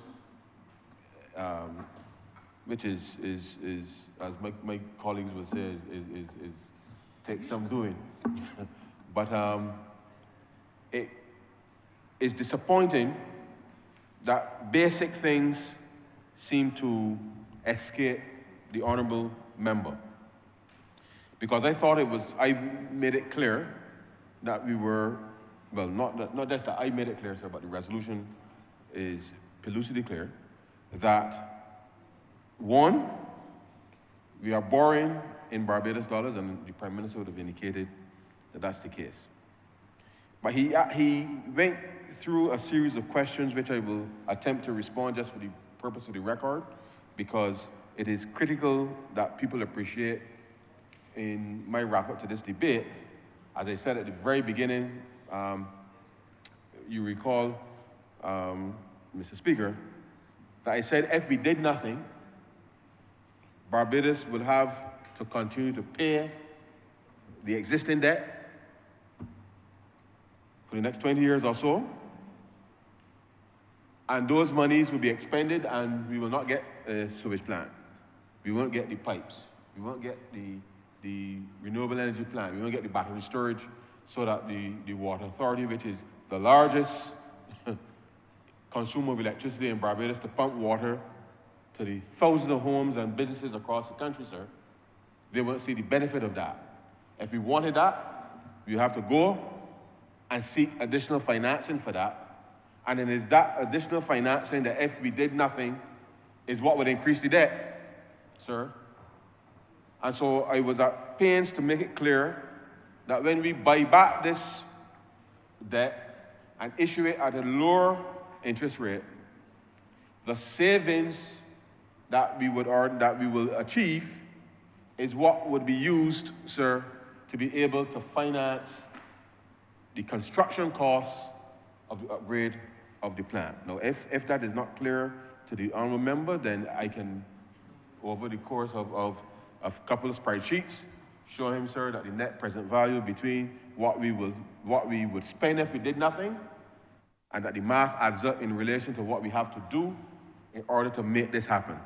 Speaker 7: which is as my colleagues would say, is take some doing. But it is disappointing that basic things seem to escape the honourable member. Because I thought I made it clear that we were, well, not just that I made it clear, sir, but the resolution is pellucidly clear, that one, we are borrowing in Barbados dollars, and the Prime Minister would have indicated that that's the case. But he went through a series of questions which I will attempt to respond just for the purpose of the record, because it is critical that people appreciate in my wrap-up to this debate. As I said at the very beginning, you recall, Mr. Speaker, that I said if we did nothing, Barbados will have to continue to pay the existing debt for the next 20 years or so, and those monies will be expended, and we will not get a sewage plant. We won't get the pipes. We won't get the renewable energy plant. We won't get the battery storage, so that the Water Authority, which is the largest consumer of electricity in Barbados, to pump water to the thousands of homes and businesses across the country, sir, they won't see the benefit of that. If we wanted that, we have to go and seek additional financing for that. And it is that additional financing that, if we did nothing, is what would increase the debt, sir. And so I was at pains to make it clear that when we buy back this debt and issue it at a lower interest rate, the savings that we will achieve is what would be used, sir, to be able to finance the construction costs of the upgrade of the plant. Now, if that is not clear to the honourable member, then I can, over the course of a couple of spreadsheets, show him, sir, that the net present value between what we would spend if we did nothing, and that the math adds up in relation to what we have to do in order to make this happen.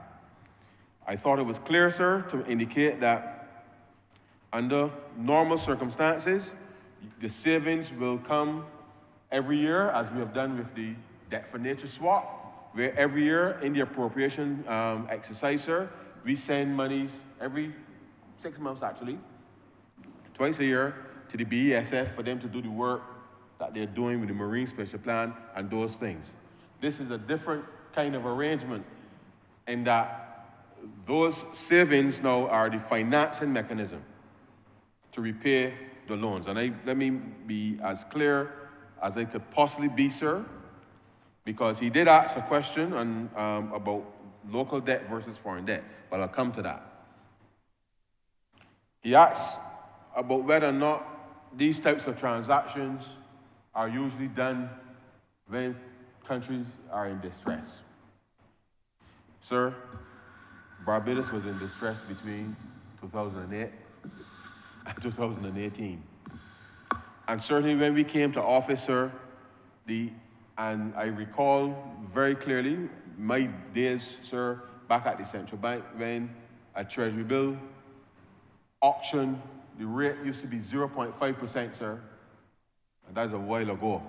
Speaker 7: I thought it was clear, sir, to indicate that under normal circumstances, the savings will come every year, as we have done with the debt for nature swap, where every year in the appropriation exercise, sir, we send monies every 6 months, actually, twice a year, to the BESF for them to do the work that they're doing with the Marine Special Plan and those things. This is a different kind of arrangement in that those savings now are the financing mechanism to repay the loans. And let me be as clear as I could possibly be, sir, because he did ask a question about local debt versus foreign debt, but I'll come to that. He asked about whether or not these types of transactions are usually done when countries are in distress. Sir, Barbados was in distress between 2008 and 2018. And certainly when we came to office, sir, and I recall very clearly my days, sir, back at the central bank when a treasury bill auction, the rate used to be 0.5%, sir. And that's a while ago.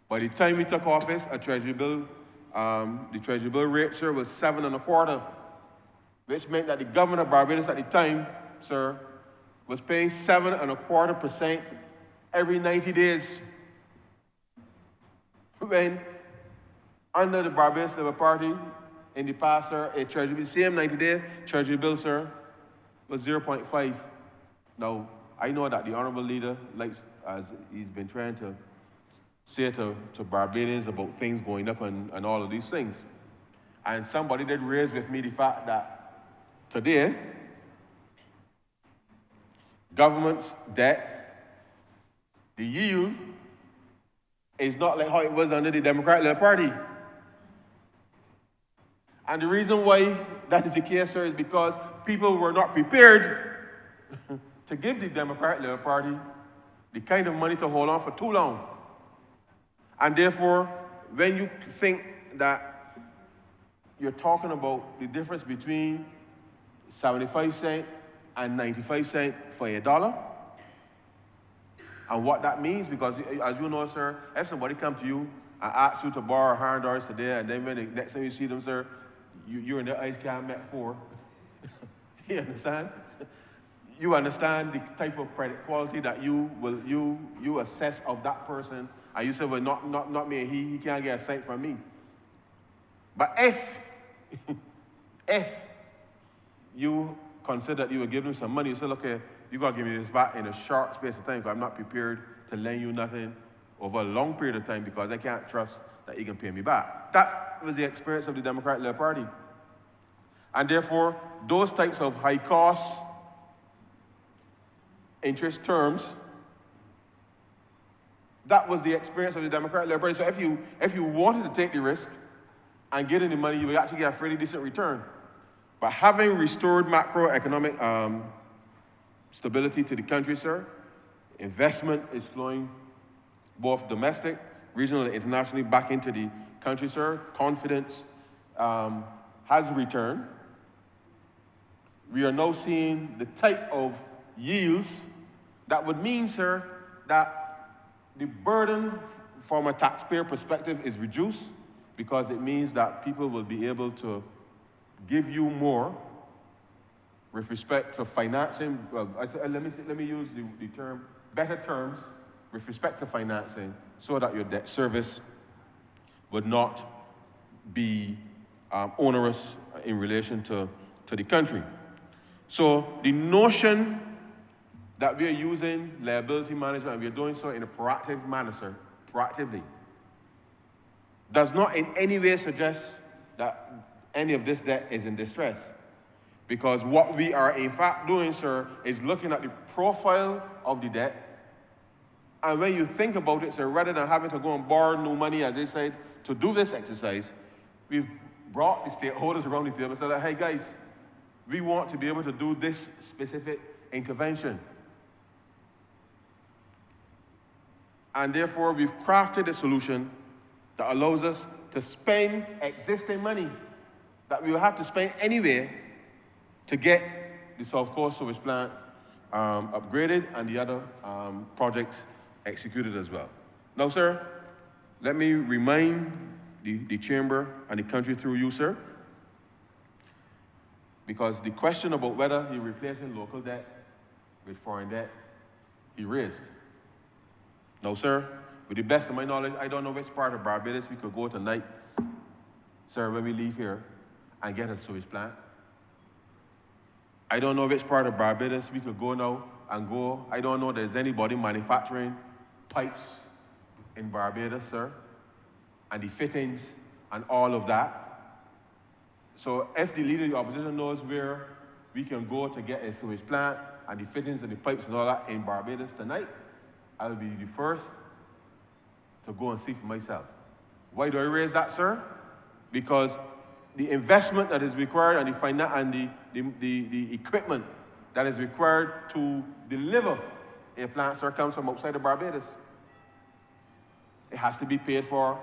Speaker 7: By the time we took office, the treasury bill rate, sir, was 7.25%, which meant that the government of Barbados at the time, sir, was paying 7.25% every 90 days. When under the Barbados Labour Party in the past, sir, a treasury bill, same 90-day treasury bill, sir, was 0.5. Now, I know that the Honourable Leader likes, as he's been trying to say to Barbadians about things going up and all of these things. And somebody did raise with me the fact that today, government's debt, the yield, is not like how it was under the Democratic Labour Party. And the reason why that is the case, sir, is because people were not prepared to give the Democratic Labour Party the kind of money to hold on for too long. And therefore, when you think that you're talking about the difference between 75 cents and 95 cents for a dollar, and what that means, because as you know, sir, if somebody comes to you and asks you to borrow $100 today, and then when the next time you see them, sir, you're in the ice can met 4. You understand? You understand the type of credit quality that you assess of that person, and you say, well, not me, he can't get a cent from me. But if you consider that you will give them some money, you say, okay, you got to give me this back in a short space of time because I'm not prepared to lend you nothing over a long period of time because I can't trust that you can pay me back. That was the experience of the Democratic Labour Party. And therefore, those types of high cost interest terms, that was the experience of the Democratic Labour Party. So if you wanted to take the risk and get in the money, you would actually get a fairly decent return. But having restored macroeconomic stability to the country, sir, investment is flowing both domestic, regional, and internationally back into the country, sir. Confidence has returned. We are now seeing the type of yields that would mean, sir, that the burden from a taxpayer perspective is reduced because it means that people will be able to give you more with respect to financing. Let me use the term, better terms with respect to financing so that your debt service would not be onerous in relation to the country. So the notion that we are using liability management and we are doing so in a proactive manner, sir, proactively, does not in any way suggest that any of this debt is in distress. Because what we are in fact doing, sir, is looking at the profile of the debt. And when you think about it, sir, rather than having to go and borrow new money, as they said, to do this exercise, we've brought the stakeholders around the table and said, hey guys, we want to be able to do this specific intervention. And therefore, we've crafted a solution that allows us to spend existing money that we will have to spend anyway to get the South Coast Sewage Plant upgraded and the other projects executed as well. Now, sir, let me remind the Chamber and the country through you, sir, because the question about whether you're replacing local debt with foreign debt, he raised. Now, sir, with the best of my knowledge, I don't know which part of Barbados we could go tonight, sir, when we leave here and get a sewage plant. I don't know which part of Barbados we could go now and go. I don't know if there's anybody manufacturing pipes in Barbados, sir, and the fittings and all of that. So if the leader of the opposition knows where we can go to get a sewage plant and the fittings and the pipes and all that in Barbados tonight, I'll be the first to go and see for myself. Why do I raise that, sir? Because the investment that is required and the equipment that is required to deliver a plant, sir, comes from outside of Barbados. It has to be paid for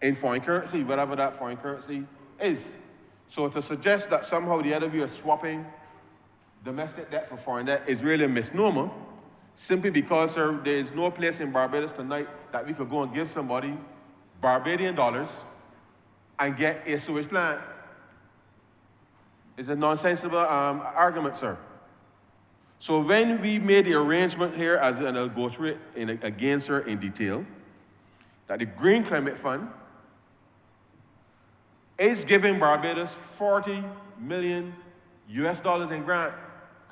Speaker 7: in foreign currency, whatever that foreign currency is. So to suggest that somehow the other of you are swapping domestic debt for foreign debt is really a misnomer, simply because, sir, there is no place in Barbados tonight that we could go and give somebody Barbadian dollars and get a sewage plant. It's a nonsensical argument, sir. So when we made the arrangement here, and I'll go through it again, sir, in detail, that the Green Climate Fund is giving Barbados $40 million in grant,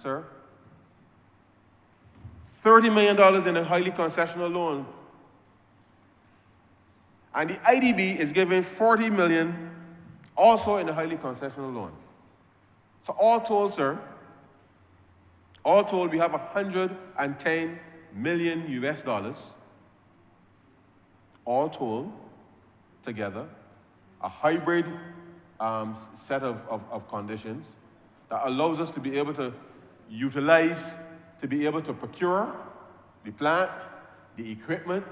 Speaker 7: sir. $30 million in a highly concessional loan. And the IDB is giving $40 million also in a highly concessional loan. So all told, sir, all told, we have $110 million, all told, together, a hybrid set of conditions that allows us to be able to utilize, to be able to procure the plant, the equipment,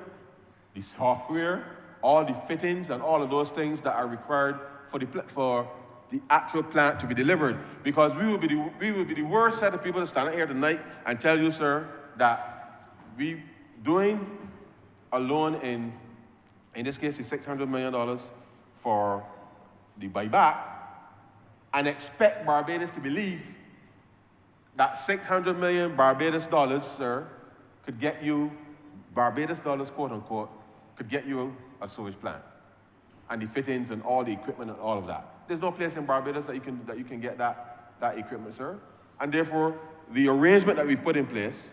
Speaker 7: the software, all the fittings and all of those things that are required for the actual plant to be delivered. Because we would be the worst set of people to stand here tonight and tell you, sir, that we doing a loan in this case, is $600 million for the buyback, and expect Barbados to believe that $600 million Barbados dollars, sir, could get you, Barbados dollars, quote unquote, could get you a sewage plant, and the fittings and all the equipment and all of that. There's no place in Barbados that you can get that equipment, sir. And therefore, the arrangement that we've put in place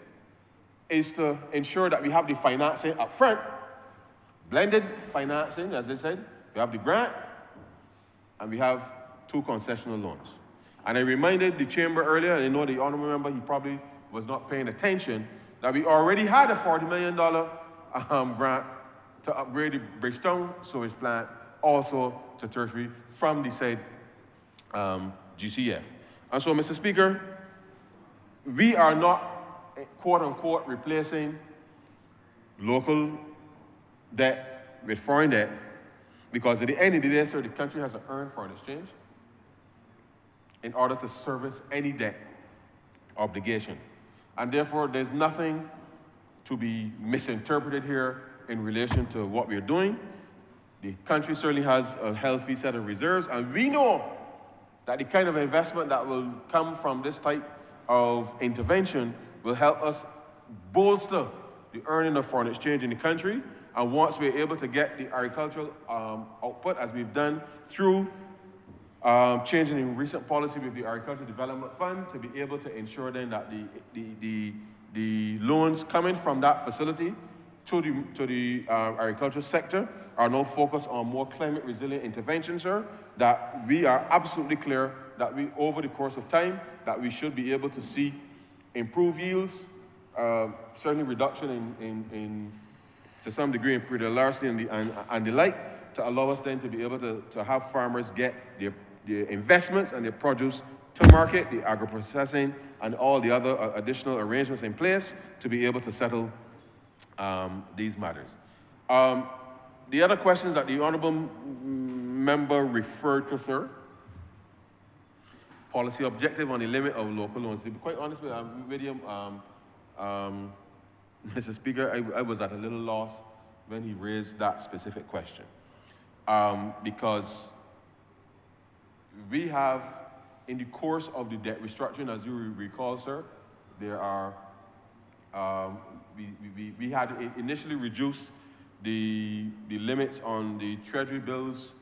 Speaker 7: is to ensure that we have the financing up front, blended financing, as they said. We have the grant, and we have 2 concessional loans. And I reminded the chamber earlier, and I know the honourable member, he probably was not paying attention, that we already had a $40 million grant to upgrade the Bridgetown sewage plant, also to tertiary, from the said GCF. And so, Mr. Speaker, we are not, quote unquote, replacing local debt with foreign debt, because at the end of the day, sir, the country has to earn foreign exchange in order to service any debt obligation. And therefore, there's nothing to be misinterpreted here in relation to what we're doing. The country certainly has a healthy set of reserves, and we know that the kind of investment that will come from this type of intervention will help us bolster the earning of foreign exchange in the country. And once we're able to get the agricultural output, as we've done through changing in recent policy with the Agricultural Development Fund, to be able to ensure then that the loans coming from that facility to the agricultural sector are now focused on more climate resilient interventions, sir, that we are absolutely clear that we, over the course of time, that we should be able to see improved yields, certainly reduction in to some degree in predatory larceny and the like, to allow us then to be able to have farmers get their investments and their produce to market, the agro-processing, and all the other additional arrangements in place to be able to settle these matters. The other questions that the honourable member referred to, sir, policy objective on the limit of local loans. To be quite honest with you, Mr. Speaker, I was at a little loss when he raised that specific question, because we have, in the course of the debt restructuring, as you recall, sir, there are, we had initially reduced the limits on the treasury bills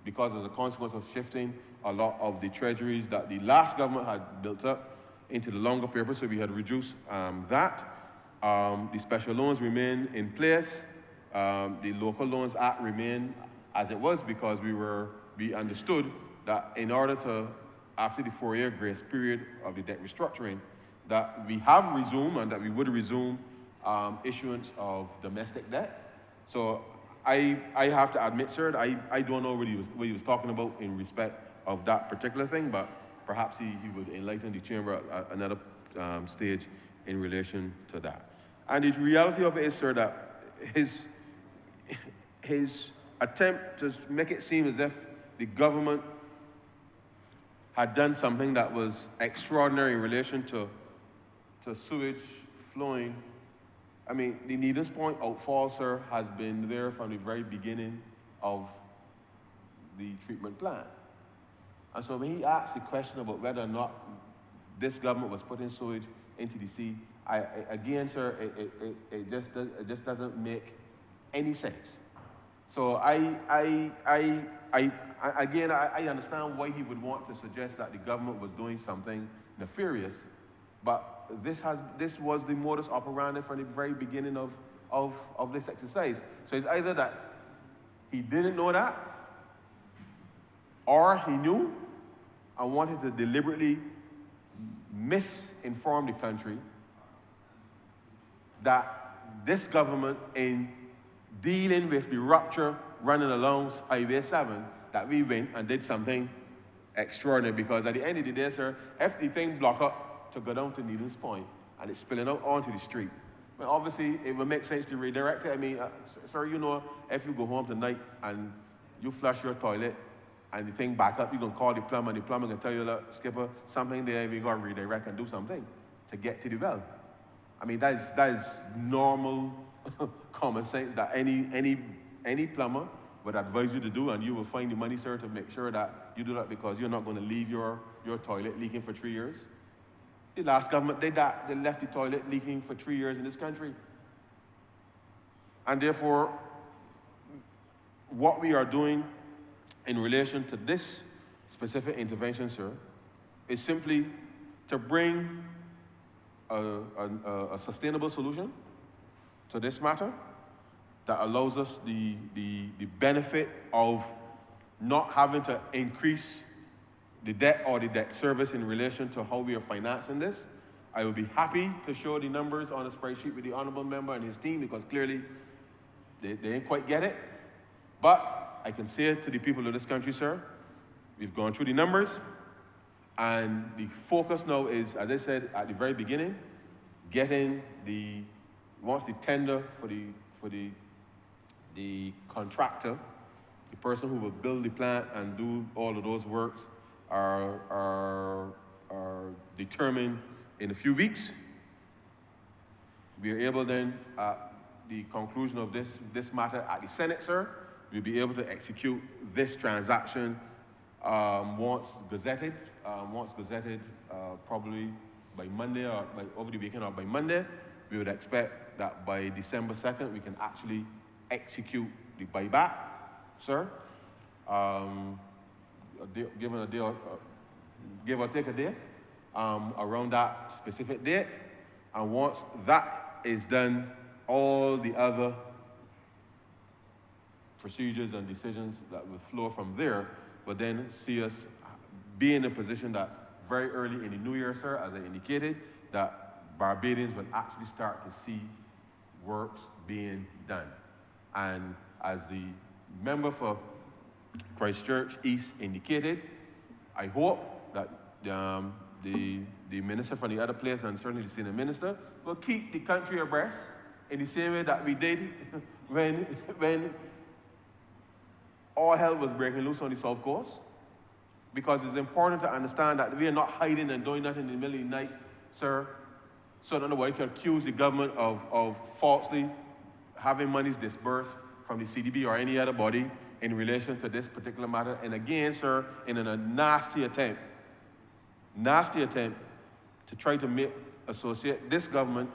Speaker 7: because as a consequence of shifting a lot of the treasuries that the last government had built up into the longer paper, so we had reduced that. The special loans remain in place. The Local Loans Act remained as it was, because we understood that in order to, after the 4-year grace period of the debt restructuring, that we have resumed and that we would resume issuance of domestic debt. So I have to admit, sir, I don't know what he was talking about in respect of that particular thing, but perhaps he would enlighten the chamber at another stage in relation to that. And the reality of it is, sir, that his attempt to make it seem as if the government had done something that was extraordinary in relation to sewage flowing. I mean, the Needham's Point outfall, sir, has been there from the very beginning of the treatment plant. And so when he asked the question about whether or not this government was putting sewage into the sea, again, sir, it just doesn't make any sense. So I understand why he would want to suggest that the government was doing something nefarious, but this was the modus operandi from the very beginning of this exercise. So it's either that he didn't know that, or he knew and wanted to deliberately misinform the country that this government, in dealing with the rupture running along Highway 7, that we went and did something extraordinary. Because at the end of the day, sir, if the thing block up to go down to Needham's Point and it's spilling out onto the street, well, obviously it would make sense to redirect it. I mean, sir, you know, if you go home tonight and you flush your toilet and the thing back up, you're going to call the plumber, and the plumber can tell you, look, Skipper, something there, we got to redirect and do something to get to the well. I mean, that is normal common sense that any plumber would advise you to do, and you will find the money, sir, to make sure that you do that, because you're not going to leave your toilet leaking for 3 years. The last government did that. They left the toilet leaking for 3 years in this country. And therefore, what we are doing in relation to this specific intervention, sir, is simply to bring a sustainable solution to this matter that allows us the benefit of not having to increase the debt or the debt service in relation to how we are financing this. I will be happy to show the numbers on a spreadsheet with the honourable member and his team, because clearly they didn't quite get it. But I can say it to the people of this country, sir, we've gone through the numbers, and the focus now is, as I said at the very beginning, getting once the tender for the contractor, the person who will build the plant and do all of those works, are determined in a few weeks. We are able then, at the conclusion of this matter at the Senate, sir, we'll be able to execute this transaction once gazetted. Probably by Monday, or over the weekend, or by Monday. We would expect that by December 2nd, we can actually execute the buyback, sir. Given a day, give or take a day, around that specific date. And once that is done, all the other procedures and decisions that will flow from there will then see us be in a position that very early in the new year, sir, as I indicated, that Barbadians will actually start to see works being done. And as the member for Christchurch East indicated, I hope that the minister from the other place, and certainly the senior minister, will keep the country abreast in the same way that we did when all hell was breaking loose on the South Coast. Because it's important to understand that we are not hiding and doing nothing in the middle of the night, sir, so that nobody can accuse the government of falsely having monies disbursed from the CDB or any other body in relation to this particular matter. And again, sir, in a nasty attempt to try to associate this government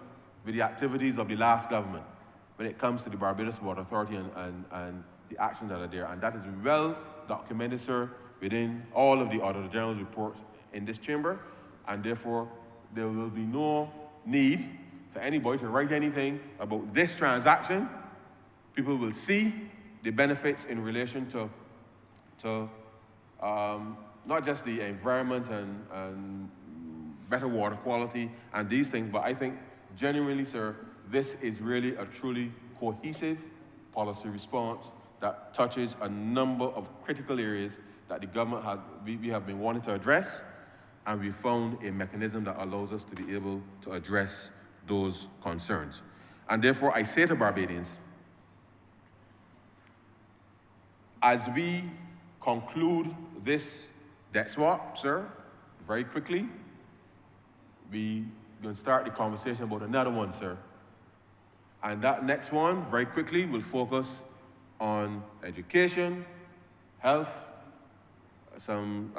Speaker 7: with the activities of the last government when it comes to the Barbados Water Authority and the actions that are there. And that is well documented, sir, within all of the Auditor General's reports in this chamber, and therefore there will be no need for anybody to write anything about this transaction. People will see the benefits in relation to not just the environment and better water quality and these things, but I think genuinely, sir, this is really a truly cohesive policy response that touches a number of critical areas that the government we have been wanting to address, and we found a mechanism that allows us to be able to address those concerns. And therefore, I say to Barbadians, as we conclude this debt swap, sir, very quickly, we're going to start the conversation about another one, sir. And that next one, very quickly, will focus on education, health, some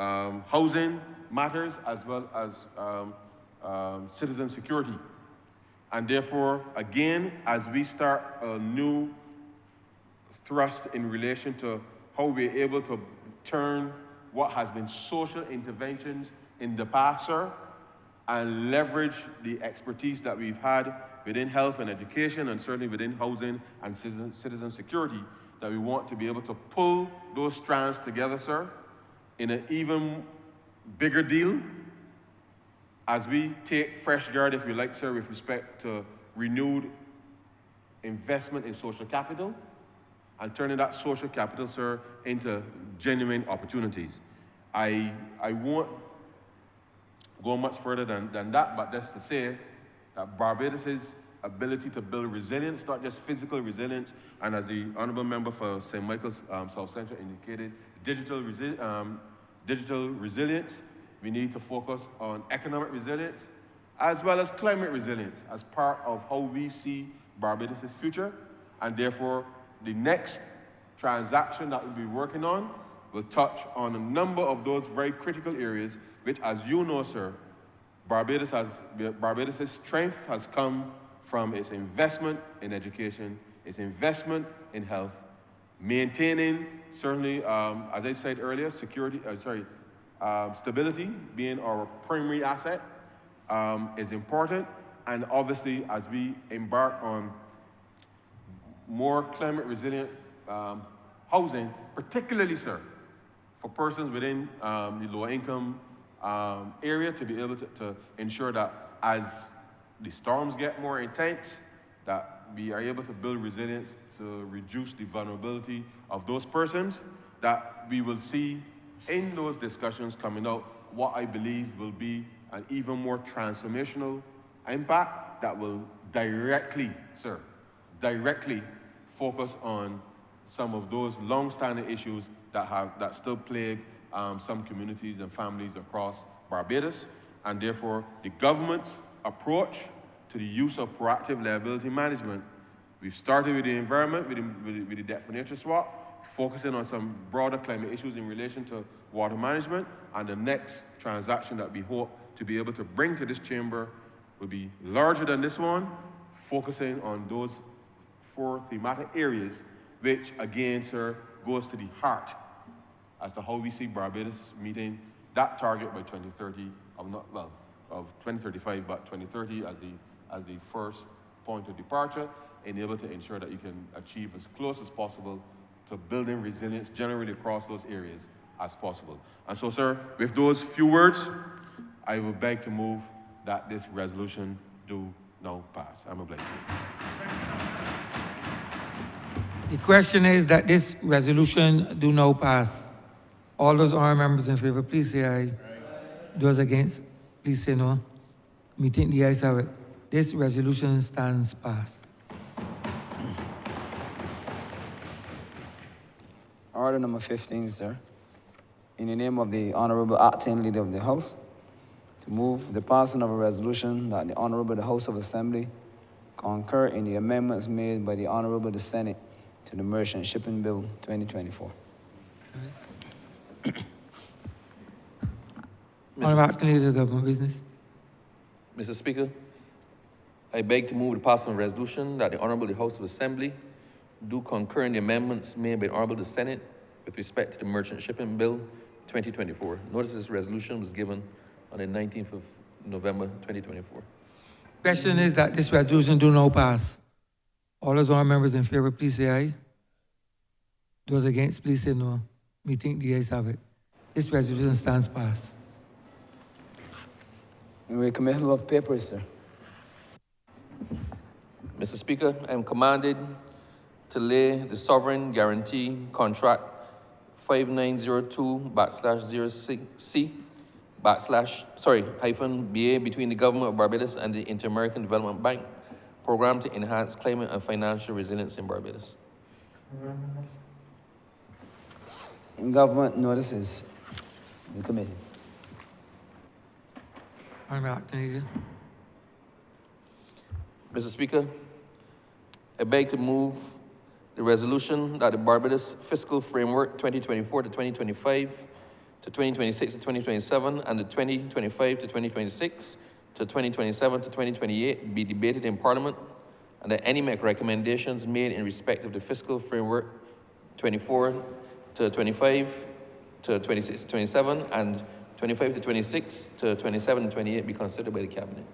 Speaker 7: housing matters, as well as citizen security. And therefore, again, as we start a new thrust in relation to how we're able to turn what has been social interventions in the past, sir, and leverage the expertise that we've had within health and education, and certainly within housing and citizen security, that we want to be able to pull those strands together, sir, in an even bigger deal as we take fresh guard, if you like, sir, with respect to renewed investment in social capital and turning that social capital, sir, into genuine opportunities. I won't go much further than that, but just to say that Barbados' ability to build resilience, not just physical resilience, and as the Honourable Member for St. Michael's South Central indicated, digital resilience. We need to focus on economic resilience, as well as climate resilience, as part of how we see Barbados' future. And therefore, the next transaction that we'll be working on will touch on a number of those very critical areas, which, as you know, sir, Barbados' strength has come from its investment in education, its investment in health, maintaining, certainly, as I said earlier, stability being our primary asset is important. And obviously, as we embark on more climate resilient housing, particularly, sir, for persons within the lower income area, to be able to ensure that as the storms get more intense, that we are able to build resilience to reduce the vulnerability of those persons, that we will see in those discussions coming out what I believe will be an even more transformational impact that will directly, sir, directly focus on some of those long-standing issues that still plague some communities and families across Barbados. And therefore, the government's approach to the use of proactive liability management, we've started with the environment, with the debt financial swap, focusing on some broader climate issues in relation to water management, and the next transaction that we hope to be able to bring to this chamber will be larger than this one, focusing on those 4 thematic areas, which again, sir, goes to the heart as to how we see Barbados meeting that target by 2030, of 2035, but 2030 as the first point of departure, and able to ensure that you can achieve as close as possible to building resilience generally across those areas as possible. And so, sir, with those few words, I will beg to move that this resolution do now pass. I'm obliged.
Speaker 2: The question is that this resolution do now pass. All those honourable members in favour, please say aye. Those against, please say no. Me think the ayes have it. This resolution stands passed.
Speaker 8: Order number 15, sir. In the name of the Honourable Acting Leader of the House, to move the passing of a resolution that the Honourable the House of Assembly concur in the amendments made by the Honourable the Senate to the Merchant Shipping Bill 2024.
Speaker 2: Honourable Acting Leader of Government Business.
Speaker 3: Mr. Speaker, I beg to move the passing of a resolution that the Honourable the House of Assembly do concur in the amendments made by the Honourable the Senate with respect to the Merchant Shipping Bill 2024. Notice this resolution was given on the 19th of November 2024.
Speaker 2: Question is that this resolution do now pass. All those honourable members in favour, please say aye. Those against, please say no. Me think the ayes have it. This resolution stands passed.
Speaker 8: We committal of papers, sir.
Speaker 3: Mr. Speaker, I am commanded to lay the sovereign guarantee contract 5902/06C -BA between the government of Barbados and the Inter-American Development Bank program to enhance climate and financial resilience in Barbados.
Speaker 8: In government notices, the committee.
Speaker 2: Honourable Acting Leader.
Speaker 3: Mr. Speaker, I beg to move the resolution that the Barbados Fiscal Framework 2024 to 2025 to 2026 to 2027 and the 2025 to 2026 to 2027 to 2028 be debated in Parliament, and that any recommendations made in respect of the Fiscal Framework 24 to 25 to 26 to 27 and 25 to 26 to 27 and 28 be considered by the Cabinet.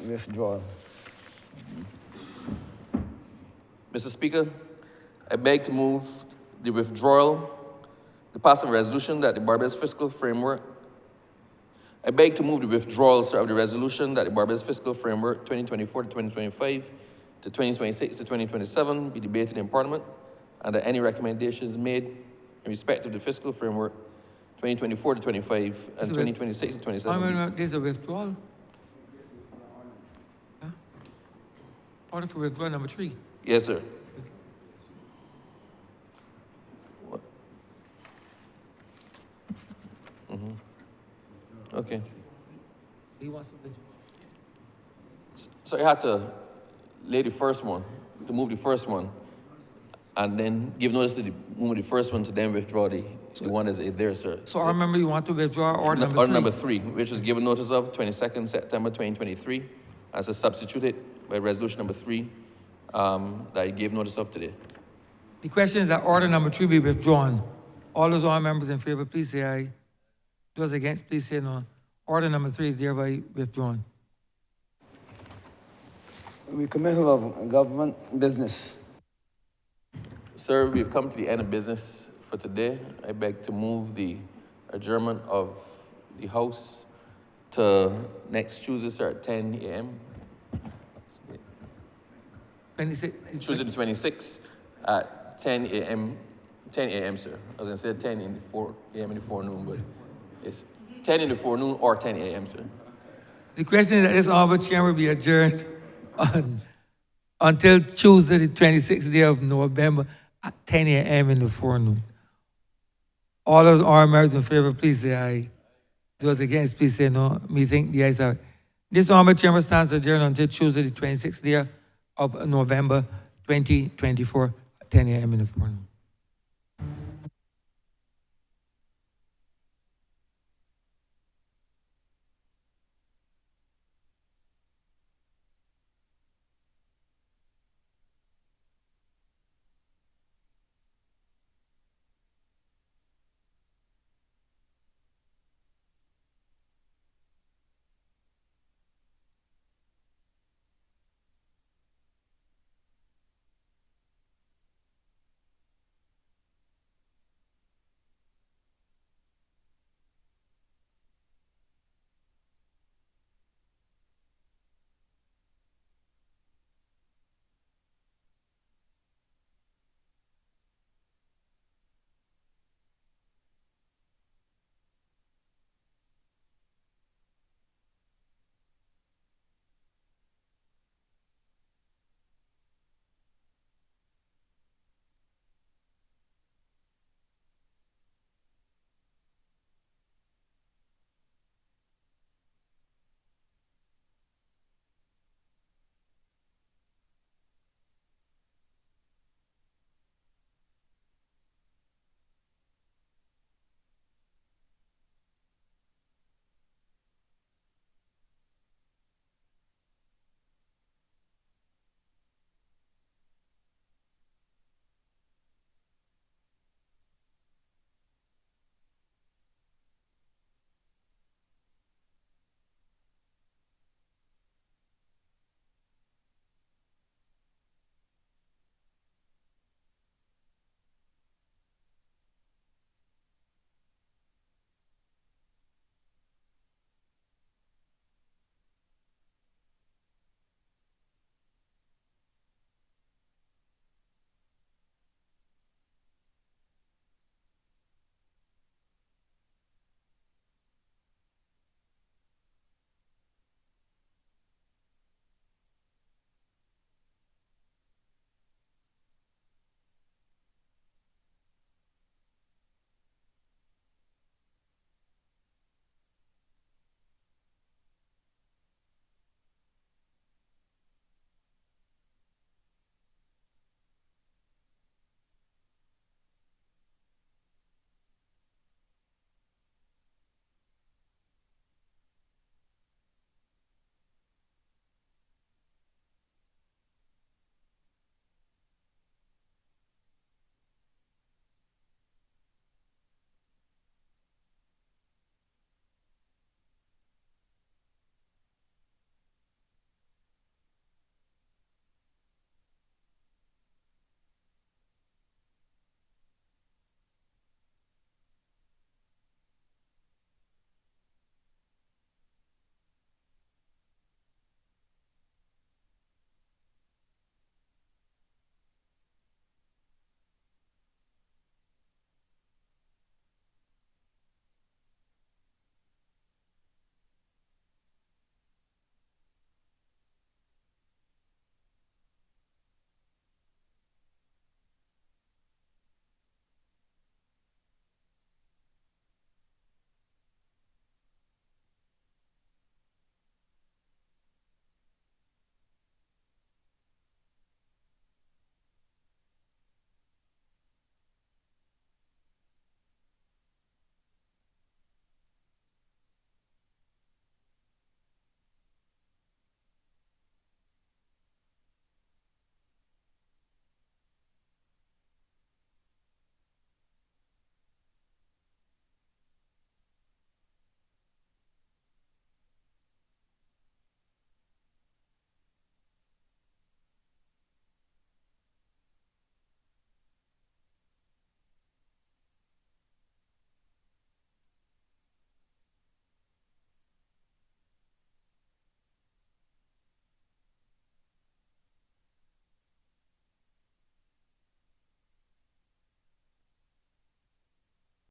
Speaker 8: Withdrawal.
Speaker 3: Mr. Speaker, I beg to move the withdrawal, the passing resolution that the Barbados Fiscal Framework. I beg to move the withdrawal, sir, of the resolution that the Barbados Fiscal Framework 2024 to 2025 to 2026 to 2027 be debated in Parliament, and that any recommendations made in respect of the Fiscal Framework 2024 to 25 and 2026 to 27.
Speaker 2: There's a withdrawal. Huh? Order for withdrawal number 3.
Speaker 3: Yes, sir. What? Okay.
Speaker 2: He wants to withdraw.
Speaker 3: So you had to lay the first one, to move the first one, and then give notice to move the first one to then withdraw the one that's there, sir.
Speaker 2: So I remember you want to withdraw order number 3.
Speaker 3: Order number 3, which was given notice of 22nd September 2023, as a substituted by resolution number 3 that I gave notice of today.
Speaker 2: The question is that order number 3 be withdrawn. All those honourable members in favour, please say aye. Those against, please say no. Order number 3 is thereby withdrawn.
Speaker 8: We Committee of Government Business.
Speaker 3: Sir, we've come to the end of business for today. I beg to move the adjournment of the House to next Tuesday, sir, at 10 a.m.
Speaker 2: 26.
Speaker 3: Tuesday the 26th at 10 a.m. 10 a.m., sir. I was going to say 10 in the 4 a.m. in the forenoon, but it's 10 in the forenoon or 10 a.m., sir.
Speaker 2: The question is that this honourable chair will be adjourned until Tuesday, the 26th day of November at 10 a.m. in the forenoon. All those honourable members in favour, please say aye. Those against, please say no. Me think the ayes have it. This honourable chamber stands adjourned until Tuesday, the 26th day of November 2024 at 10 a.m. in the forenoon.